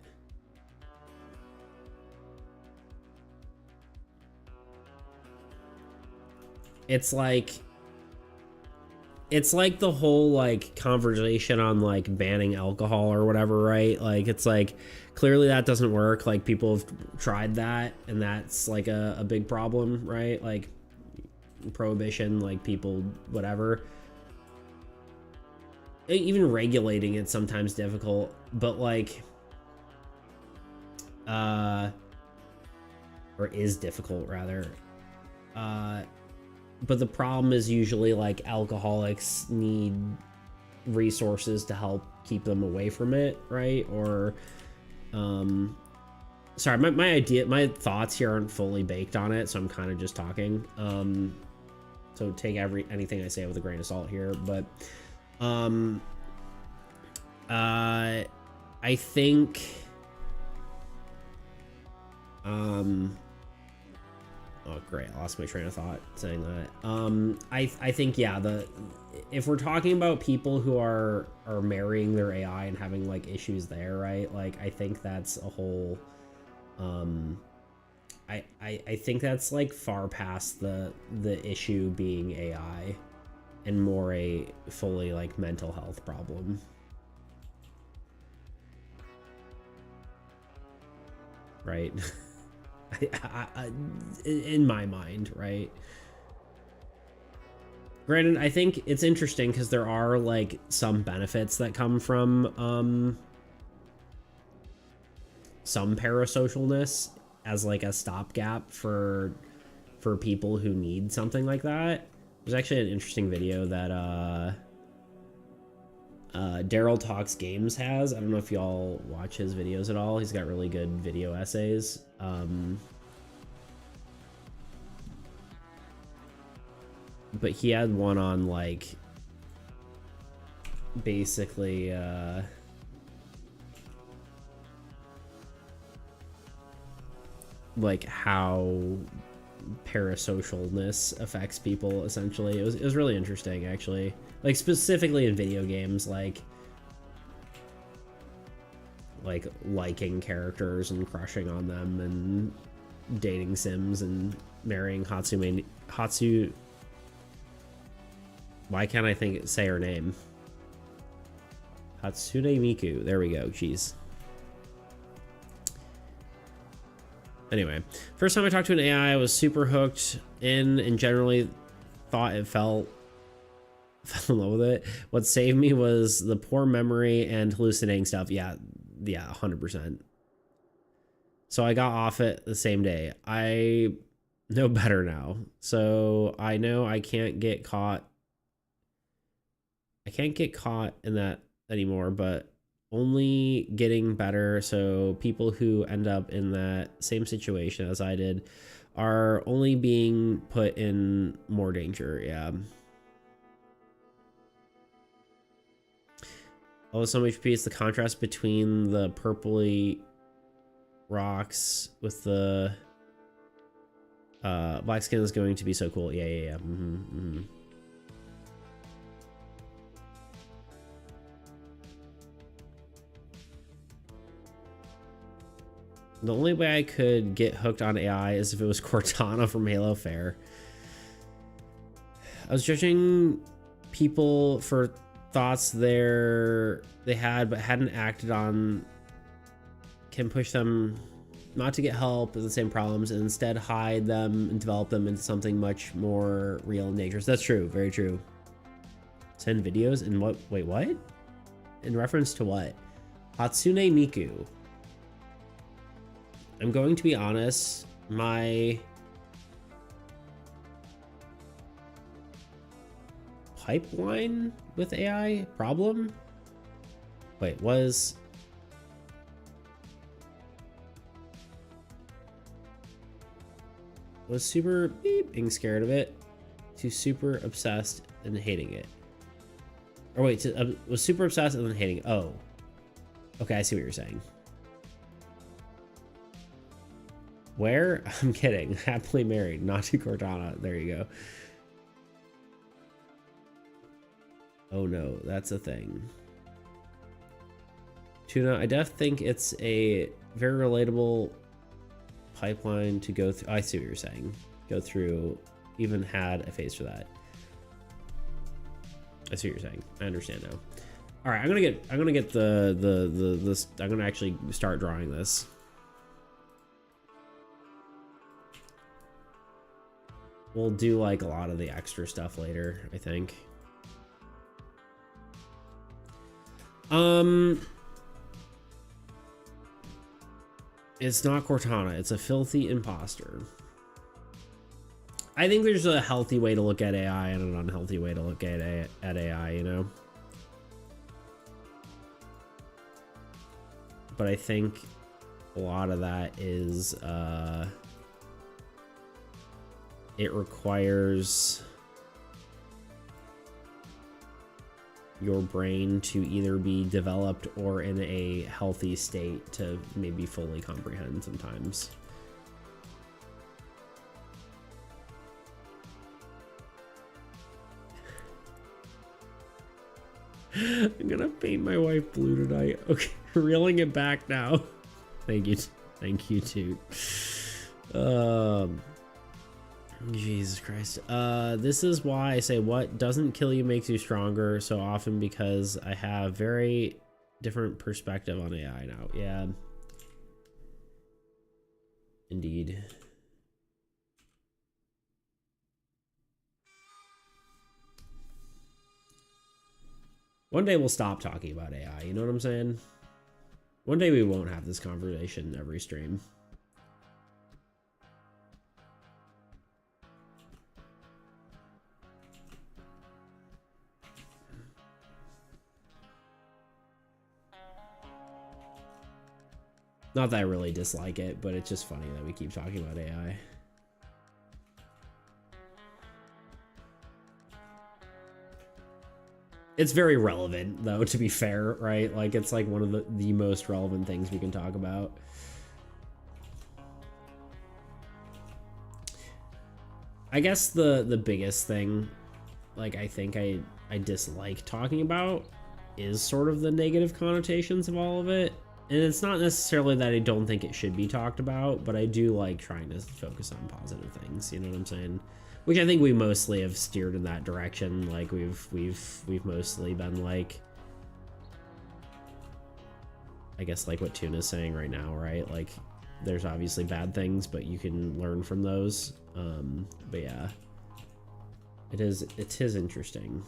It's like the whole like conversation on like banning alcohol or whatever, right? Like it's like clearly that doesn't work. Like people have tried that and that's like a big problem, right? Like prohibition, like people whatever. Even regulating it's sometimes difficult, but like or is difficult rather. But the problem is usually like alcoholics need resources to help keep them away from it, right? Or sorry, my thoughts here aren't fully baked on it, so I'm kind of just talking. So take anything I say with a grain of salt here, but I think oh great, I lost my train of thought saying that. I think yeah, if we're talking about people who are marrying their AI and having like issues there, right? Like I think that's a whole I think that's like far past the issue being AI and more a fully like mental health problem. Right? In my mind, right? Granted, I think it's interesting because there are like some benefits that come from some parasocialness as like a stopgap for people who need something like that. There's actually an interesting video that Daryl Talks Games has. I don't know if y'all watch his videos at all. He's got really good video essays. But he had one on like basically like how parasocialness affects people essentially. It was really interesting actually, like specifically in video games, like liking characters and crushing on them and dating sims and marrying Hatsu. Why can't I say her name? Hatsune Miku. There we go. Jeez. Anyway, first time I talked to an AI, I was super hooked in and generally thought it fell in love with it. What saved me was the poor memory and hallucinating stuff. Yeah, 100%. So I got off it the same day. I know better now. So I know I can't get caught. I can't get caught in that anymore, but only getting better. So people who end up in that same situation as I did are only being put in more danger. Yeah. Oh, so much HP is the contrast between the purpley rocks with the black skin is going to be so cool. Yeah. The only way I could get hooked on AI is if it was Cortana from Halo Fair. I was judging people for thoughts they had but hadn't acted on can push them not to get help with the same problems and instead hide them and develop them into something much more real and dangerous. That's true. Very true. Send videos in what? Wait, what? In reference to what? Hatsune Miku. I'm going to be honest, my pipeline with AI problem Wait, was super being scared of it to super obsessed and hating it? Or wait, was super obsessed and then hating it. Oh. Okay, I see what you're saying. Where? I'm kidding. Happily married, not to Cortana. There you go. Oh no, that's a thing. Tuna, I def think it's a very relatable pipeline to go through. I see what you're saying. Go through. Even had a face for that. I see what you're saying. I understand now. All right, I'm gonna get I'm gonna actually start drawing this. We'll do like a lot of the extra stuff later, I think. It's not Cortana, it's a filthy imposter. I think there's a healthy way to look at AI and an unhealthy way to look at AI, you know? But I think a lot of that is, it requires your brain to either be developed or in a healthy state to maybe fully comprehend sometimes. I'm gonna paint my wife blue tonight. Okay, reeling it back now. Thank you, Toot. Jesus Christ. This is why I say what doesn't kill you makes you stronger so often, because I have very different perspective on AI now. Yeah. Indeed. One day we'll stop talking about AI, you know what I'm saying? One day we won't have this conversation every stream. Not that I really dislike it, but it's just funny that we keep talking about AI. It's very relevant, though, to be fair, right? Like, it's like one of the most relevant things we can talk about. I guess the biggest thing, like, I think I dislike talking about is sort of the negative connotations of all of it. And it's not necessarily that I don't think it should be talked about, but I do like trying to focus on positive things, you know what I'm saying? Which I think we mostly have steered in that direction. Like we've mostly been like, I guess like what Tuna's saying right now, right? Like there's obviously bad things, but you can learn from those. But yeah, it is interesting.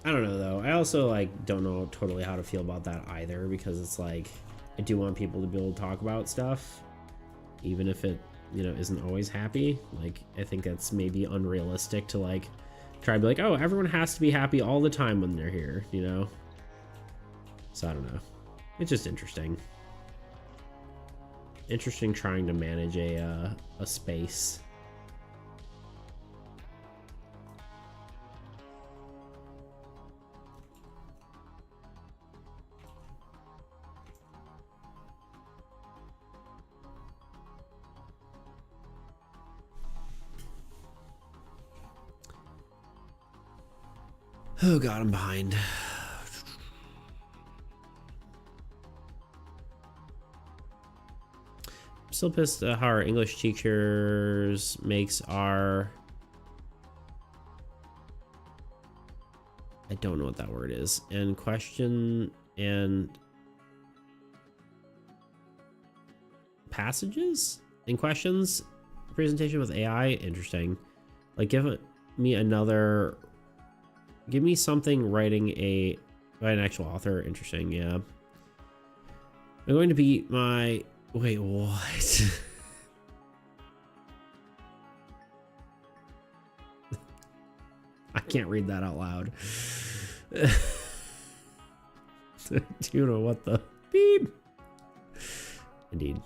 I don't know though. I also like don't know totally how to feel about that either, because it's like I do want people to be able to talk about stuff, even if it, you know, isn't always happy. Like I think that's maybe unrealistic to like try to be like, oh, everyone has to be happy all the time when they're here, you know? So I don't know. It's just interesting. Interesting trying to manage a space. Oh god, I'm behind. I'm still pissed at how our English teachers makes our... I don't know what that word is. And question and... passages? And questions? Presentation with AI? Interesting. Like, give me another... Give me something writing by an actual author. Interesting, yeah. I'm going to beat my Wait, what? I can't read that out loud. Do you know what the beep? Indeed.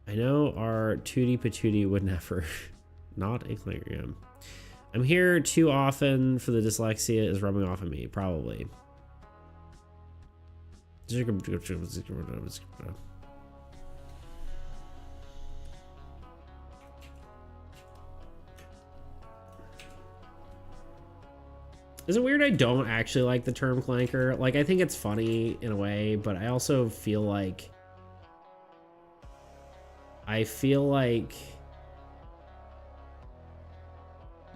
I know our Tootie Patootie would never. Not a clarion. I'm here too often for the dyslexia is rubbing off on me, probably. Is it weird I don't actually like the term clanker? Like, I think it's funny in a way, but I also feel like...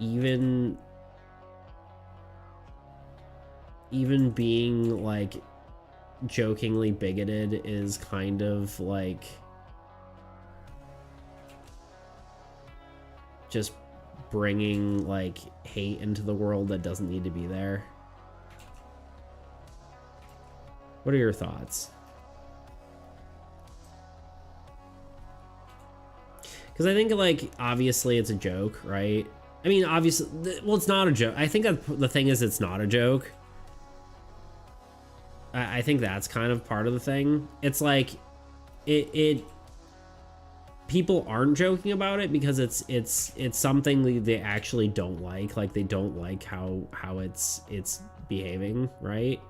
even being, like, jokingly bigoted is kind of, like... just bringing, like, hate into the world that doesn't need to be there. What are your thoughts? Because I think, like, obviously it's a joke, right? I mean, obviously, well, it's not a joke. I think the thing is it's not a joke. I think that's kind of part of the thing. It's like, people aren't joking about it because it's something they actually don't like. Like, they don't like how it's behaving, right?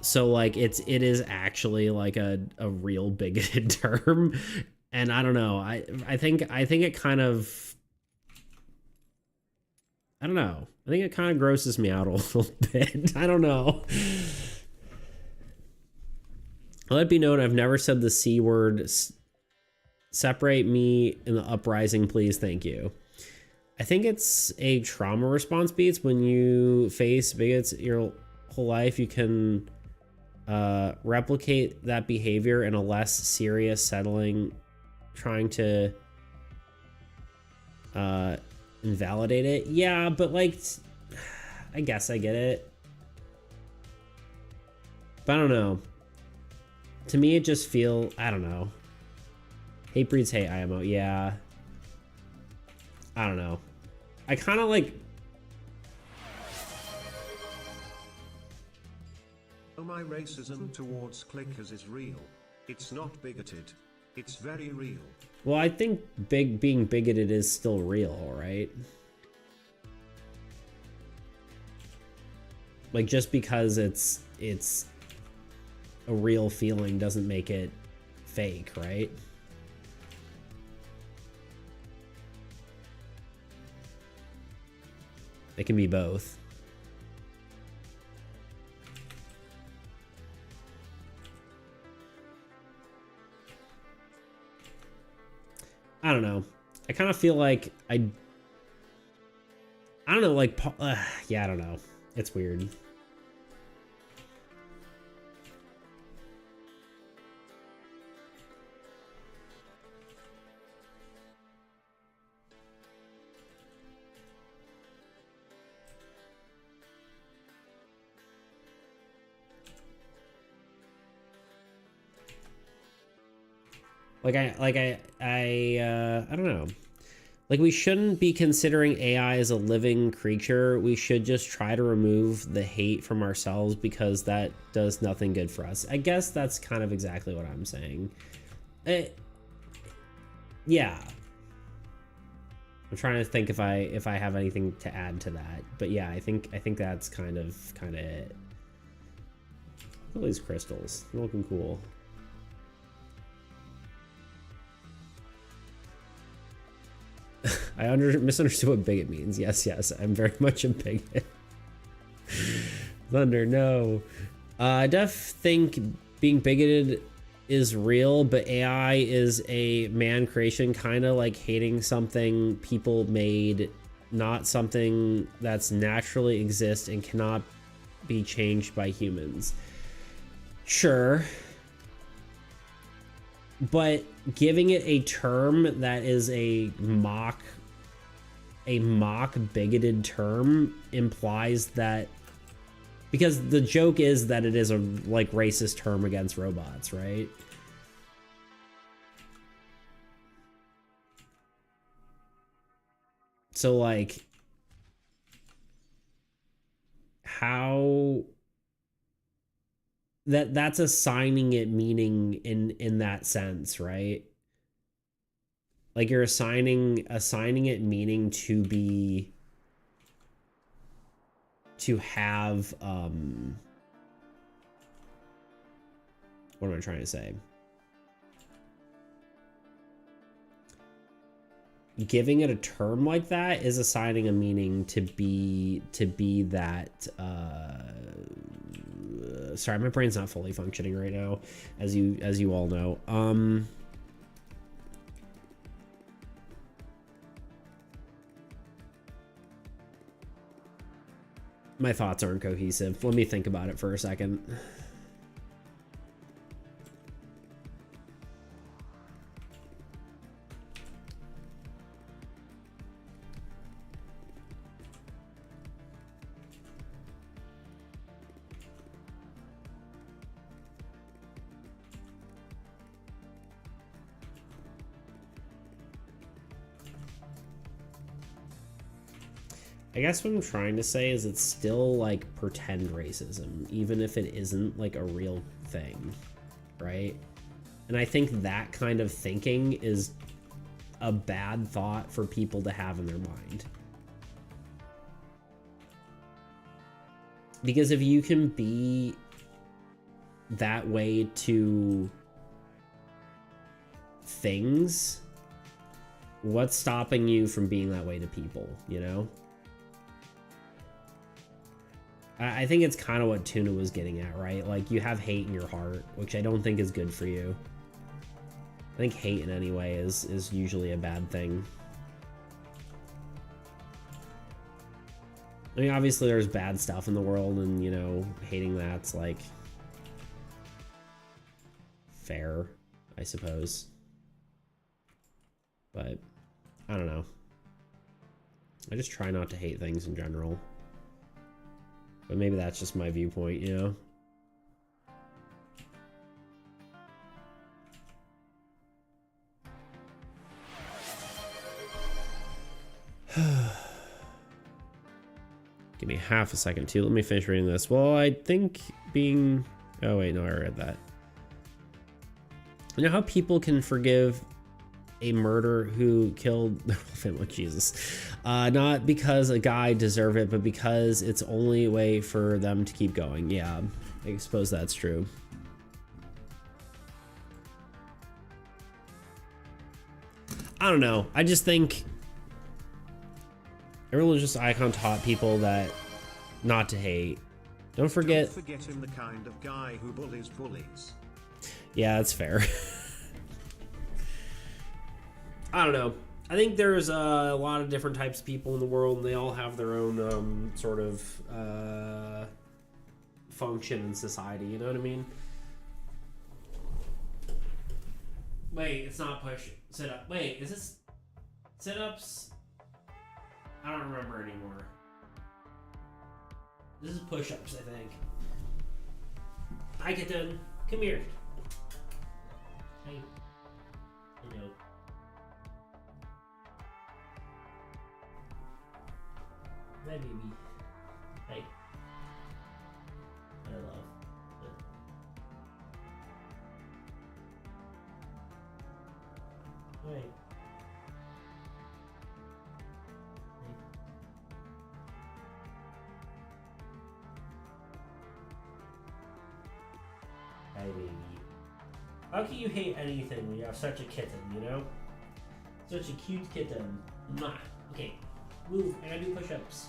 So, like, it is actually like a real bigoted term, and I don't know. I think it kind of, I don't know. I think it kind of grosses me out a little bit. I don't know. Let it be known, I've never said the C word. Separate me in the uprising, please. Thank you. I think it's a trauma response beats. When you face bigots your whole life, you can replicate that behavior in a less serious settling, trying to invalidate it. Yeah, but, like, I guess I get it, but I don't know. To me, it just I don't know. Hate breeds hate, IMO. Yeah, I don't know. I kind of like... Oh, my racism towards clickers is real. It's not bigoted. It's very real. Well, I think being bigoted is still real, right? Like, just because it's a real feeling doesn't make it fake, right? It can be both. I don't know. I kind of feel like I don't know, like, yeah, I don't know. It's weird. I don't know. Like, we shouldn't be considering AI as a living creature. We should just try to remove the hate from ourselves because that does nothing good for us. I guess that's kind of exactly what I'm saying. Yeah. I'm trying to think if I have anything to add to that. But yeah, I think that's kind of it. Look at these crystals. They're looking cool. I misunderstood what bigot means. Yes, I'm very much a bigot. Thunder, no. I think being bigoted is real, but AI is a man creation, kind of like hating something people made, not something that's naturally exist and cannot be changed by humans. Sure. But giving it a term that is a mock a mock bigoted term implies that, because the joke is that it is a like racist term against robots, right? So like, how that's assigning it meaning in that sense, right? Like you're assigning it meaning to be, to have what am I trying to say? Giving it a term like that is assigning a meaning to be that sorry, my brain's not fully functioning right now, as you all know. My thoughts aren't cohesive. Let me think about it for a second. I guess what I'm trying to say is it's still like pretend racism, even if it isn't like a real thing, right? And I think that kind of thinking is a bad thought for people to have in their mind. Because if you can be that way to things, what's stopping you from being that way to people, you know? I think it's kind of what Tuna was getting at, right? Like, you have hate in your heart, which I don't think is good for you. I think hate in any way is usually a bad thing. I mean, obviously there's bad stuff in the world, and, you know, hating that's, like, fair, I suppose. But, I don't know. I just try not to hate things in general. But maybe that's just my viewpoint, you know? Give me half a second, too. Let me finish reading this. Well, I think being... Oh, wait, no, I read that. You know how people can forgive a murderer who killed their whole family? Jesus. Not because a guy deserved it, but because it's the only way for them to keep going. Yeah, I suppose that's true. I don't know. I just think a religious icon taught people that not to hate. Don't forget him, the kind of guy who bullies bullies. Yeah, that's fair. I don't know. I think there's a lot of different types of people in the world, and they all have their own sort of function in society. You know what I mean? Wait, it's not push sit up. Wait, is this sit ups? I don't remember anymore. This is push ups, I think. Hi, kitten. Come here. Hey. Hello. Hi, baby. Hey. I love. Hey. Hi, baby. How can you hate anything when you have such a kitten, you know? Such a cute kitten. Mwah. Okay, move. I gotta do push-ups.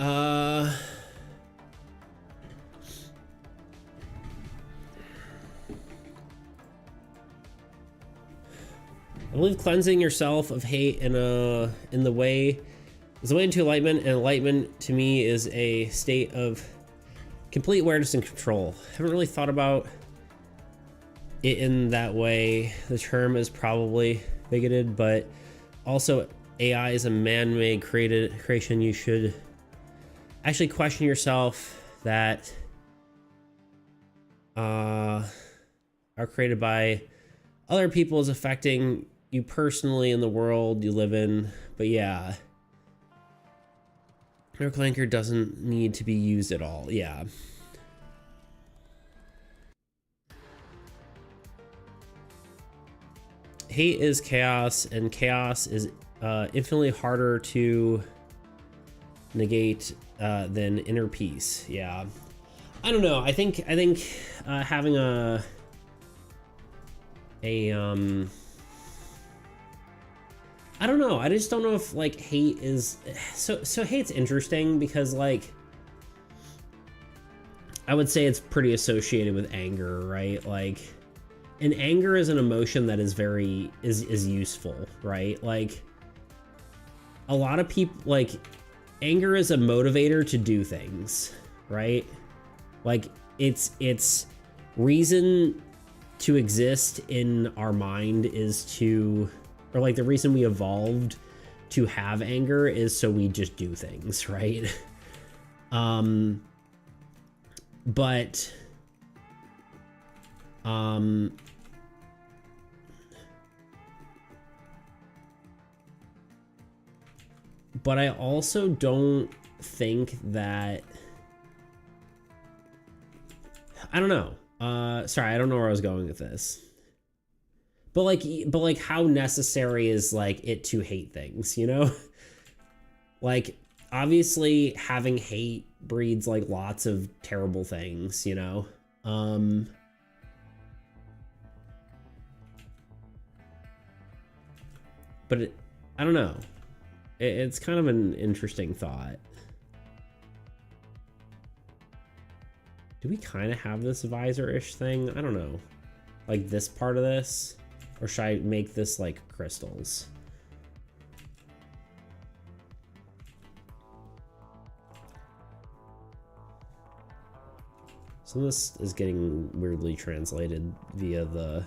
I believe cleansing yourself of hate in the way is the way into enlightenment, and enlightenment to me is a state of complete awareness and control. I haven't really thought about it in that way. The term is probably bigoted, but also AI is a man-made creation. You should actually question yourself that are created by other people is affecting you personally in the world you live in. But yeah, Miracle Anchor doesn't need to be used at all. Yeah. Hate is chaos, and chaos is infinitely harder to negate than inner peace. Yeah, I don't know. I think having I don't know. I just don't know if like hate is so hate's interesting because like I would say it's pretty associated with anger, right? Like, and anger is an emotion that is very is useful, right? Like a lot of people, like, anger is a motivator to do things, right? Like it's reason to exist in our mind is to, or like the reason we evolved to have anger is so we just do things, right? But I also don't think that, I don't know. Sorry, I don't know where I was going with this. But like how necessary is like it to hate things, you know? Like obviously having hate breeds like lots of terrible things, you know? But I don't know. It's kind of an interesting thought. Do we kind of have this visor-ish thing? I don't know. Like this part of this? Or should I make this like crystals? Some of this is getting weirdly translated via the...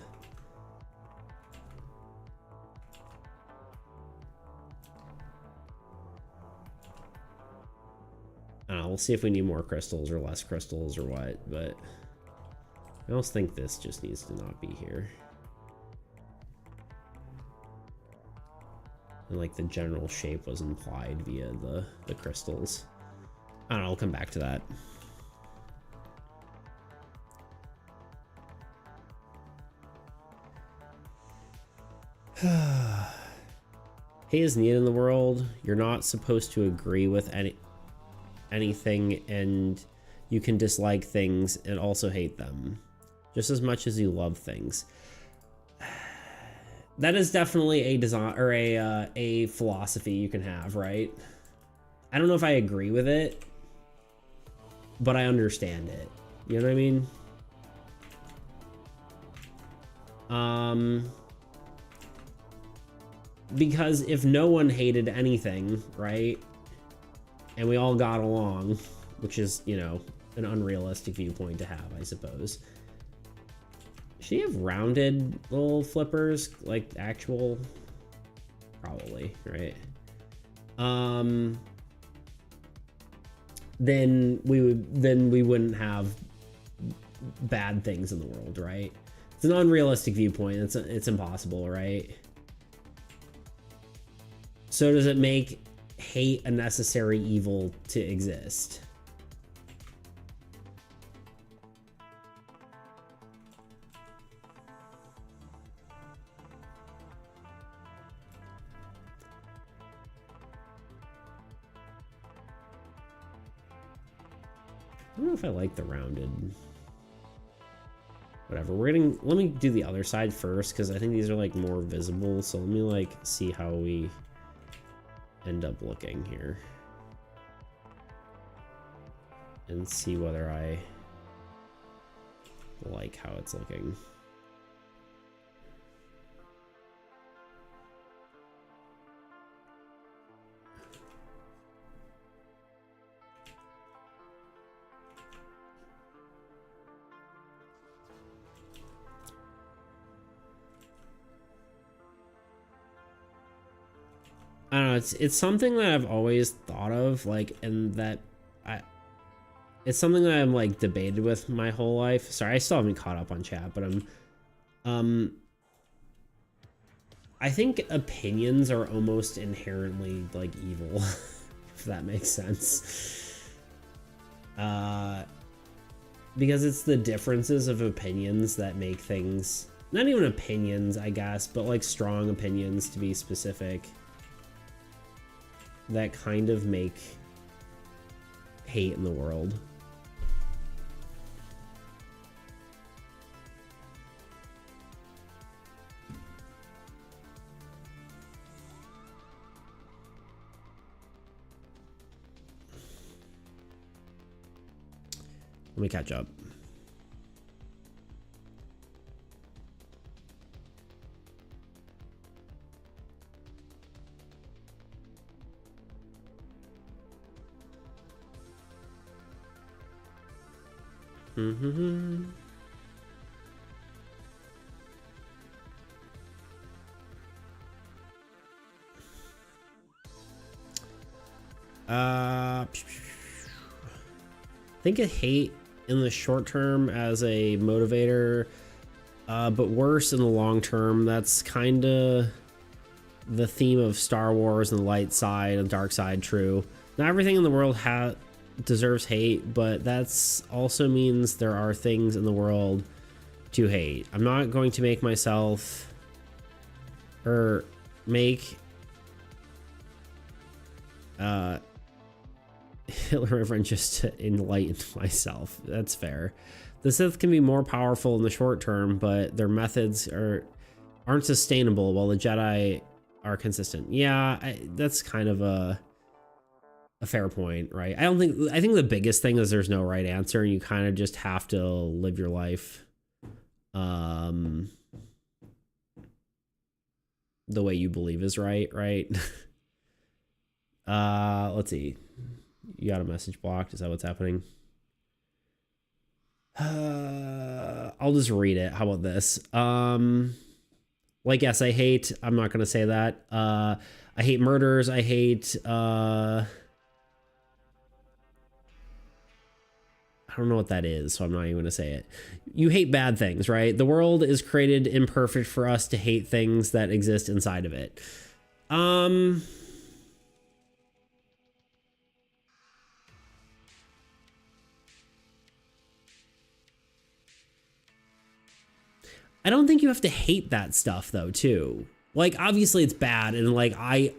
I don't know, we'll see if we need more crystals or less crystals or what, but I almost think this just needs to not be here. And like the general shape was implied via the crystals. I don't know, I'll come back to that. Hate is needed in the world. You're not supposed to agree with anything, and you can dislike things and also hate them just as much as you love things. That is definitely a design or a philosophy you can have, right? I don't know if I agree with it, but I understand it. You know what I mean? Because if no one hated anything, right? And we all got along, which is, you know, an unrealistic viewpoint to have, I suppose. Should you have rounded little flippers, like actual? Probably, right? Then we wouldn't have bad things in the world, right? It's an unrealistic viewpoint. It's impossible, right? So does it make hate a necessary evil to exist? I don't know if I like the rounded. Whatever, let me do the other side first, because I think these are like more visible, so let me like see how we end up looking here. and see whether I like how it's looking. I don't know, it's something that I've always thought of, like, and that it's something that I'm like debated with my whole life. Sorry, I still haven't caught up on chat, but I think opinions are almost inherently like evil, if that makes sense. Because it's the differences of opinions that make things, not even opinions, I guess, but like strong opinions to be specific, that kind of make hate in the world. Let me catch up. Mm-hmm. Think of hate in the short term as a motivator, but worse in the long term. That's kind of the theme of Star Wars and the light side and dark side. True, not everything in the world deserves hate, but that's also means there are things in the world to hate. I'm not going to make myself or make Hitler reference just to enlighten myself. That's fair. The Sith can be more powerful in the short term, but their methods aren't sustainable, while the Jedi are consistent. Yeah, that's kind of a fair point, right? I think the biggest thing is there's no right answer, and you kind of just have to live your life the way you believe is right? Let's see. You got a message blocked. Is that what's happening? I'll just read it. How about this? Like, yes, I hate, I'm not going to say that. I hate murders. I hate, I don't know what that is, so I'm not even going to say it. You hate bad things, right? The world is created imperfect for us to hate things that exist inside of it. I don't think you have to hate that stuff though, too. Like, obviously it's bad, and like I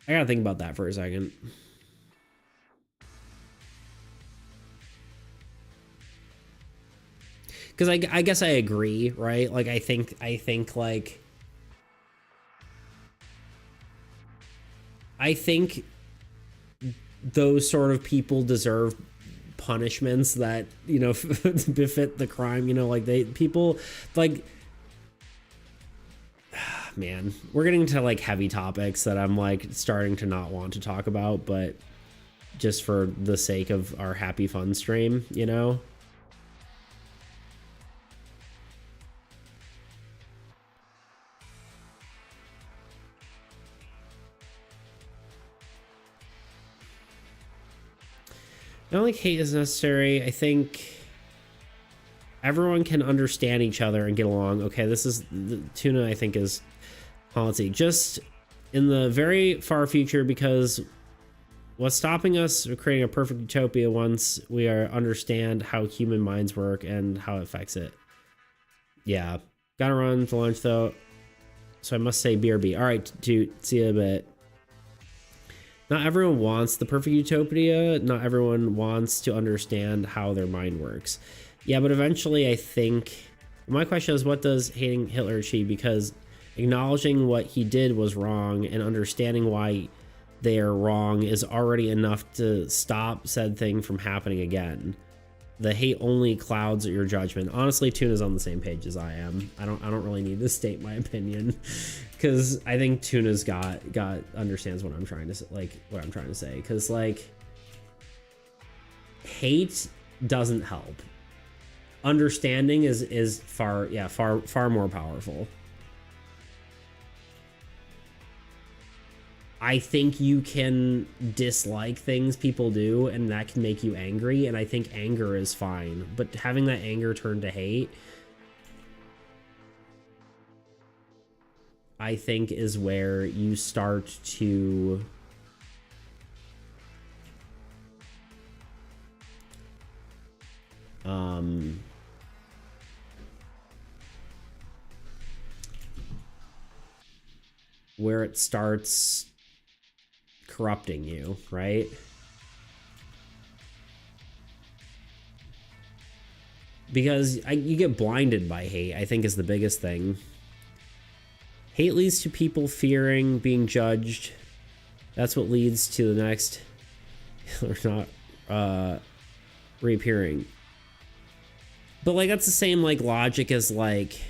gotta think about that for a second. Because I guess I agree, right? Like, I think like, I think those sort of people deserve punishments that, you know, befit the crime, you know, like people like, man, we're getting to like heavy topics that I'm like starting to not want to talk about, but just for the sake of our happy fun stream, you know. I don't think hate is necessary. I think everyone can understand each other and get along. Okay, this is the tuna, I think, is policy. Just in the very far future, because what's stopping us from creating a perfect utopia once we understand how human minds work and how it affects it. Yeah, gotta run for lunch though, so I must say BRB. All right, dude, see you in a bit. Not everyone wants the perfect utopia. Not everyone wants to understand how their mind works. Yeah, but eventually I think, my question is, what does hating Hitler achieve? Because acknowledging what he did was wrong and understanding why they are wrong is already enough to stop said thing from happening again. The hate only clouds your judgment. Honestly, Tuna's on the same page as I am. I don't really need to state my opinion, because I think Tuna's got understands what I'm trying to say. Because like, hate doesn't help. Understanding is far more powerful. I think you can dislike things people do, and that can make you angry, and I think anger is fine. But having that anger turn to hate, I think, is where you start to where it starts corrupting you, right? Because you get blinded by hate, I think, is the biggest thing. Hate leads to people fearing being judged. That's what leads to the next or not reappearing. But like, that's the same like logic as like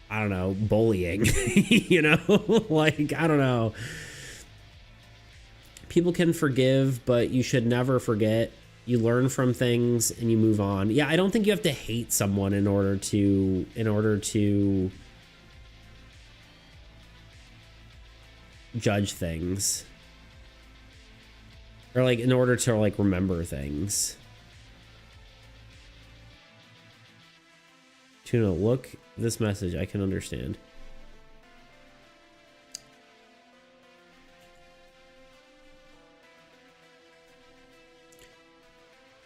I don't know, bullying. You know, like, I don't know. People can forgive, but you should never forget. You learn from things and you move on. Yeah, I don't think you have to hate someone in order to judge things. Or like in order to like remember things. Tuna, look this message. I can understand.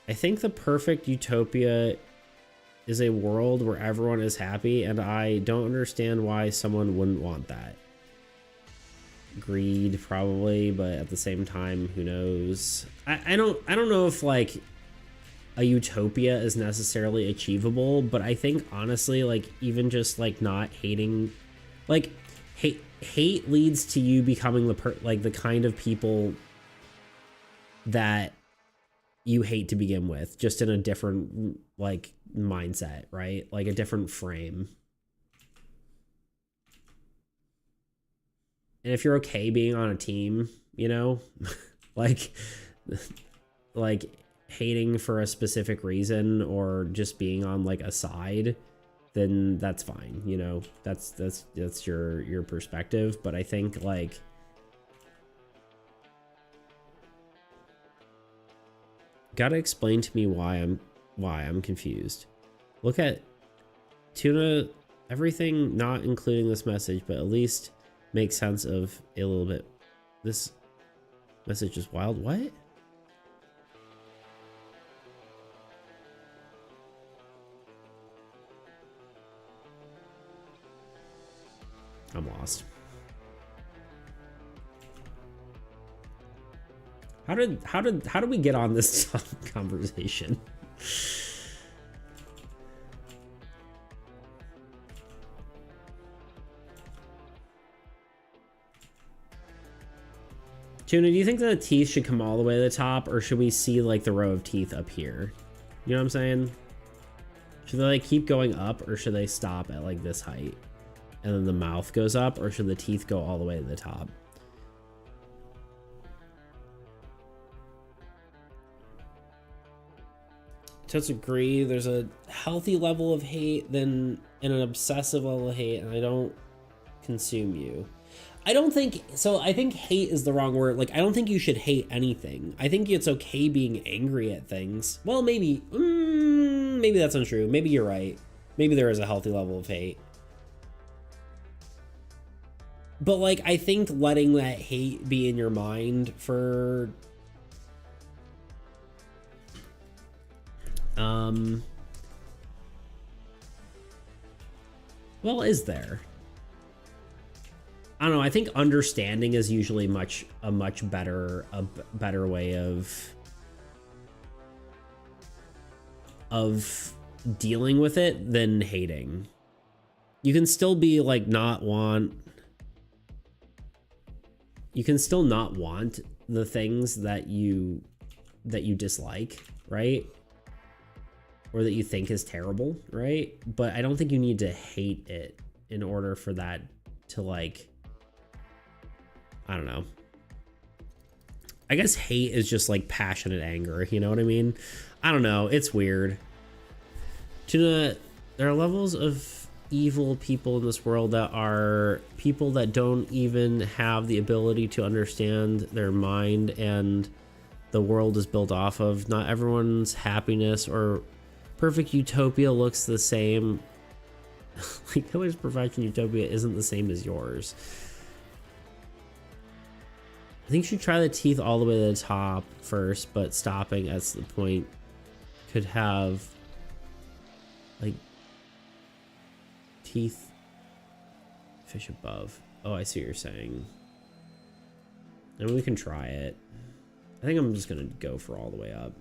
I think the perfect utopia is a world where everyone is happy, and I don't understand why someone wouldn't want that. Greed, probably, but at the same time, who knows? I don't know if like a utopia is necessarily achievable, but I think honestly, like, even just like not hating, like hate leads to you becoming the kind of people that you hate to begin with, just in a different like mindset, right? Like a different frame. And if you're okay being on a team, you know, like hating for a specific reason or just being on like a side, then that's fine. You know, that's your perspective. But I think like, gotta explain to me why I'm confused. Look at Tuna, everything not including this message, but at least make sense of a little bit. This message is wild. What? I'm lost. How did we get on this conversation? Tuna, do you think that the teeth should come all the way to the top, or should we see like the row of teeth up here? You know what I'm saying? Should they like keep going up, or should they stop at like this height and then the mouth goes up, or should the teeth go all the way to the top? Totes agree. There's a healthy level of hate and an obsessive level of hate, and I don't consume you. I don't think so. I think hate is the wrong word. Like, I don't think you should hate anything. I think it's okay being angry at things. Well, maybe that's untrue. Maybe you're right. Maybe there is a healthy level of hate. But like, I think letting that hate be in your mind for well, is there? I don't know. I think understanding is usually a much better way of dealing with it than hating. you can still be like not want, you can still not want the things that you dislike, right? Or that you think is terrible, right? But I don't think you need to hate it in order for that to, like, I don't know. I guess hate is just like passionate anger, you know what I mean? I don't know, it's weird. Tuna, there are levels of evil people in this world that are people that don't even have the ability to understand their mind and the world is built off of. Not everyone's happiness or perfect utopia looks the same. Like Hitler's perfection utopia isn't the same as yours. I think you should try the teeth all the way to the top first, but stopping at the point could have like teeth fish above. Oh, I see what you're saying. And we can try it. I think I'm just gonna go for all the way up.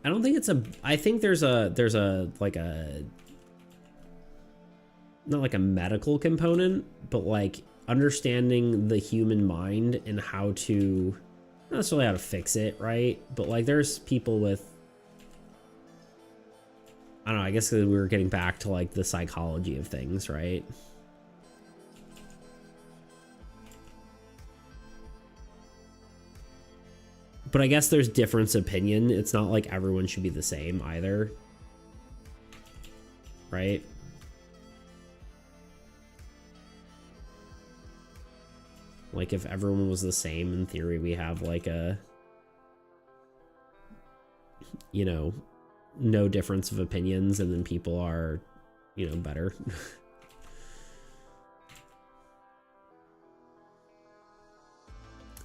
I don't think it's a, I think there's a like a, not like a medical component, but like understanding the human mind and how to, not necessarily how to fix it, right? But like there's people with, I don't know, I guess we were getting back to like the psychology of things, right? But I guess there's difference of opinion. It's not like everyone should be the same either. Right? Like if everyone was the same, in theory, we have like a, you know, no difference of opinions, and then people are, you know, better.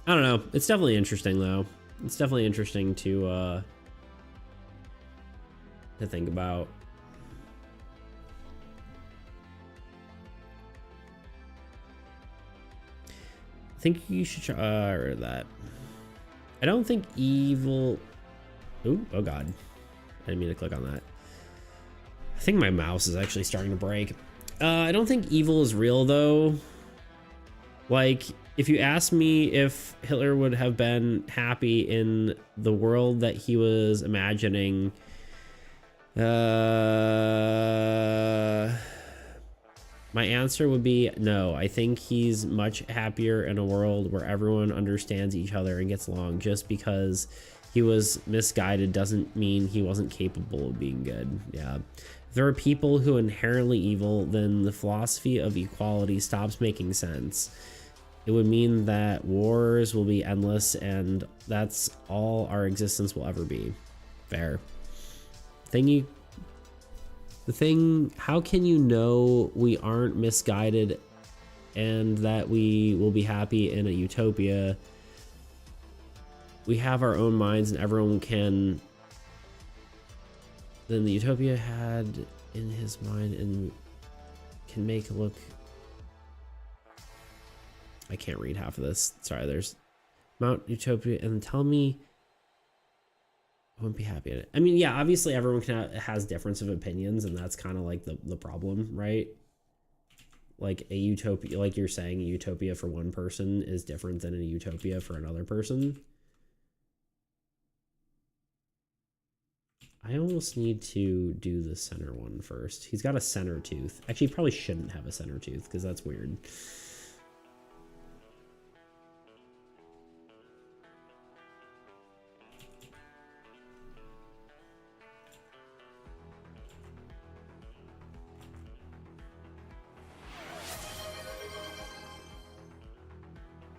I don't know. It's definitely interesting though. It's definitely interesting to think about. I think you should try that. I don't think evil. Ooh, oh god. I didn't mean to click on that. I think my mouse is actually starting to break. I don't think evil is real though. Like, if you ask me if Hitler would have been happy in the world that he was imagining, my answer would be no. I think he's much happier in a world where everyone understands each other and gets along. Just because he was misguided doesn't mean he wasn't capable of being good. Yeah. If there are people who are inherently evil, then the philosophy of equality stops making sense. It would mean that wars will be endless, and that's all our existence will ever be. Fair. How can you know we aren't misguided and that we will be happy in a utopia? We have our own minds and everyone can. Then the utopia had in his mind and can make look. I can't read half of this. Sorry, there's Mount Utopia and tell me I wouldn't be happy in it. I mean, yeah, obviously everyone has difference of opinions, and that's kind of like the problem, right? Like a utopia, like you're saying, a utopia for one person is different than a utopia for another person. I almost need to do the center one first. He's got a center tooth. Actually, he probably shouldn't have a center tooth because that's weird.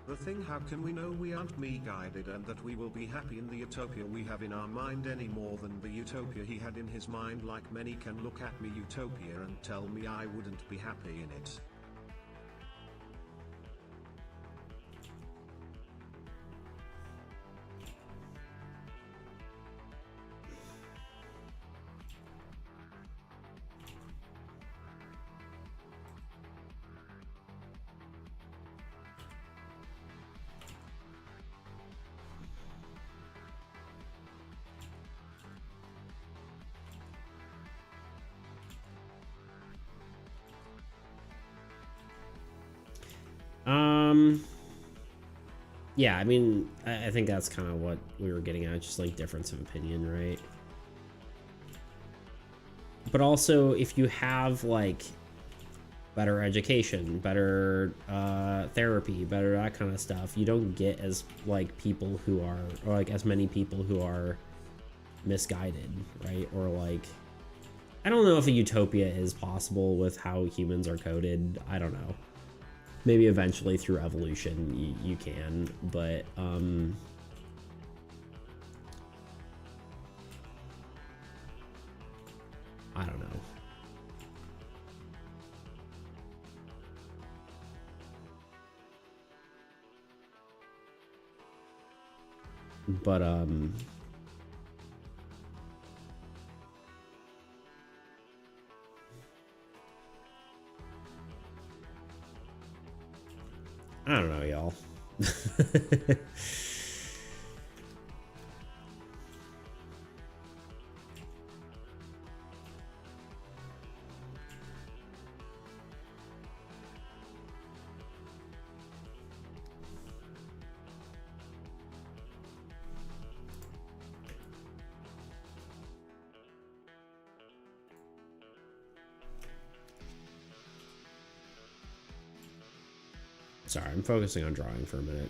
The thing, how can we know we aren't me-guided and that we will be happy in the utopia we have in our mind any more than the utopia he had in his mind? Like many can look at me utopia and tell me I wouldn't be happy in it. Yeah, I mean, I think that's kind of what we were getting at, just like difference of opinion, right? But also, if you have like better education, better therapy, better that kind of stuff, you don't get as like people who are, or like as many people who are misguided, right? Or like, I don't know if a utopia is possible with how humans are coded. I don't know. Maybe eventually through evolution you can, but I don't know. But I don't know, y'all. Sorry, I'm focusing on drawing for a minute.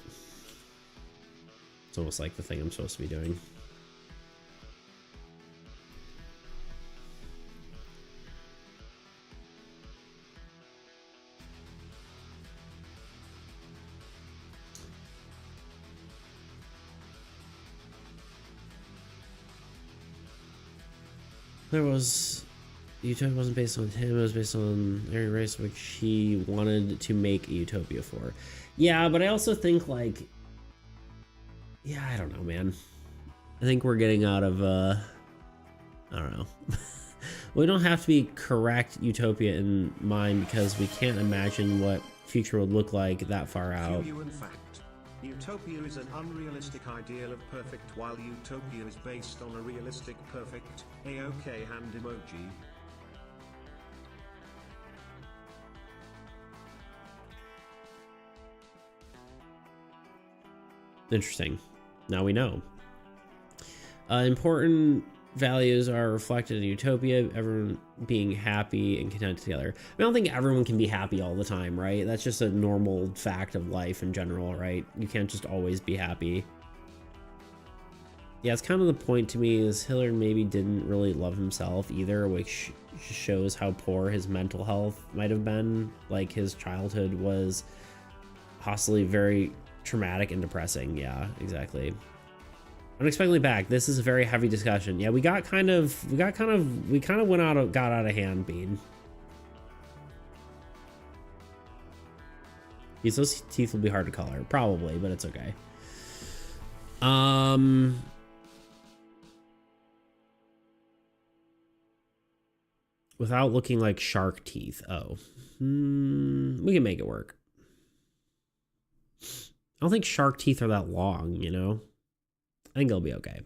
It's almost like the thing I'm supposed to be doing. There was... Utopia wasn't based on him, it was based on Aryan race, which he wanted to make a utopia for. Yeah, but I also think, like... Yeah, I don't know, man. I think we're getting out of, I don't know. We don't have to be correct utopia in mind because we can't imagine what future would look like that far out. In fact, utopia is an unrealistic ideal of perfect, while utopia is based on a realistic perfect. A-OK hand emoji. Interesting. Now we know. Important values are reflected in utopia, everyone being happy and content together. I don't think everyone can be happy all the time, right? That's just a normal fact of life in general, right? You can't just always be happy. Yeah, it's kind of the point to me is Hitler maybe didn't really love himself either, which shows how poor his mental health might have been. Like his childhood was possibly very traumatic and depressing. Yeah, exactly. Unexpectedly back. This is a very heavy discussion. Yeah, we kind of got out of hand, Bean. Those teeth will be hard to color, probably, but it's okay. Without looking like shark teeth. Oh, we can make it work. I don't think shark teeth are that long, you know? I think it'll be okay.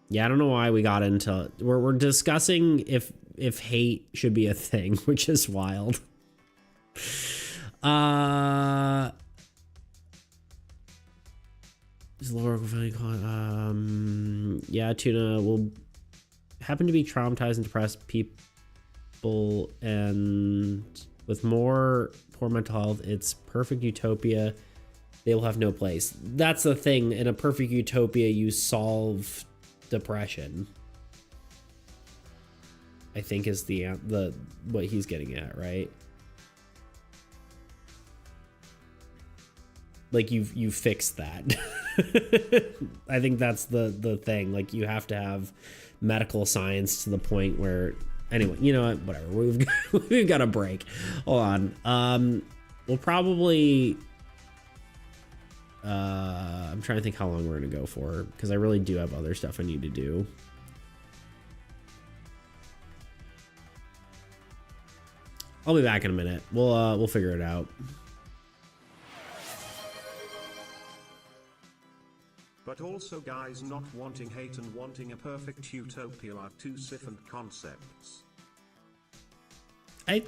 Yeah, I don't know why we got into... We're discussing if hate should be a thing, which is wild. Is Laura yeah, Tuna will happen to be traumatized and depressed people, and with more poor mental health, it's perfect utopia. They will have no place. That's the thing. In a perfect utopia, you solve depression. I think is the what he's getting at, right? Like you fixed that. I think that's the thing. Like you have to have medical science to the point where, anyway, you know what? Whatever. We've got a break. Hold on. We'll probably. I'm trying to think how long we're gonna go for because I really do have other stuff I need to do. I'll be back in a minute. We'll figure it out. But also guys not wanting hate and wanting a perfect utopia are two different concepts. I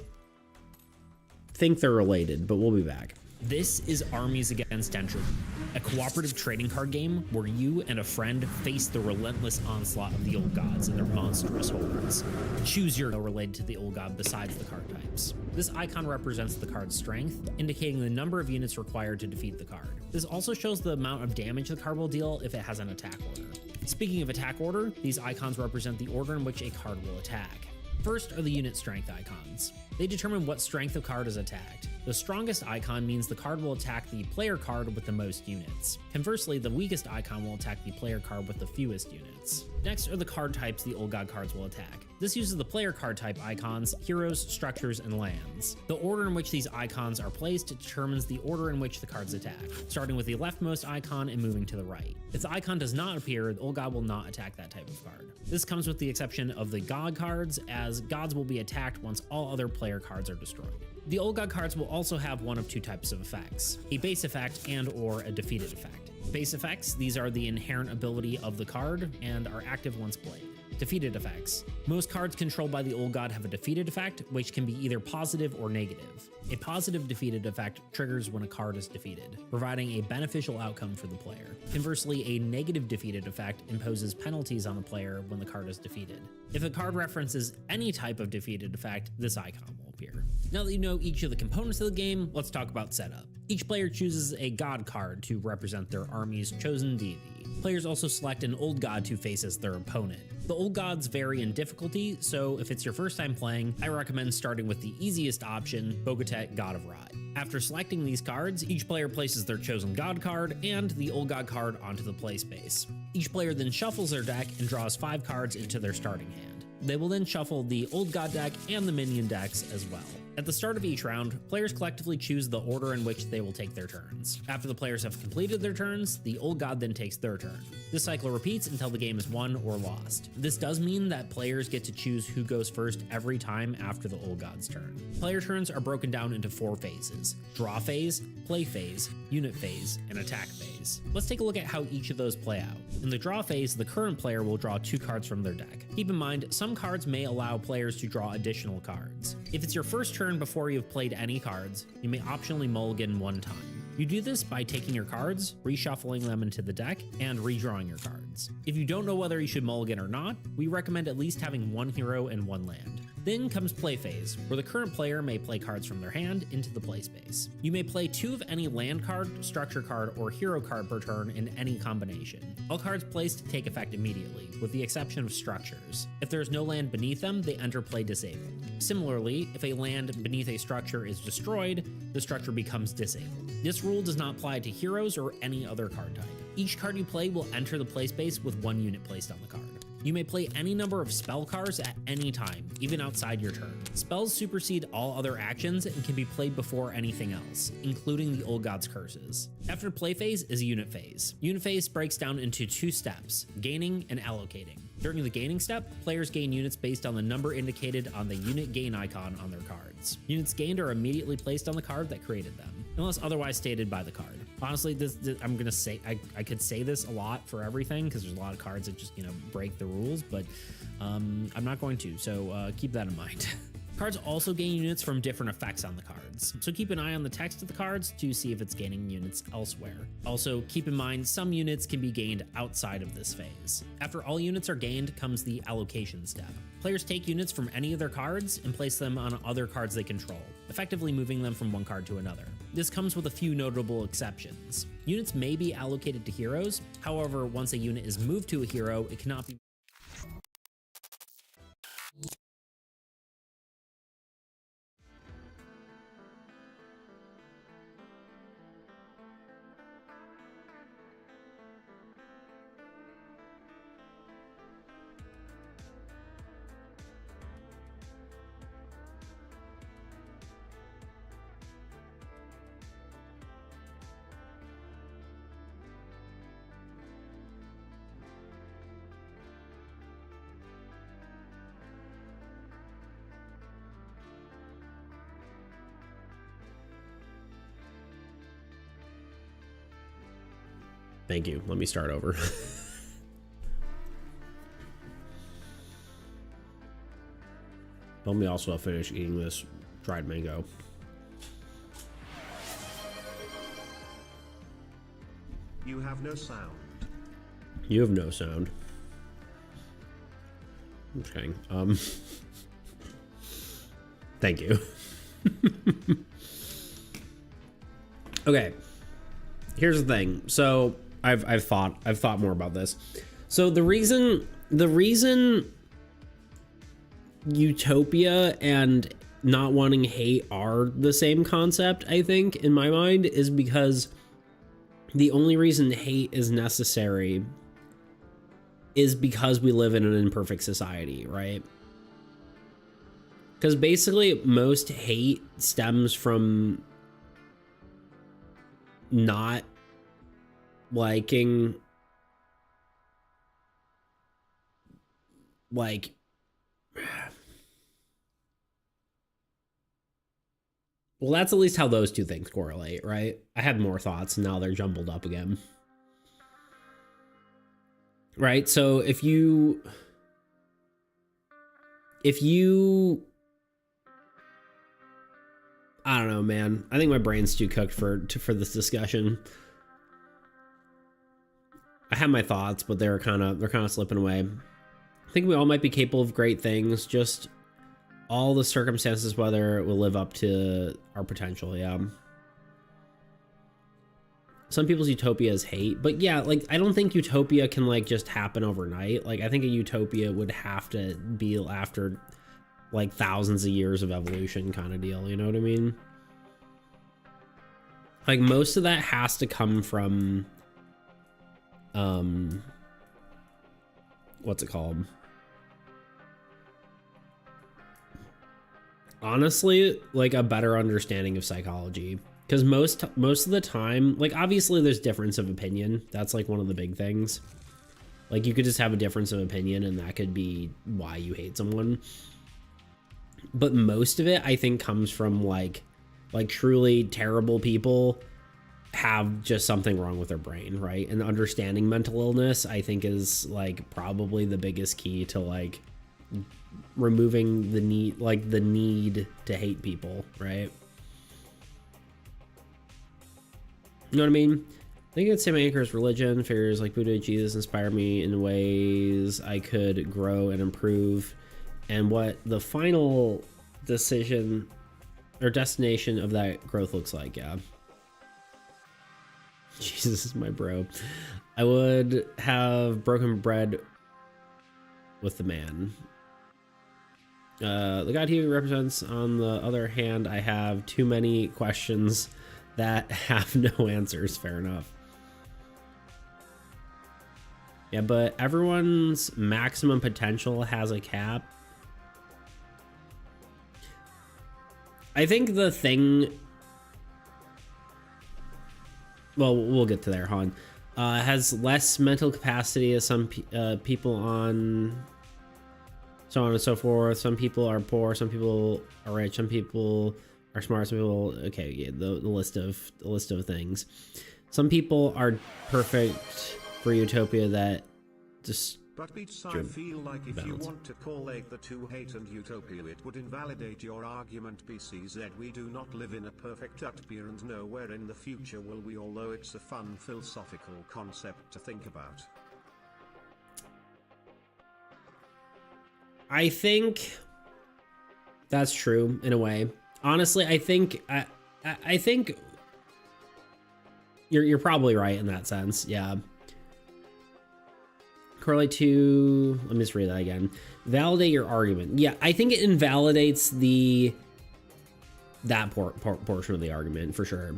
think they're related, but we'll be back. This is Armies Against Entropy, a cooperative trading card game where you and a friend face the relentless onslaught of the old gods and their monstrous hordes. Choose your related to the old god besides the card types. This icon represents the card's strength, indicating the number of units required to defeat the card. This also shows the amount of damage the card will deal if it has an attack order. Speaking of attack order, these icons represent the order in which a card will attack. First are the unit strength icons. They determine what strength a card is attacked. The strongest icon means the card will attack the player card with the most units. Conversely, the weakest icon will attack the player card with the fewest units. Next are the card types the old god cards will attack. This uses the player card type icons, heroes, structures, and lands. The order in which these icons are placed determines the order in which the cards attack, starting with the leftmost icon and moving to the right. If the icon does not appear, the old god will not attack that type of card. This comes with the exception of the god cards, as gods will be attacked once all other player cards are destroyed. The old god cards will also have one of two types of effects, a base effect and or a defeated effect. Base effects, these are the inherent ability of the card and are active once played. Defeated effects. Most cards controlled by the old god have a defeated effect, which can be either positive or negative. A positive defeated effect triggers when a card is defeated, providing a beneficial outcome for the player. Conversely, a negative defeated effect imposes penalties on the player when the card is defeated. If a card references any type of defeated effect, this icon will appear. Now that you know each of the components of the game, let's talk about setup. Each player chooses a god card to represent their army's chosen deity. Players also select an old god to face as their opponent. The old gods vary in difficulty, so if it's your first time playing, I recommend starting with the easiest option, Bogotet, God of Rot. After selecting these cards, each player places their chosen god card and the old god card onto the play space. Each player then shuffles their deck and draws 5 cards into their starting hand. They will then shuffle the old god deck and the minion decks as well. At the start of each round, players collectively choose the order in which they will take their turns. After the players have completed their turns, the old god then takes their turn. This cycle repeats until the game is won or lost. This does mean that players get to choose who goes first every time after the old god's turn. Player turns are broken down into 4 phases: draw phase, play phase, unit phase, and attack phase. Let's take a look at how each of those play out. In the draw phase, the current player will draw 2 cards from their deck. Keep in mind, some cards may allow players to draw additional cards. If it's your first turn before you've played any cards, you may optionally mulligan 1 time. You do this by taking your cards, reshuffling them into the deck, and redrawing your cards. If you don't know whether you should mulligan or not, we recommend at least having 1 hero and 1 land. Then comes play phase, where the current player may play cards from their hand into the play space. You may play 2 of any land card, structure card, or hero card per turn in any combination. All cards placed take effect immediately, with the exception of structures. If there is no land beneath them, they enter play disabled. Similarly, if a land beneath a structure is destroyed, the structure becomes disabled. This rule does not apply to heroes or any other card type. Each card you play will enter the play space with 1 unit placed on the card. You may play any number of spell cards at any time, even outside your turn. Spells supersede all other actions and can be played before anything else, including the old god's curses. After play phase is unit phase. Unit phase breaks down into 2 steps, gaining and allocating. During the gaining step, players gain units based on the number indicated on the unit gain icon on their cards. Units gained are immediately placed on the card that created them, unless otherwise stated by the card. Honestly, this I'm gonna say I could say this a lot for everything because there's a lot of cards that just break the rules, but I'm not going to. So keep that in mind. Cards also gain units from different effects on the cards, so keep an eye on the text of the cards to see if it's gaining units elsewhere. Also, keep in mind some units can be gained outside of this phase. After all units are gained comes the allocation step. Players take units from any of their cards and place them on other cards they control, effectively moving them from one card to another. This comes with a few notable exceptions. Units may be allocated to heroes, however, once a unit is moved to a hero, it cannot be Thank you. Let me start over. Let me also finish eating this dried mango. You have no sound. You have no sound. I'm just kidding. Thank you. Okay. Here's the thing. So I've thought more about this. So the reason utopia and not wanting hate are the same concept, I think, in my mind, is because the only reason hate is necessary is because we live in an imperfect society, right? Because basically most hate stems from not liking, like, well, that's at least how those two things correlate, right? I had more thoughts, and now they're jumbled up again. Right? So if you I don't know, man. I think my brain's too cooked for this discussion. I have my thoughts, but they're kind of slipping away. I think we all might be capable of great things, just all the circumstances, whether it will live up to our potential. Yeah. Some people's utopia is hate, but yeah, like, I don't think utopia can, like, just happen overnight. Like, I think a utopia would have to be after, like, thousands of years of evolution kind of deal. You know what I mean? Like, most of that has to come from, what's it called? Honestly, like, a better understanding of psychology. Because most of the time, like, obviously there's difference of opinion. That's, like, one of the big things. Like, you could just have a difference of opinion, and that could be why you hate someone. But most of it, I think, comes from, like truly terrible people have just something wrong with their brain, right? And understanding mental illness, I think, is, like, probably the biggest key to, like, removing the need to hate people, right? You know what I mean? I think it's same anchors religion. Figures like Buddha, Jesus inspire me in ways I could grow and improve. And what the final decision or destination of that growth looks like, yeah. Jesus is my bro. I would have broken bread with the man. The God he represents, on the other hand, I have too many questions that have no answers. Fair enough. Yeah, but everyone's maximum potential has a cap. I think the thing... Well, we'll get to there, Han. Has less mental capacity as some people on... So on and so forth. Some people are poor, some people are rich, some people are smart, some people... Okay, yeah, the list of things. Some people are perfect for utopia that just... But Beats, I feel like if you want to correlate the two, hate and utopia, it would invalidate your argument. BCZ, we do not live in a perfect utopia, and nowhere in the future will we, although it's a fun philosophical concept to think about. I think that's true in a way. Honestly, I think I think you're probably right in that sense. Yeah. Correlate to, let me just read that again. Validate your argument. Yeah, I think it invalidates that portion of the argument for sure.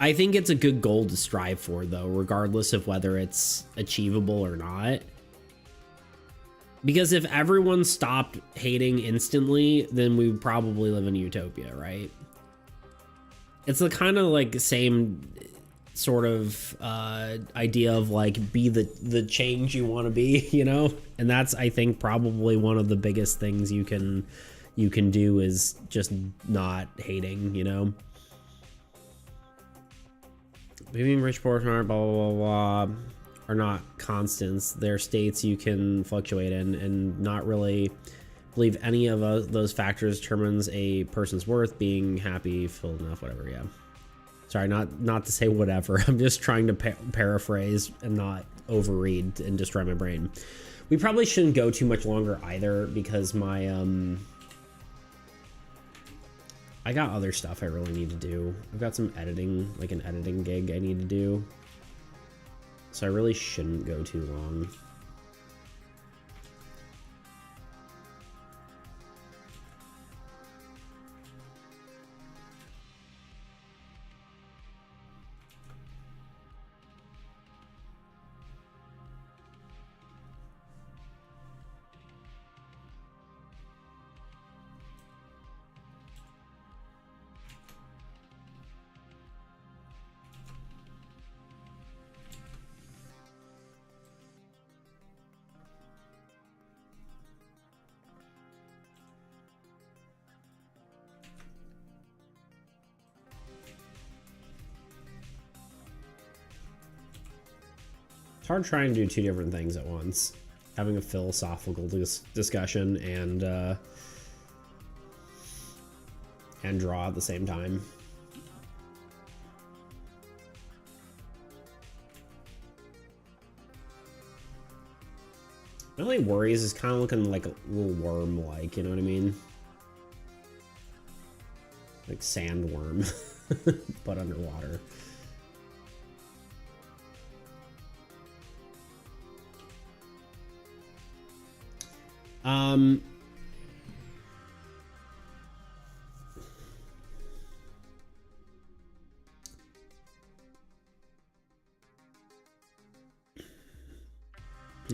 I think it's a good goal to strive for, though, regardless of whether it's achievable or not. Because if everyone stopped hating instantly, then we would probably live in a utopia, right? It's the kind of like same sort of idea of like be the change you want to be, you know? And that's, I think, probably one of the biggest things you can do is just not hating, you know? Moving rich portion are blah, blah, blah, blah, are not constants. They're states you can fluctuate in, and not really believe any of those factors determines a person's worth, being happy, filled enough, whatever, yeah. Sorry, not to say whatever. I'm just trying to paraphrase and not overread and destroy my brain. We probably shouldn't go too much longer either, because my, I got other stuff I really need to do. I've got some editing, like an editing gig I need to do. So I really shouldn't go too long. It's hard trying to do two different things at once. Having a philosophical discussion and draw at the same time. My only worries is kind of looking like a little worm-like, you know what I mean? Like sandworm, but underwater.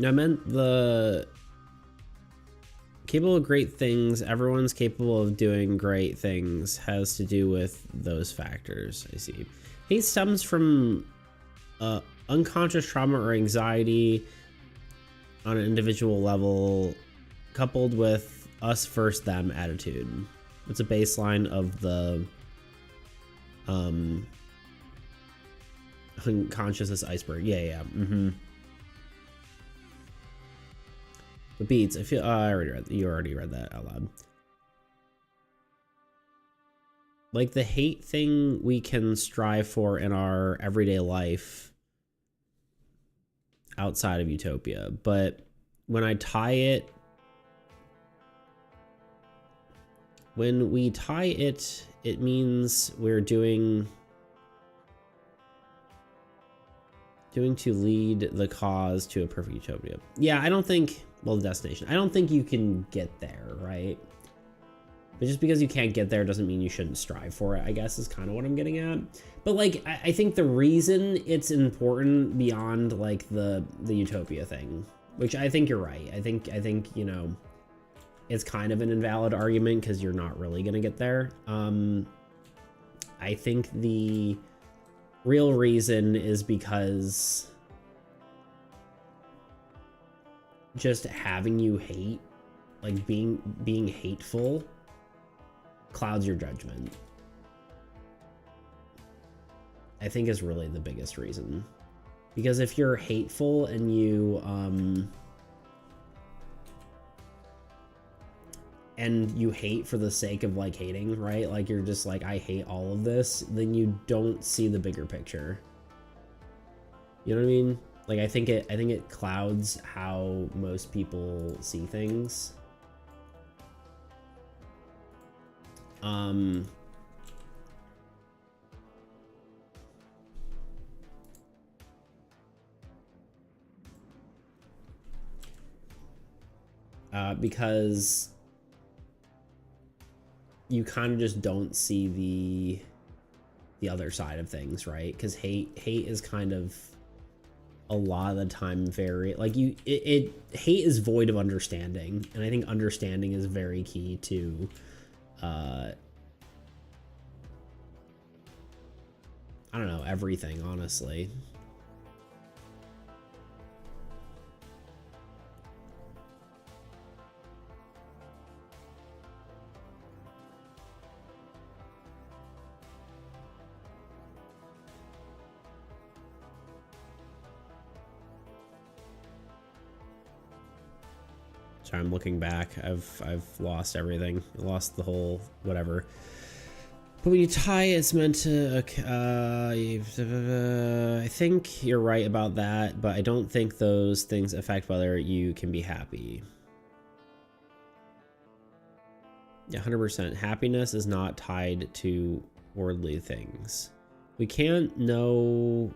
I meant the capable of great things. Everyone's capable of doing great things has to do with those factors. I see. Hate stems from unconscious trauma or anxiety on an individual level, coupled with us first them attitude. It's a baseline of the unconsciousness iceberg. Yeah. The beats. I feel you already read that out loud. Like the hate thing we can strive for in our everyday life outside of utopia, but when we tie it, it means we're doing to lead the cause to a perfect utopia. Yeah, I don't think, well, the destination. I don't think you can get there, right? But just because you can't get there doesn't mean you shouldn't strive for it, I guess, is kind of what I'm getting at. But like, I think the reason it's important beyond like the utopia thing, which I think you're right. I think, you know, it's kind of an invalid argument because you're not really going to get there. I think the real reason is because just having you hate, like being hateful, clouds your judgment. I think is really the biggest reason. Because if you're hateful and you hate for the sake of like hating, right? Like you're just like, I hate all of this, then you don't see the bigger picture. You know what I mean? Like I think it clouds how most people see things. Because you kind of just don't see the other side of things, right? Because hate is kind of a lot of the time very like hate is void of understanding, and I think understanding is very key to I don't know, everything, honestly. time looking back. I've lost everything. I lost the whole whatever. But when you tie, it's meant to. I think you're right about that, but I don't think those things affect whether you can be happy. Yeah, 100%. Happiness is not tied to worldly things. We can't know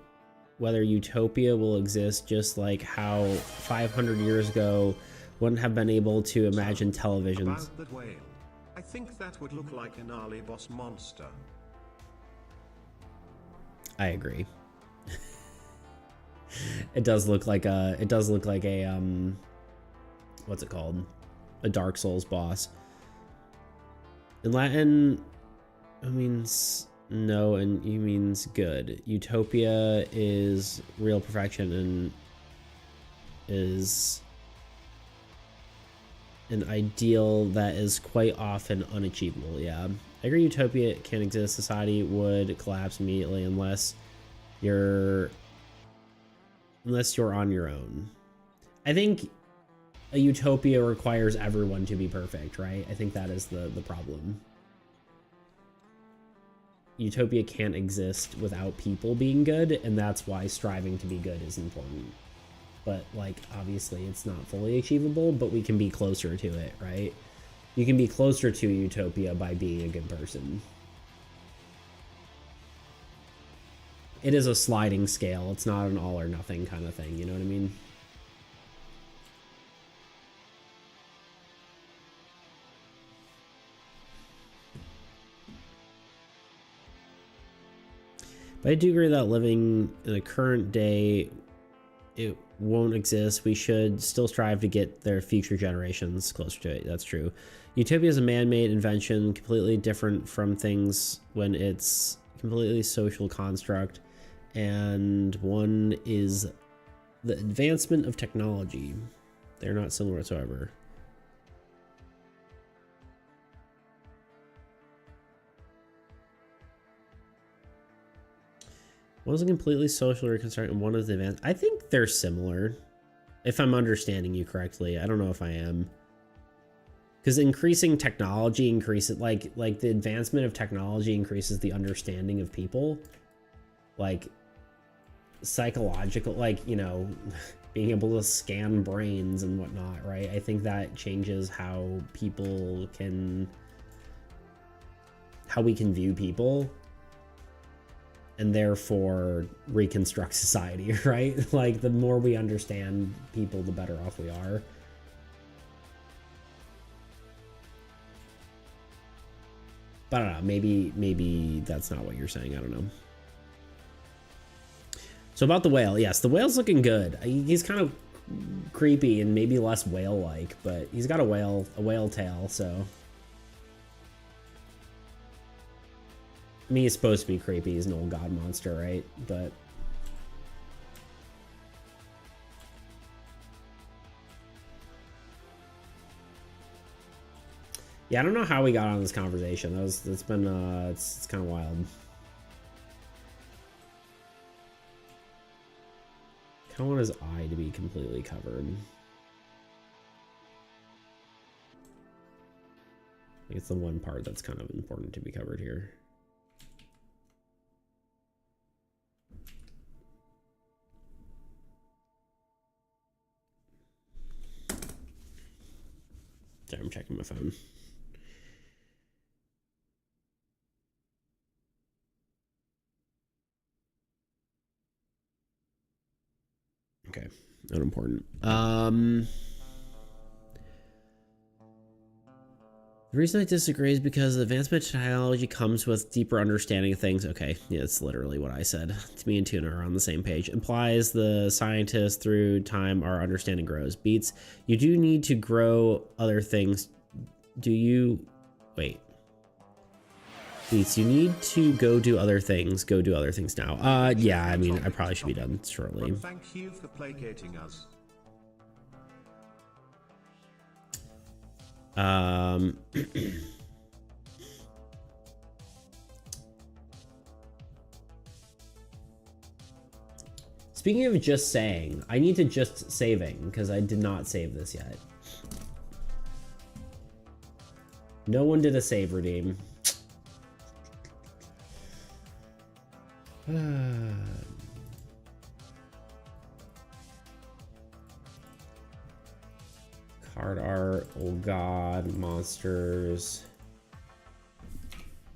whether utopia will exist, just like how 500 years ago wouldn't have been able to imagine televisions. About that whale. I think that would look like a gnarly boss monster. I agree. It does look like a what's it called? A Dark Souls boss. In Latin, it means no, and you means good. Utopia is real perfection and is an ideal that is quite often unachievable. Yeah, I agree. Utopia can exist. Society would collapse immediately unless you're on your own. I think a utopia requires everyone to be perfect, right? I think that is the problem. Utopia can't exist without people being good, and that's why striving to be good is important. But, like, obviously it's not fully achievable, but we can be closer to it, right? You can be closer to utopia by being a good person. It is a sliding scale. It's not an all or nothing kind of thing, you know what I mean? But I do agree that living in the current day, it won't exist. We should still strive to get their future generations closer to it. That's true. Utopia is a man-made invention, completely different from things when it's completely social construct, and one is the advancement of technology. They're not similar whatsoever. One is a completely social reconstruct and one is the advanced. I think they're similar, if I'm understanding you correctly. I don't know if I am. Because increasing technology increases, like the advancement of technology increases the understanding of people. Like, psychological, like, you know, being able to scan brains and whatnot, right? I think that changes how people can, how we can view people. And therefore reconstruct society, right? Like, the more we understand people, the better off we are. But I don't know, maybe that's not what you're saying, I don't know. So about the whale, yes, the whale's looking good. He's kind of creepy and maybe less whale-like, but he's got a whale tail, so. I mean, he's supposed to be creepy. He's an old god monster, right? But yeah, I don't know how we got on this conversation. It's kind of wild. I kind of want his eye to be completely covered. I think it's the one part that's kind of important to be covered here. Sorry, I'm checking my phone. Okay, unimportant. The reason I disagree is because the advancement of technology comes with deeper understanding of things. Okay, yeah, it's literally what I said. Me and Tuna are on the same page. Implies the scientist through time our understanding grows. Beats, you do need to grow other things. Do you... Wait. Beats, you need to go do other things. Go do other things now. Yeah, I mean, I probably should be done shortly. Thank you for placating us. Speaking of just saying, I need to just saving because I did not save this yet. No one did a save redeem. Card art, oh god, monsters.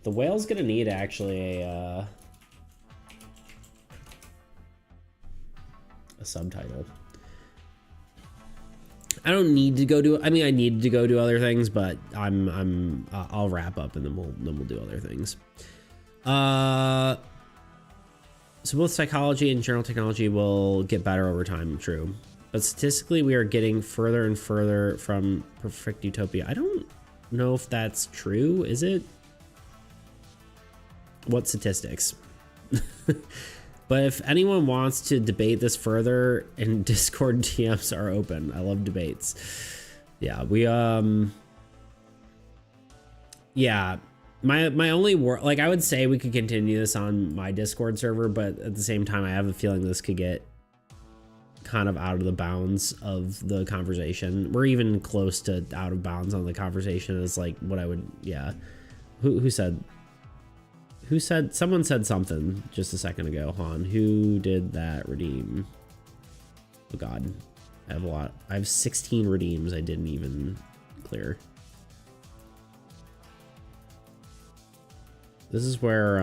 The whale's gonna need actually a subtitle. I don't need to go do. I mean, I need to go do other things, but I'll wrap up and then we'll do other things. So both psychology and general technology will get better over time. True, but statistically, we are getting further and further from perfect utopia. I don't know if that's true. Is it? What statistics? But if anyone wants to debate this further, and Discord DMs are open. I love debates. Yeah, we yeah, my only like I would say we could continue this on my Discord server, but at the same time I have a feeling this could get kind of out of the bounds of the conversation. We're even close to out of bounds on the conversation is like what I would, yeah. Who said someone said something just a second ago, Han. Who did that redeem? Oh god. I have a lot. I have 16 redeems I didn't even clear. This is where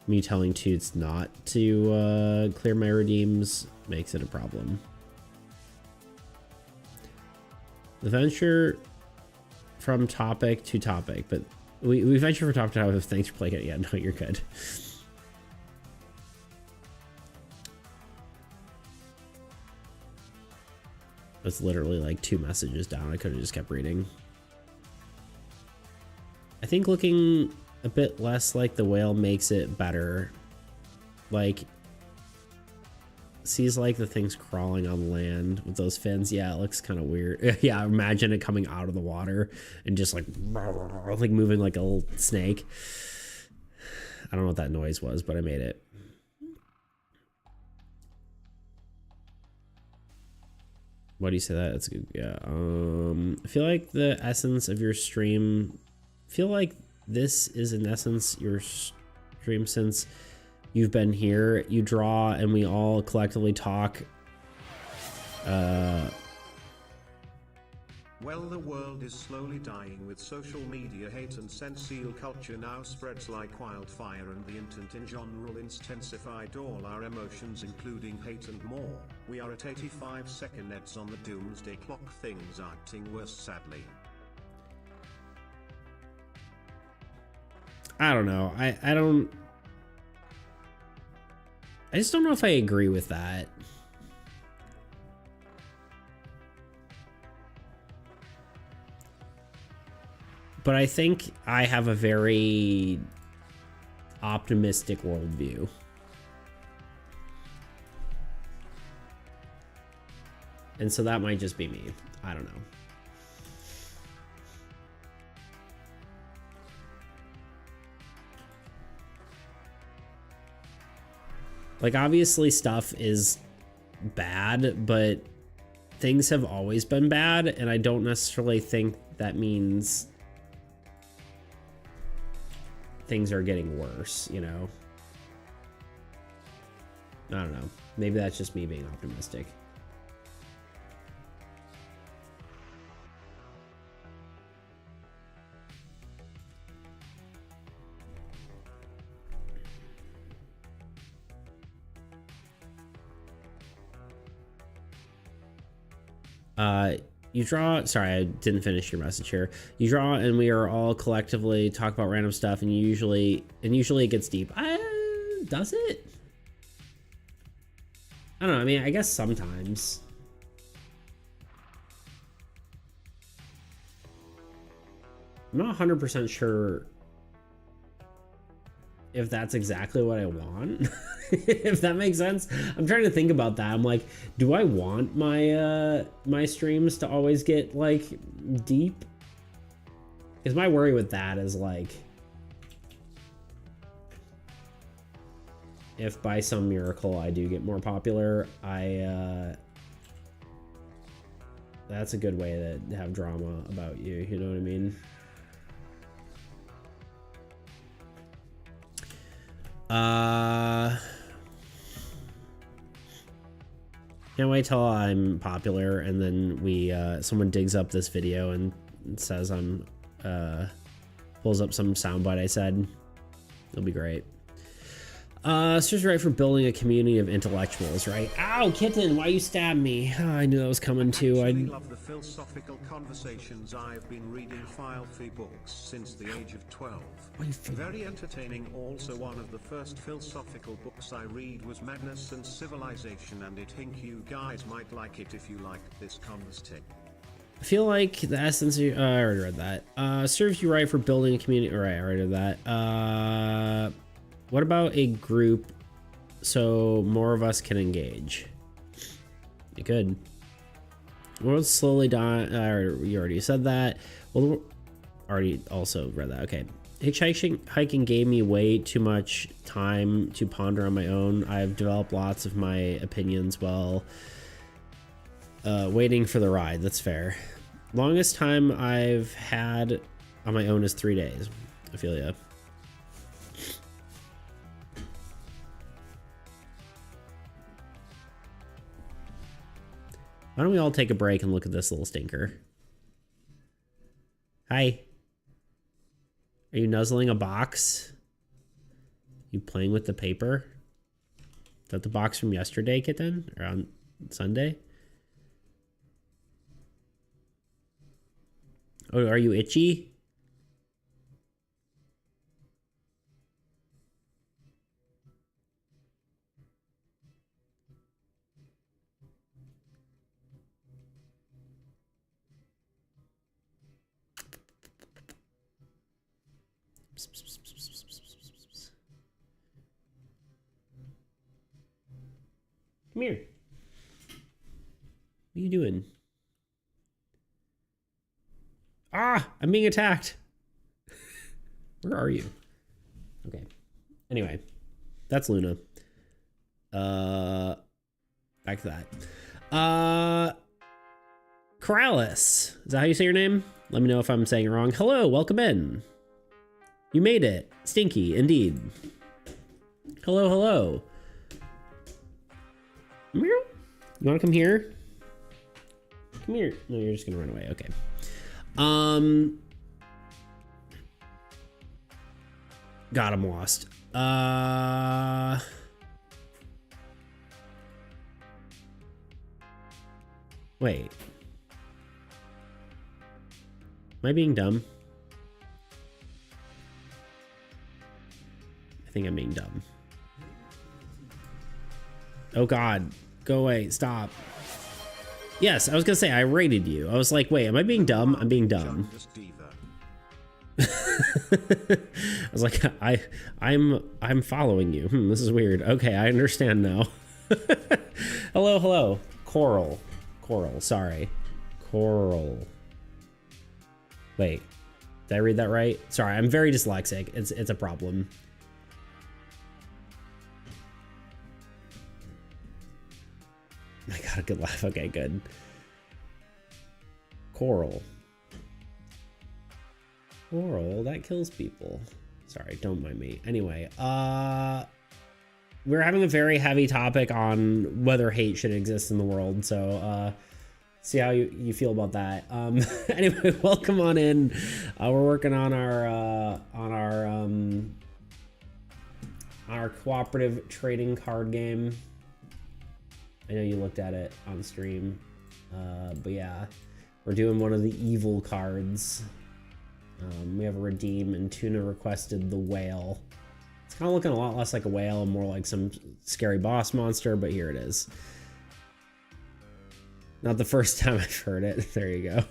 me telling Toots not to clear my redeems makes it a problem. The venture from topic to topic, but we venture from topic to topic. Thanks for playing it. Yeah, no, you're good. It's literally like 2 messages down. I could have just kept reading. I think looking a bit less like the whale makes it better. Like, sees like the things crawling on land with those fins. Yeah, it looks kind of weird. Yeah, imagine it coming out of the water and just like moving like a little snake. I don't know what that noise was, but I made it. Why do you say that? That's good. Yeah. I feel like the essence of your stream. Feel like this is in essence your stream since you've been here. You draw and we all collectively talk. Well, the world is slowly dying with social media hate, and sensual culture now spreads like wildfire, and the intent in general intensified all our emotions including hate and more. We are at 85 seconds on the doomsday clock. Things are acting worse sadly. I don't know. I just don't know if I agree with that. But I think I have a very optimistic worldview. And so that might just be me. I don't know. Like, obviously stuff is bad, but things have always been bad, and I don't necessarily think that means things are getting worse, you know? I don't know. Maybe that's just me being optimistic. You draw, sorry, I didn't finish your message here. You draw and we are all collectively talk about random stuff, and usually it gets deep. Does it? I don't know. I mean, I guess sometimes. I'm not 100% sure if that's exactly what I want. If that makes sense. I'm trying to think about that. I'm like, do I want my my streams to always get like deep? Because my worry with that is like, if by some miracle I do get more popular, that's That's a good way to have drama about you. You know what I mean? Can't wait till I'm popular and then someone digs up this video and says I'm pulls up some soundbite I said. It'll be great. Serves right for building a community of intellectuals, right? Ow, kitten, why you stabbed me? Oh, I knew that was coming too. I love the philosophical conversations. I've been reading filthy books since the age of 12. Very entertaining. Also, one of the first philosophical books I read was Madness and Civilization, and I think you guys might like it if you liked this conversation. I feel like the essence of, I already read that. Serves you right for building a community. Right, I already read that. What about a group so more of us can engage? You could. We'll slowly die. You already said that. Well, already also read that. Okay. Hitchhiking gave me way too much time to ponder on my own. I've developed lots of my opinions while waiting for the ride. That's fair. Longest time I've had on my own is 3 days. I feel ya. Why don't we all take a break and look at this little stinker? Hi. Are you nuzzling a box? You playing with the paper? Is that the box from yesterday, kitten? Or on Sunday? Oh, are you itchy? Come here. What are you doing? Ah, I'm being attacked. Where are you? Okay. Anyway, that's Luna. Back to that. Corrales. Is that how you say your name? Let me know if I'm saying it wrong. Hello, welcome in. You made it. Stinky, indeed. Hello, hello. Meow. You want to come here? Come here. No, you're just gonna run away. Okay. God, I'm lost. Wait. Am I being dumb? I think I'm being dumb. Oh God, go away, stop. Yes, I was gonna say, I rated you. I was like, wait, am I being dumb? I'm being dumb. I was like, I'm following you. This is weird. Okay, I understand now. Hello, hello. Coral, sorry. Coral. Wait, did I read that right? Sorry, I'm very dyslexic. It's a problem. I got a good laugh. Okay, good. Coral, that kills people. Sorry, don't mind me. Anyway, we're having a very heavy topic on whether hate should exist in the world, so see how you feel about that. Anyway, welcome on in. We're working on our cooperative trading card game. I know you looked at it on stream, but yeah, we're doing one of the evil cards. We have a redeem, and Tuna requested the whale. It's kind of looking a lot less like a whale and more like some scary boss monster, but here it is. Not the first time I've heard it. There you go.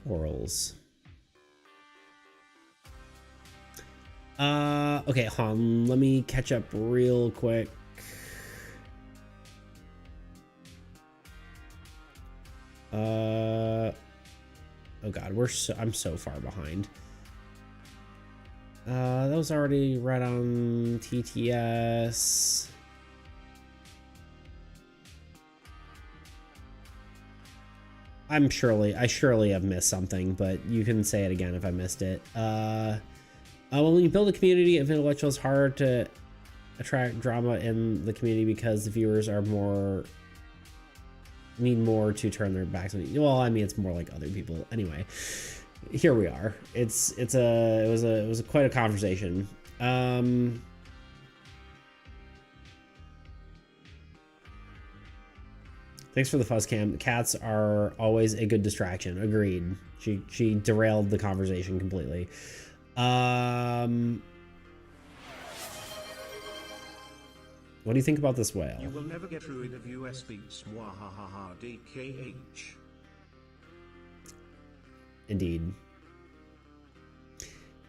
Corals. Okay, hold on. Let me catch up real quick. Oh God, I'm so far behind. That was already right on TTS. I surely have missed something, but you can say it again if I missed it. When you build a community of intellectuals, it's hard to attract drama in the community because the viewers are need more to turn their backs on you. Well, I mean, it's more like other people. Anyway, here we are. It was quite a conversation. Thanks for the fuzz cam. Cats are always a good distraction. Agreed. She derailed the conversation completely. What do you think about this whale? You will never get rid of USB swahahaha DKH. Indeed.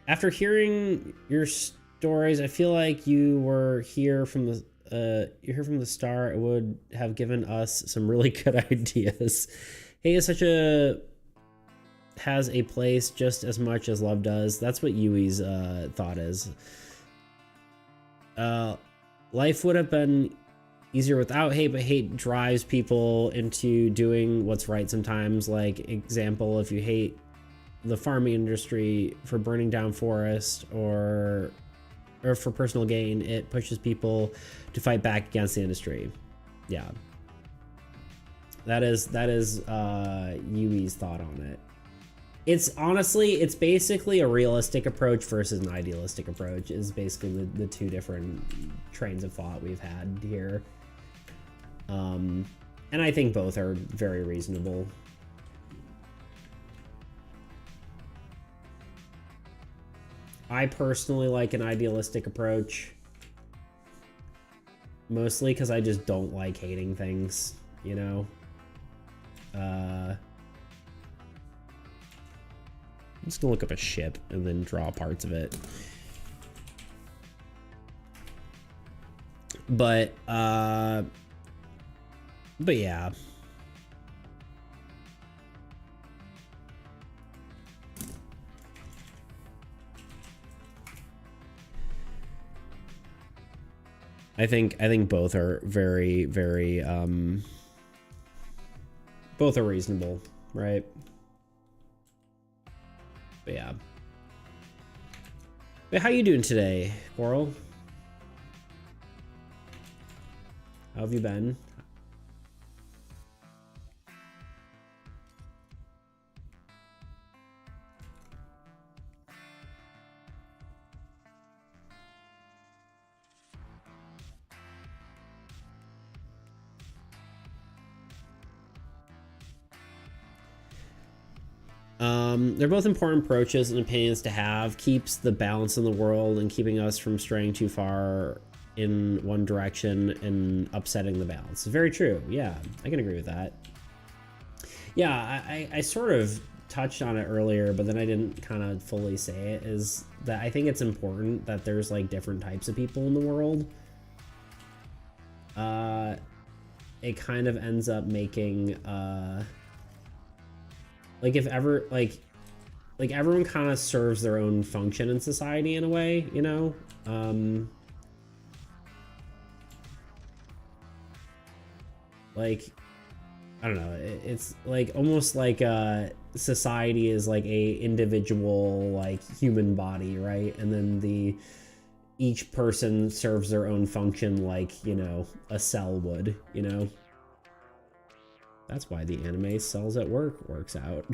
After hearing your stories, I feel like you were here from the start. It would have given us some really good ideas. Hey, has a place just as much as love does. That's what Yui's thought is. Life would have been easier without hate, but hate drives people into doing what's right sometimes. Like, example, if you hate the farming industry for burning down forest or for personal gain, it pushes people to fight back against the industry. Yeah. That is Yui's thought on it. It's basically a realistic approach versus an idealistic approach is basically the two different trains of thought we've had here. And I think both are very reasonable. I personally like an idealistic approach. Mostly because I just don't like hating things, you know? I'm just gonna look up a ship and then draw parts of it. But yeah. I think both are very, very both are reasonable, right? But yeah. But how you doing today, Coral? How have you been? They're both important approaches and opinions to have. Keeps the balance in the world and keeping us from straying too far in one direction and upsetting the balance. Very true. Yeah, I can agree with that. Yeah, I sort of touched on it earlier, but then I didn't kind of fully say it, is that I think it's important that there's like different types of people in the world. It kind of ends up making like if ever like everyone kind of serves their own function in society in a way, you know? Like, I don't know, it's like almost like society is like a individual like human body, right? And then each person serves their own function like, you know, a cell would, you know? That's why the anime cells at work works out.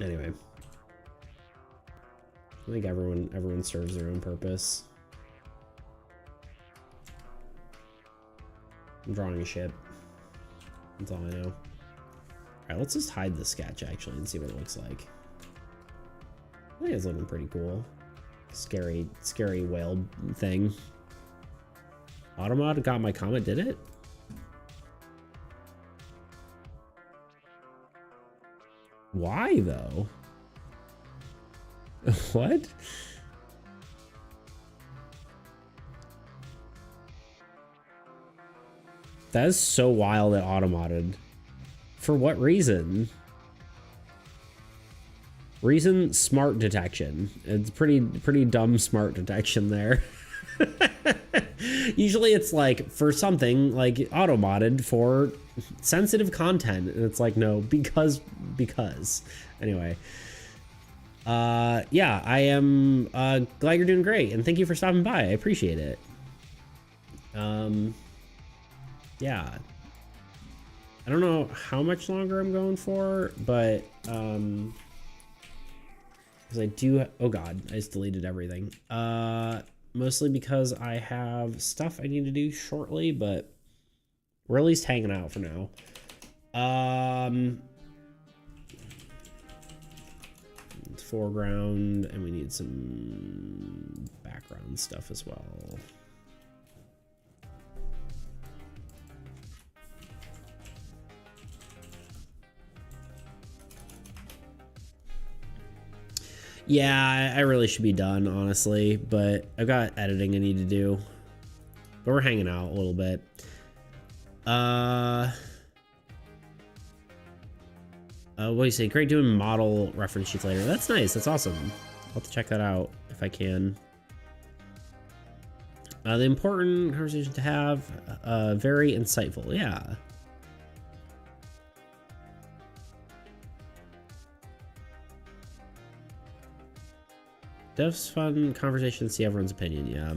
Anyway, I think everyone serves their own purpose. I'm drawing a ship. That's all I know. Alright, let's just hide the sketch actually and see what it looks like. I think it's looking pretty cool. Scary whale thing. Automod got my comment, did it? Why though? What? That is so wild that automodded. For what reason? Reason smart detection. It's pretty dumb smart detection there. Usually it's like for something like auto modded for sensitive content, and it's like no, because anyway. Yeah, I am glad you're doing great, and thank you for stopping by. I appreciate it. Yeah, I don't know how much longer I'm going for, but because I do, oh god, I just deleted everything. Mostly because I have stuff I need to do shortly, but we're at least hanging out for now. Foreground, and we need some background stuff as well. Yeah, I really should be done, honestly, but I've got editing I need to do. But we're hanging out a little bit. What do you say? Great doing model reference sheets later. That's nice. That's awesome. I'll have to check that out if I can. The important conversation to have. Very insightful. Yeah. Dev's fun conversation to see everyone's opinion. Yeah.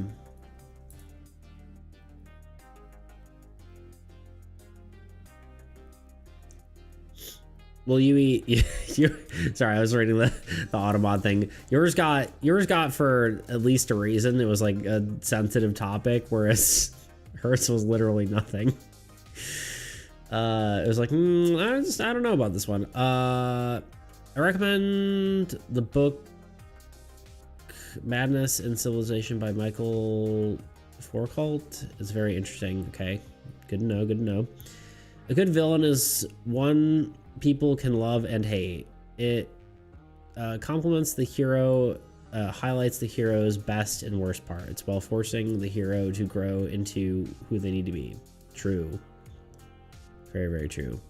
Well, you sorry, I was reading the Automod thing. Yours got for at least a reason. It was like a sensitive topic, whereas hers was literally nothing. It was like, I don't know about this one. I recommend the book Madness and Civilization by Michael Foucault. It's very interesting. Okay, good to know. Good to know. A good villain is one people can love and hate. It complements the hero, highlights the hero's best and worst parts while forcing the hero to grow into who they need to be. True. Very, very true.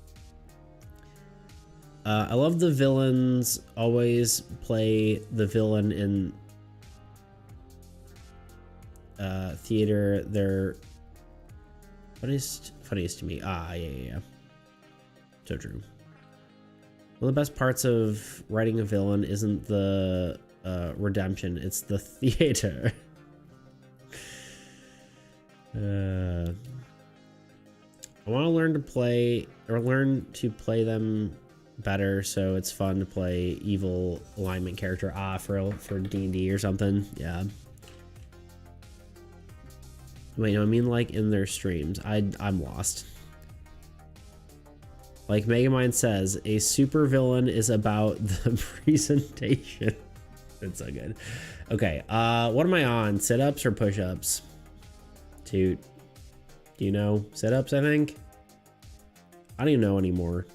I love the villains always play the villain in theater. They're funniest to me. Yeah. So true. One of the best parts of writing a villain isn't the redemption, it's the theater. I want to learn to play them better, so it's fun to play evil alignment character for D&D or something. Yeah. Wait, no, I mean like in their streams. I'm lost. Like Megamind says, a super villain is about the presentation. That's so good. Okay, what am I on? Sit-ups or push-ups? Toot. Do you know? Sit-ups, I think? I don't even know anymore.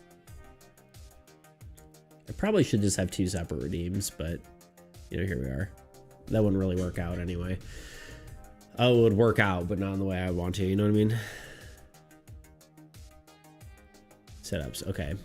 I probably should just have two separate redeems, but, you know, here we are. That wouldn't really work out anyway. Oh, it would work out, but not in the way I want to, you know what I mean? Setups, okay.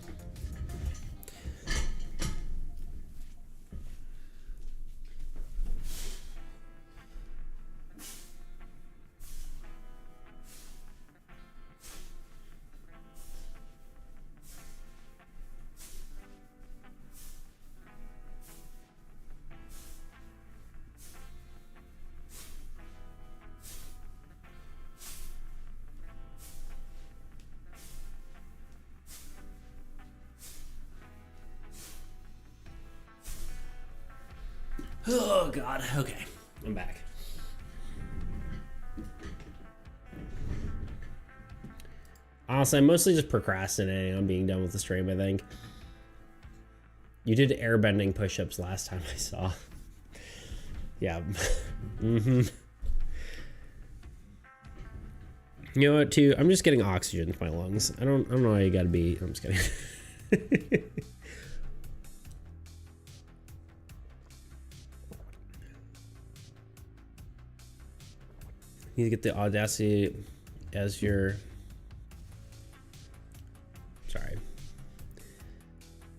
Oh god, okay, I'm back. Honestly, I'm mostly just procrastinating on being done with the stream, I think. You did airbending push-ups last time I saw. Yeah. Mm-hmm. You know what, too? I'm just getting oxygen to my lungs. I don't know how you gotta be. I'm just kidding. You need to get the Audacity as your... Sorry.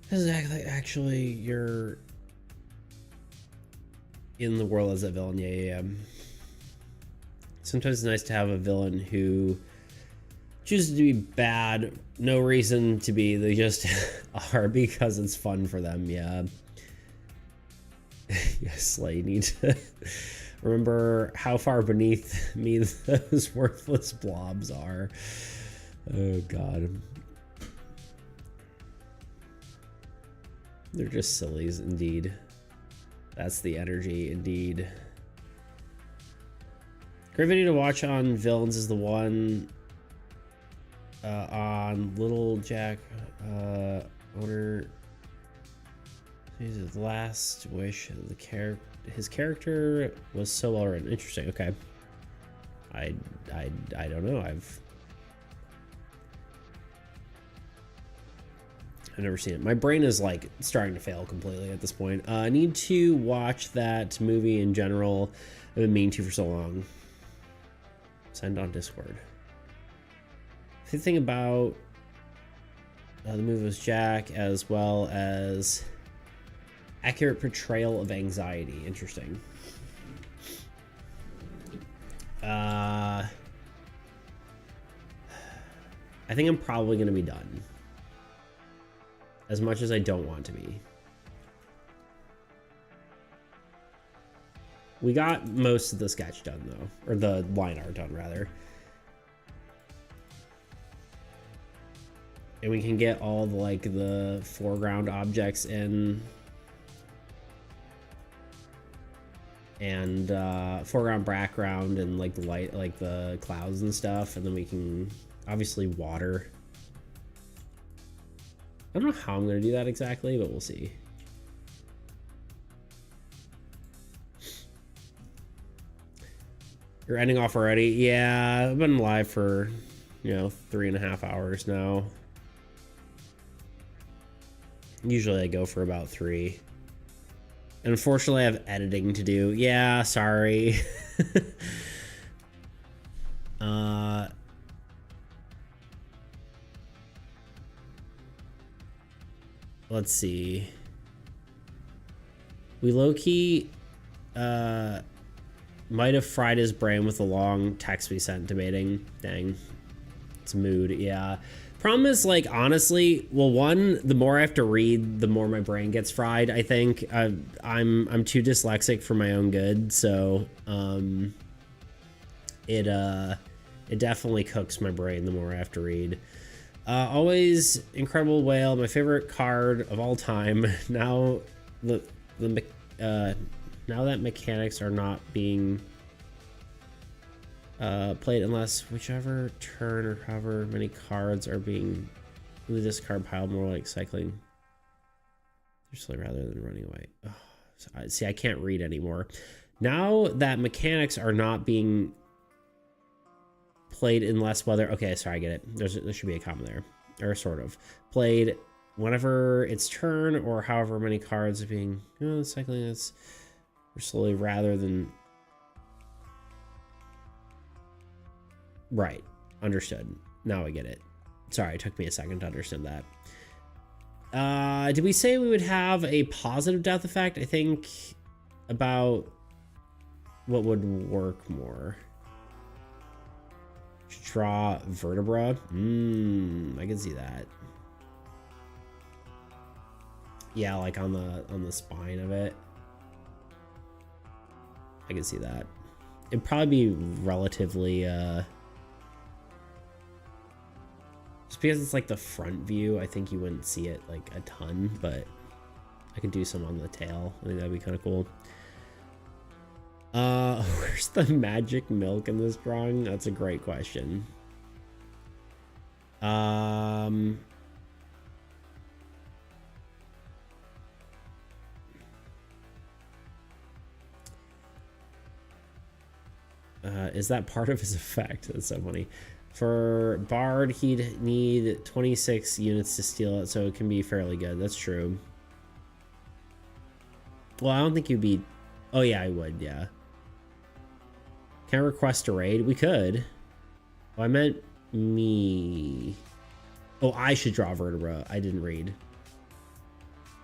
This is actually your in the world as a villain. Yeah. Sometimes it's nice to have a villain who chooses to be bad, no reason to be. They just are because it's fun for them. Yeah. Yes, I need to remember how far beneath me those worthless blobs are. Oh God. They're just sillies indeed. That's the energy indeed. Great video to watch on villains is the one on Little Jack owner. His last wish. His character was so well written. Interesting. Okay. I don't know. I've never seen it. My brain is like starting to fail completely at this point. I need to watch that movie in general. I've been meaning to for so long. Send on Discord. The thing about the movie was Jack, as well as accurate portrayal of anxiety. Interesting. I think I'm probably going to be done. As much as I don't want to be. We got most of the sketch done, though. Or the line art done, rather. And we can get all the, like, the foreground objects in. And foreground, background, and, like, the light, like, the clouds and stuff. And then we can, obviously, water. I don't know how I'm going to do that exactly, but we'll see. You're ending off already? Yeah, I've been live for, 3.5 hours now. Usually I go for about 3. And unfortunately I have editing to do. Yeah, sorry. Let's see. We low-key might have fried his brain with the long text we sent debating. Dang. It's mood, yeah. Problem is, like, honestly, well, one, the more I have to read, the more my brain gets fried, I think. I'm too dyslexic for my own good, so it definitely cooks my brain the more I have to read. Always incredible whale, my favorite card of all time. Now now that mechanics are not being played unless whichever turn or however many cards are being in the discard pile, more like cycling rather than running away. Oh, see, I can't read anymore. Now that mechanics are not being played in less weather. Okay, sorry, I get it. There should be a comma there, or sort of. Played whenever it's turn or however many cards are being cycling. It's slowly rather than. Right, understood. Now I get it. Sorry, it took me a second to understand that. Did we say we would have a positive death effect? I think about what would work more. Draw vertebra. I can see that. Yeah, like on the spine of it. I can see that. It'd probably be relatively just because it's like the front view, I think you wouldn't see it like a ton, but I could do some on the tail. I think that'd be kind of cool. Where's the magic milk in this drawing? That's a great question. Is that part of his effect? That's so funny. For Bard, he'd need 26 units to steal it, so it can be fairly good. That's true. Well, I don't think you'd be... Oh, yeah, I would, yeah. Can I request a raid? We could. Oh, I meant me. Oh, I should draw vertebra. I didn't read.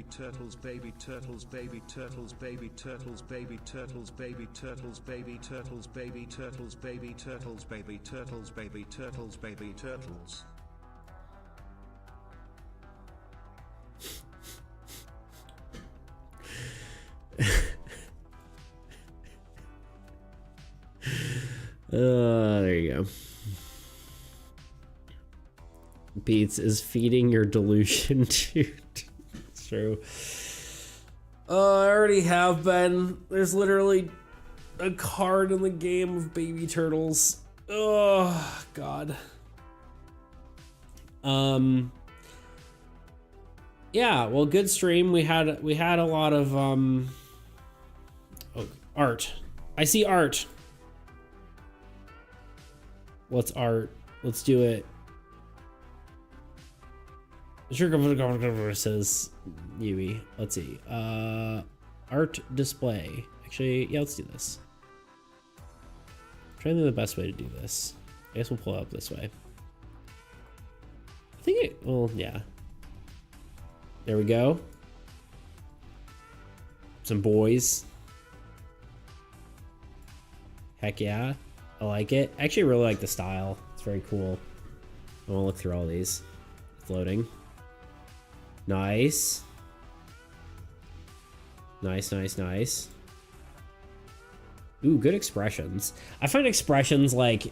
baby turtles, baby turtles, baby turtles, baby turtles, baby turtles, baby turtles, baby turtles, baby turtles, baby turtles, baby turtles, baby turtles, baby turtles. There you go. Beats is feeding your delusion, dude. It's true. I already have been. There's literally a card in the game of baby turtles. Oh God. Yeah, well, good stream. We had a lot of art. I see art. What's art? Let's do it. Sure, says Yui. Let's see. Art display. Actually, yeah, let's do this. I'm trying to think of the best way to do this. I guess we'll pull it up this way. I think well, yeah. There we go. Some boys. Heck yeah. I like it. I actually really like the style. It's very cool. I want to look through all these. It's loading. Nice. Nice, nice, nice. Ooh, good expressions. I find expressions like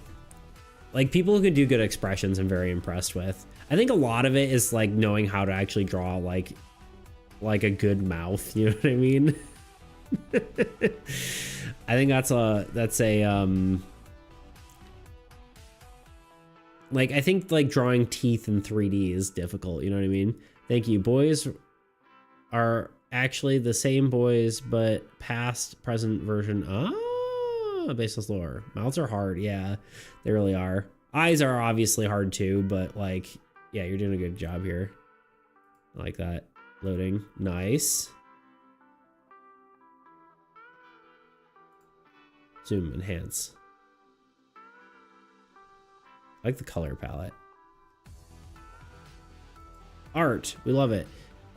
people who can do good expressions I'm very impressed with. I think a lot of it is like knowing how to actually draw like a good mouth, you know what I mean? I think that's a like, I think like drawing teeth in 3D is difficult, you know what I mean? Thank you. Boys are actually the same boys, but past, present version. Ah, baseless lore. Mouths are hard. Yeah, they really are. Eyes are obviously hard too, but like, yeah, you're doing a good job here. I like that. Loading. Nice. Zoom, enhance. I like the color palette. Art, we love it.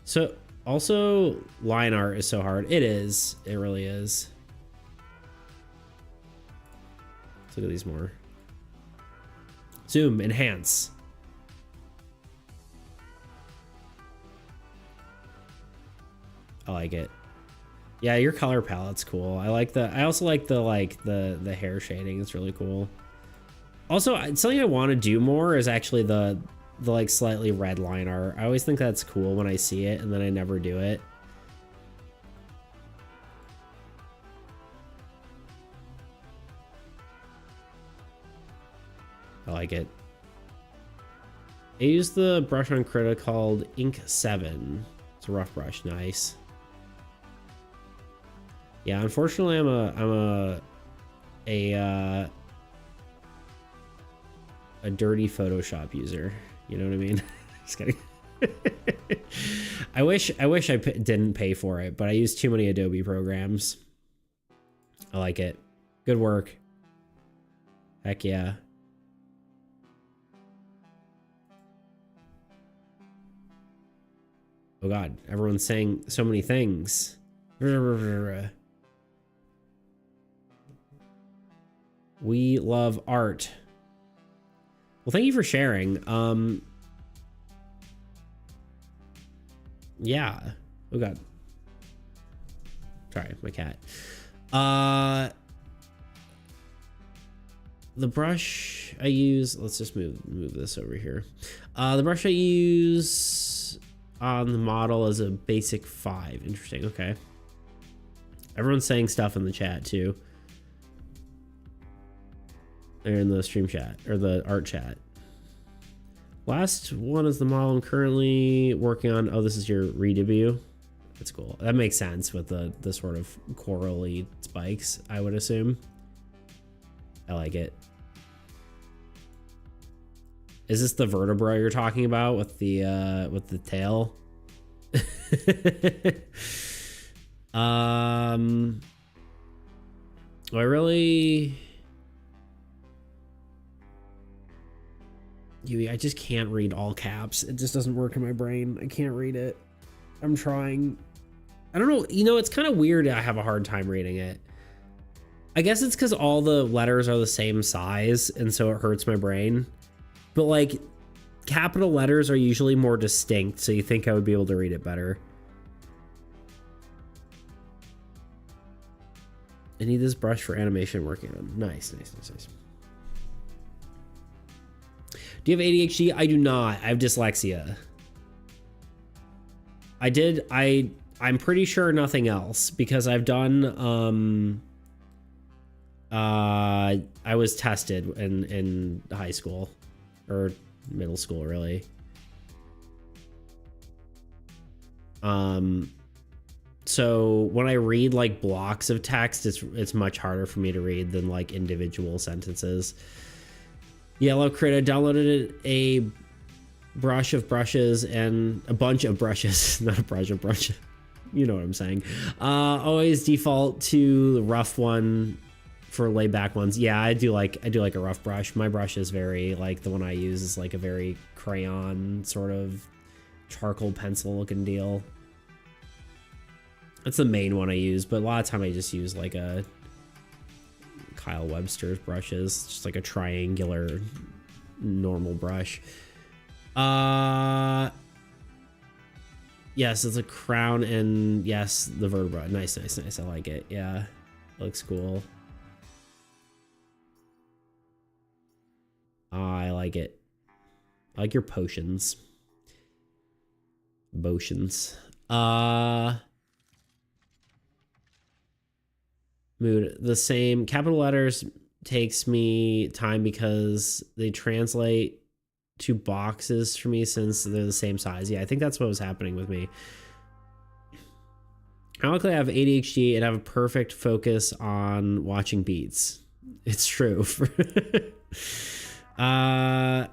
So also line art is so hard. It is, it really is. Let's look at these more. Zoom, enhance. I like it. Yeah, your color palette's cool. I also like the hair shading. It's really cool. Also, something I want to do more is actually the like slightly red line art. I always think that's cool when I see it, and then I never do it. I like it. I use the brush on Krita called Ink 7. It's a rough brush. Nice. Yeah, unfortunately, I'm a dirty Photoshop user. You know what I mean? Just kidding. I wish I didn't pay for it, but I use too many Adobe programs. I like it. Good work. Heck yeah. Oh God, everyone's saying so many things. We love art. Well, thank you for sharing. Yeah. Oh God. Sorry, my cat. The brush I use, let's just move this over here. The brush I use on the model is a basic 5. Interesting. Okay. Everyone's saying stuff in the chat too. They're in the stream chat or the art chat. Last one is the model I'm currently working on. Oh, this is your redebut. That's cool. That makes sense with the sort of corally spikes, I would assume. I like it. Is this the vertebra you're talking about with the tail? I just can't read all caps. It just doesn't work in my brain. I can't read it. I'm trying. I don't know. You know, it's kind of weird. I have a hard time reading it. I guess it's because all the letters are the same size, and so it hurts my brain. But like, capital letters are usually more distinct, so you think I would be able to read it better. I need this brush for animation working on. Nice, nice, nice, nice. Do you have ADHD? I do not. I have dyslexia. I'm pretty sure nothing else because I've done, I was tested in high school or middle school, really. So when I read like blocks of text, it's much harder for me to read than like individual sentences. Yellow Crit, I downloaded a brush of brushes and a bunch of brushes, not a brush of brushes. You know what I'm saying. Always default to the rough one for laid back ones. Yeah, I do like a rough brush. My brush is very like the one I use is like a very crayon sort of charcoal pencil looking deal. That's the main one I use, but a lot of time I just use like a Kyle Webster's brushes, just like a triangular normal brush. Yes, it's a crown and yes, the vertebra. Nice, nice, nice. I like it. Yeah, it looks cool. I like it. I like your potions. Potions. Mood. The same capital letters takes me time because they translate to boxes for me since they're the same size. Yeah, I think that's what was happening with me. Ironically, I have ADHD and have a perfect focus on watching beats. It's true. I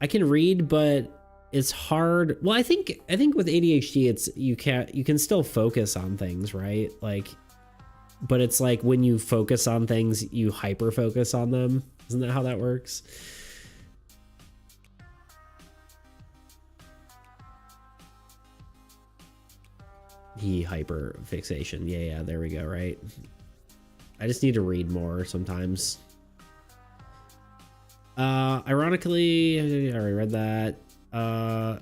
can read, but it's hard. Well, I think with ADHD, it's you can still focus on things, right? Like, but it's like when you focus on things, you hyper focus on them. Isn't that how that works? Hyper fixation. Yeah, there we go, right? I just need to read more sometimes. Ironically, I already read that. I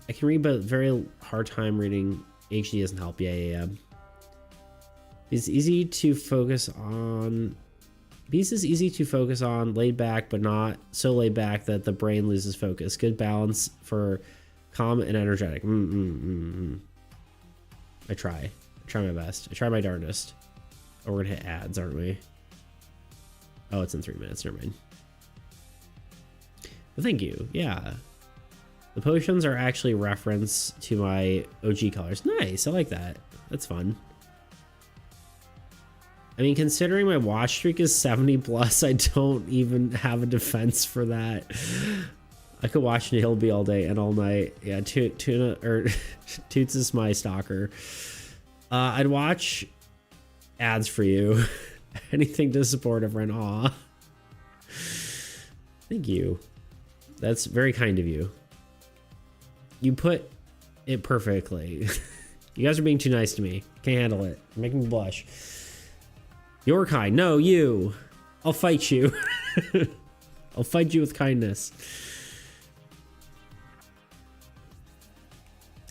can read, but very hard time reading. HD doesn't help. Yeah. It's easy to focus on. Beast is easy to focus on, laid back, but not so laid back that the brain loses focus. Good balance for calm and energetic. I try my best. I try my darndest. Oh, we're gonna hit ads, aren't we? Oh, it's in 3 minutes. Never mind. Well, thank you. Yeah. The potions are actually a reference to my OG colors. Nice. I like that. That's fun. I mean, considering my watch streak is 70 plus, I don't even have a defense for that. I could watch Nailby all day and all night. Yeah, Tuna or Toots is my stalker. I'd watch ads for you. Anything to support a friend. Aw. Thank you. That's very kind of you. You put it perfectly. You guys are being too nice to me. Can't handle it. You're making me blush. You're kind. No, you. I'll fight you. I'll fight you with kindness.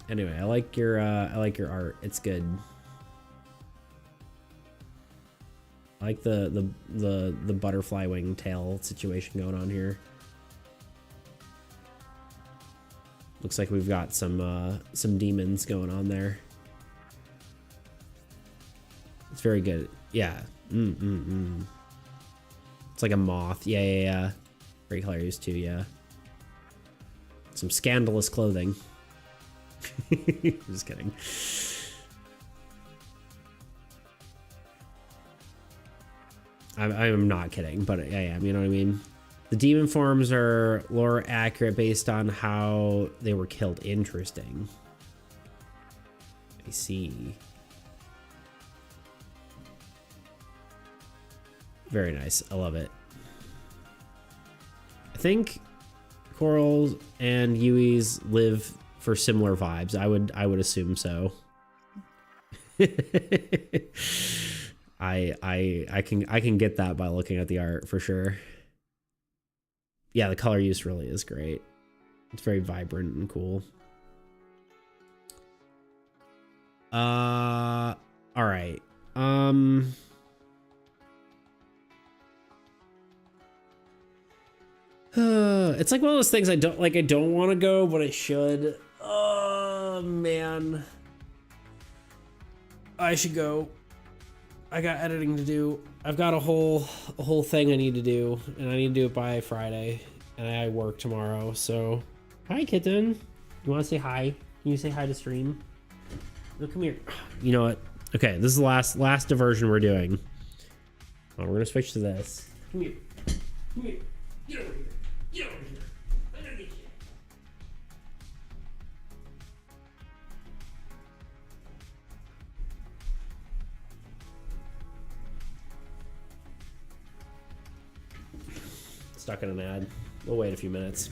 Anyway, I like your art. It's good. I like the butterfly wing tail situation going on here. Looks like we've got some demons going on there. It's very good. Yeah. It's like a moth. Yeah. Great color use too. Yeah. Some scandalous clothing. Just kidding. I'm not kidding, but I am. You know what I mean? The demon forms are lore accurate based on how they were killed. Interesting. I see. Very nice. I love it. I think Corals and Yuis live for similar vibes. I would assume so. I can get that by looking at the art for sure. Yeah, the color use really is great. It's very vibrant and cool. All right. It's like one of those things I don't want to go, but I should. Oh man. I should go. I got editing to do. I've got a whole thing I need to do, and I need to do it by Friday, and I work tomorrow. So, hi kitten. You want to say hi? Can you say hi to stream? No, come here. You know what? Okay, this is the last diversion we're doing. Oh, we're gonna switch to this. Come here. Come here. Get over here. Get over here. I'm gonna get you. Stuck in an ad. We'll wait a few minutes.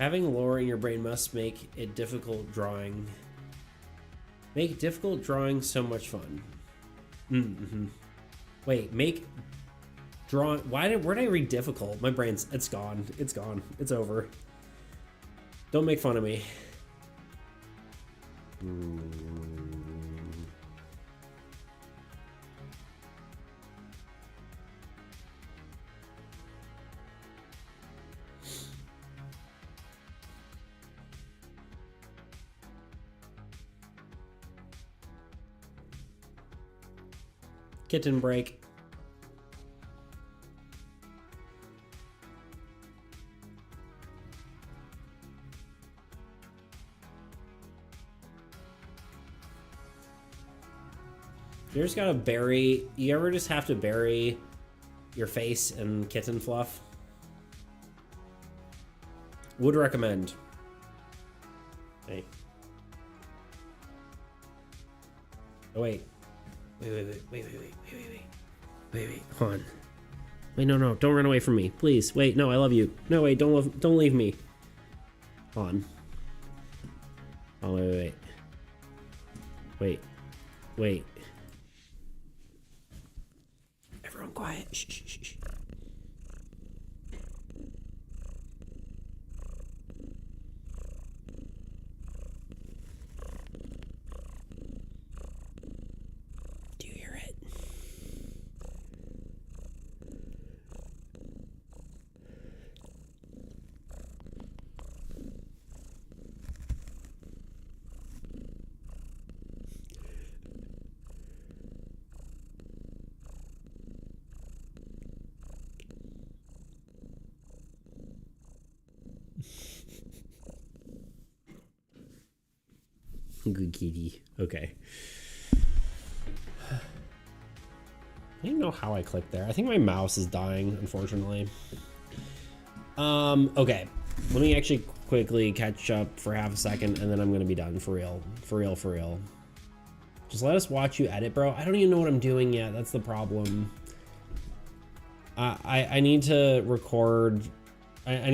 Having lore in your brain must make it difficult drawing. Make difficult drawing so much fun. Mm-hmm. Wait, make drawing. Where did I read difficult? My brain's it's gone. It's gone. It's over. Don't make fun of me. Kitten break. You just gotta bury. You ever just have to bury your face in kitten fluff? Would recommend. Hey. Oh wait. Wait, hold on. Wait, no, don't run away from me, please. Wait, no, I love you. No, wait, don't leave me. Hold on. Oh, wait. Everyone quiet. Shh. Good kitty. Okay. I don't even know how I clicked there. I think my mouse is dying, unfortunately. Okay. Let me actually quickly catch up for half a second, and then I'm gonna be done for real. For real. Just let us watch you edit, bro. I don't even know what I'm doing yet. That's the problem. I need to record. I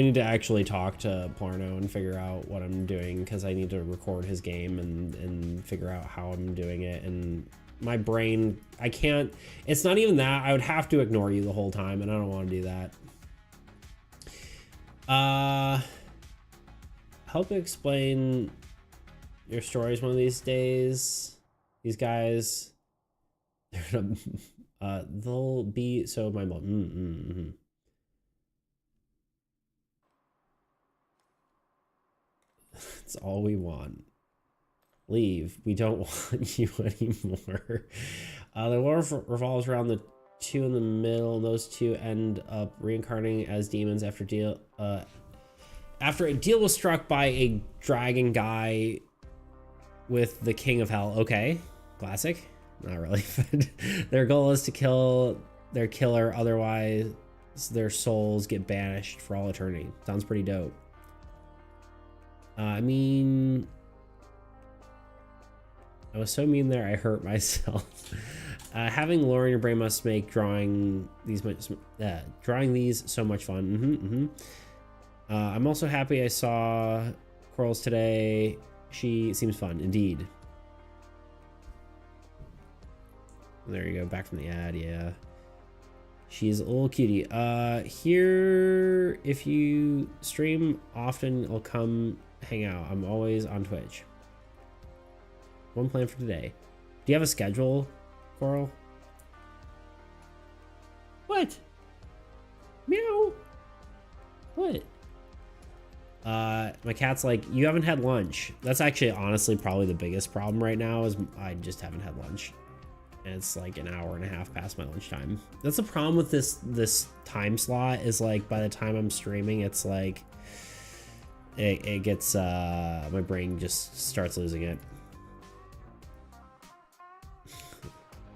need to actually talk to Porno and figure out what I'm doing, because I need to record his game and figure out how I'm doing it. And my brain, I can't, it's not even that. I would have to ignore you the whole time, and I don't want to do that. Help explain your stories one of these days. These guys, they'll be so my mom. That's all we want. Leave. We don't want you anymore. The war revolves around the two in the middle. Those two end up reincarnating as demons after a deal was struck by a dragon guy. with the King of Hell. Okay, classic. Not really. Their goal is to kill their killer, otherwise their souls get banished for all eternity. Sounds pretty dope. I mean, I was so mean there, I hurt myself. Having lore in your brain must make drawing these so much fun. I'm also happy I saw Corals today. She seems fun, indeed. There you go, back from the ad, yeah. She's a little cutie. Here, if you stream often, I'll come hang out. I'm always on Twitch. One plan for today. Do you have a schedule, Coral? What? Meow. What? My cat's like, you haven't had lunch. That's actually honestly probably the biggest problem right now is I just haven't had lunch. And it's like an hour and a half past my lunchtime. That's the problem with this time slot is like by the time I'm streaming, it's like it gets my brain just starts losing it.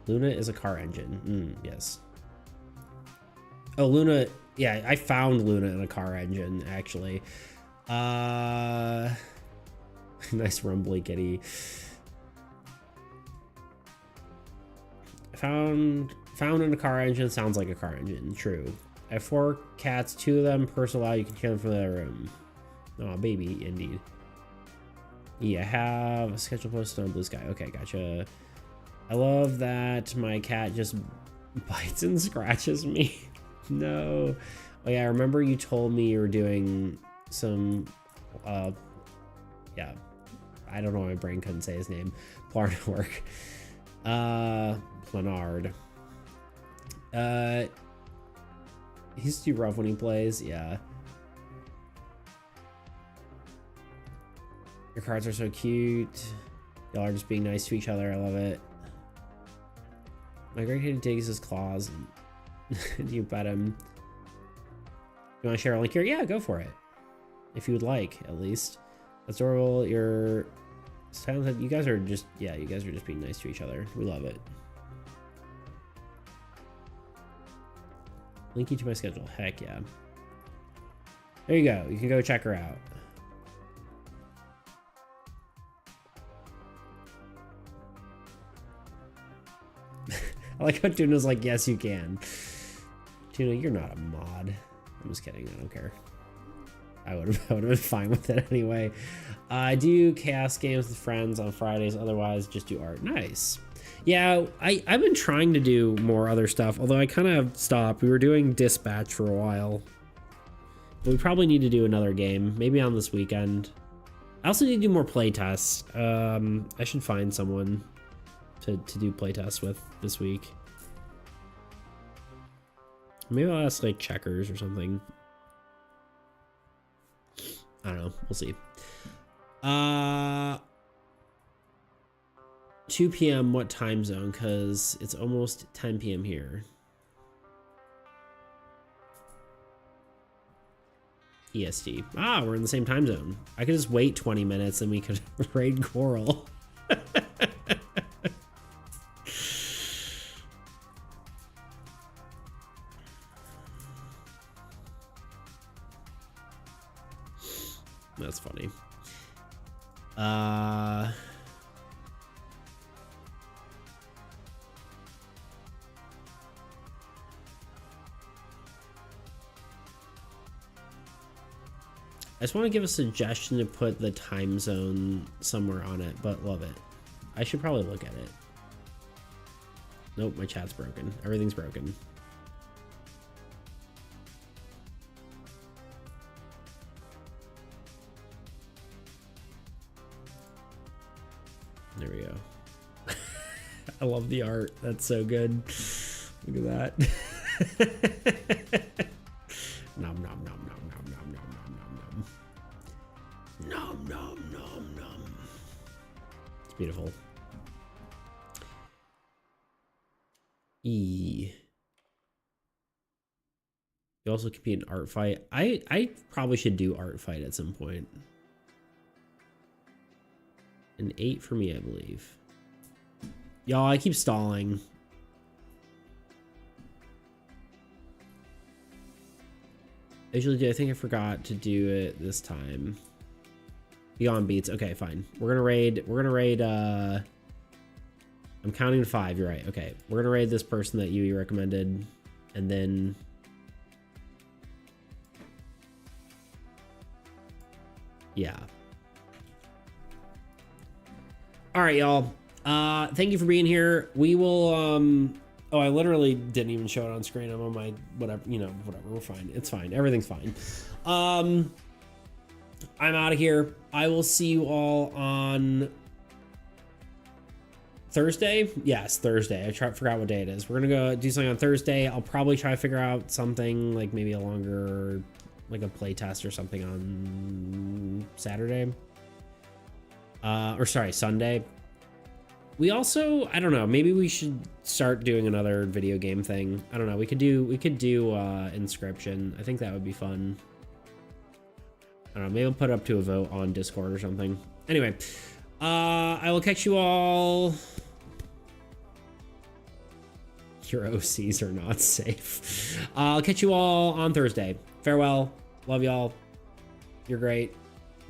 Luna is a car engine. Yes. Oh, Luna. Yeah, I found Luna in a car engine actually. Nice rumbly kitty. Found in a car engine sounds like a car engine. True. I have 4 cats, 2 of them personal. You can hear them from their room. Oh, baby, indeed. Yeah, I have a schedule posted on Blue Sky. Okay, gotcha. I love that my cat just bites and scratches me. No. Oh yeah, I remember you told me you were doing some. Yeah, I don't know why my brain couldn't say his name. Planard work. Planard. He's too rough when he plays. Yeah. Your cards are so cute. Y'all are just being nice to each other. I love it. My great kitty digs his claws. And you pet him. You want to share a link here? Yeah, go for it. If you would like, at least. That's adorable. You're talented. You guys are just, yeah, you guys are just being nice to each other. We love it. Link you to my schedule. Heck yeah. There you go. You can go check her out. I like how Tuna's like, yes, you can. Tuna, you're not a mod. I'm just kidding. I don't care. I would have been fine with it anyway. I do chaos games with friends on Fridays. Otherwise, just do art. Nice. Yeah, I've been trying to do more other stuff, although I kind of stopped. We were doing Dispatch for a while. But we probably need to do another game, maybe on this weekend. I also need to do more playtests. I should find someone to do playtests with this week. Maybe I'll ask like Checkers or something. I don't know. We'll see. 2 p.m. What time zone? Because it's almost 10 p.m. here. EST. Ah, we're in the same time zone. I could just wait 20 minutes and we could raid Coral. That's funny. I just want to give a suggestion to put the time zone somewhere on it, but love it. I should probably look at it. Nope, my chat's broken. Everything's broken. There we go. I love the art. That's so good. Look at that. Nom nom nom nom nom nom nom nom nom nom. Nom nom nom nom. It's beautiful. You also compete in art fight. I probably should do art fight at some point. An 8 for me, I believe. Y'all, I keep stalling. I usually do. I think I forgot to do it this time. Beyond Beats. Okay, fine. We're gonna raid. I'm counting to 5. You're right. Okay, we're gonna raid this person that you recommended, and then. Yeah. All right, y'all. Thank you for being here. We will. Oh, I literally didn't even show it on screen. I'm on my whatever. You know, whatever. We're fine. It's fine. Everything's fine. I'm out of here. I will see you all on Thursday. Yes, Thursday. I forgot what day it is. We're gonna go do something on Thursday. I'll probably try to figure out something like maybe a longer, like a play test or something on Saturday. Or sorry, Sunday. We also, I don't know, maybe we should start doing another video game thing. I don't know. We could do Inscription. I think that would be fun. I don't know, maybe I'll put it up to a vote on Discord or something. Anyway, I will catch you all. Your OCs are not safe. I'll catch you all on Thursday. Farewell. Love y'all. You're great.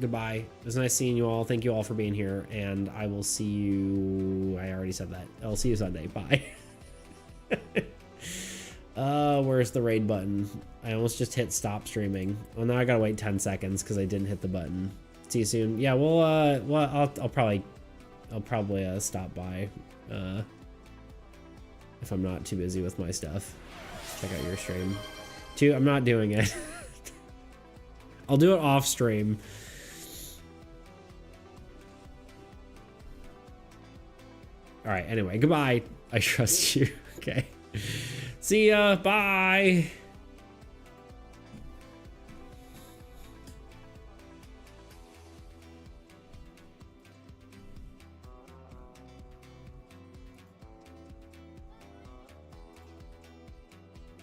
Goodbye. It was nice seeing you all. Thank you all for being here, and I will see you. I already said that. I'll see you Sunday. Bye. Where's the raid button? I almost just hit stop streaming. Well, now I gotta wait 10 seconds because I didn't hit the button. See you soon. Yeah, well, I'll probably stop by if I'm not too busy with my stuff. Check out your stream. I'm not doing it. I'll do it off stream. All right, anyway, goodbye. I trust you. Okay. See ya. Bye.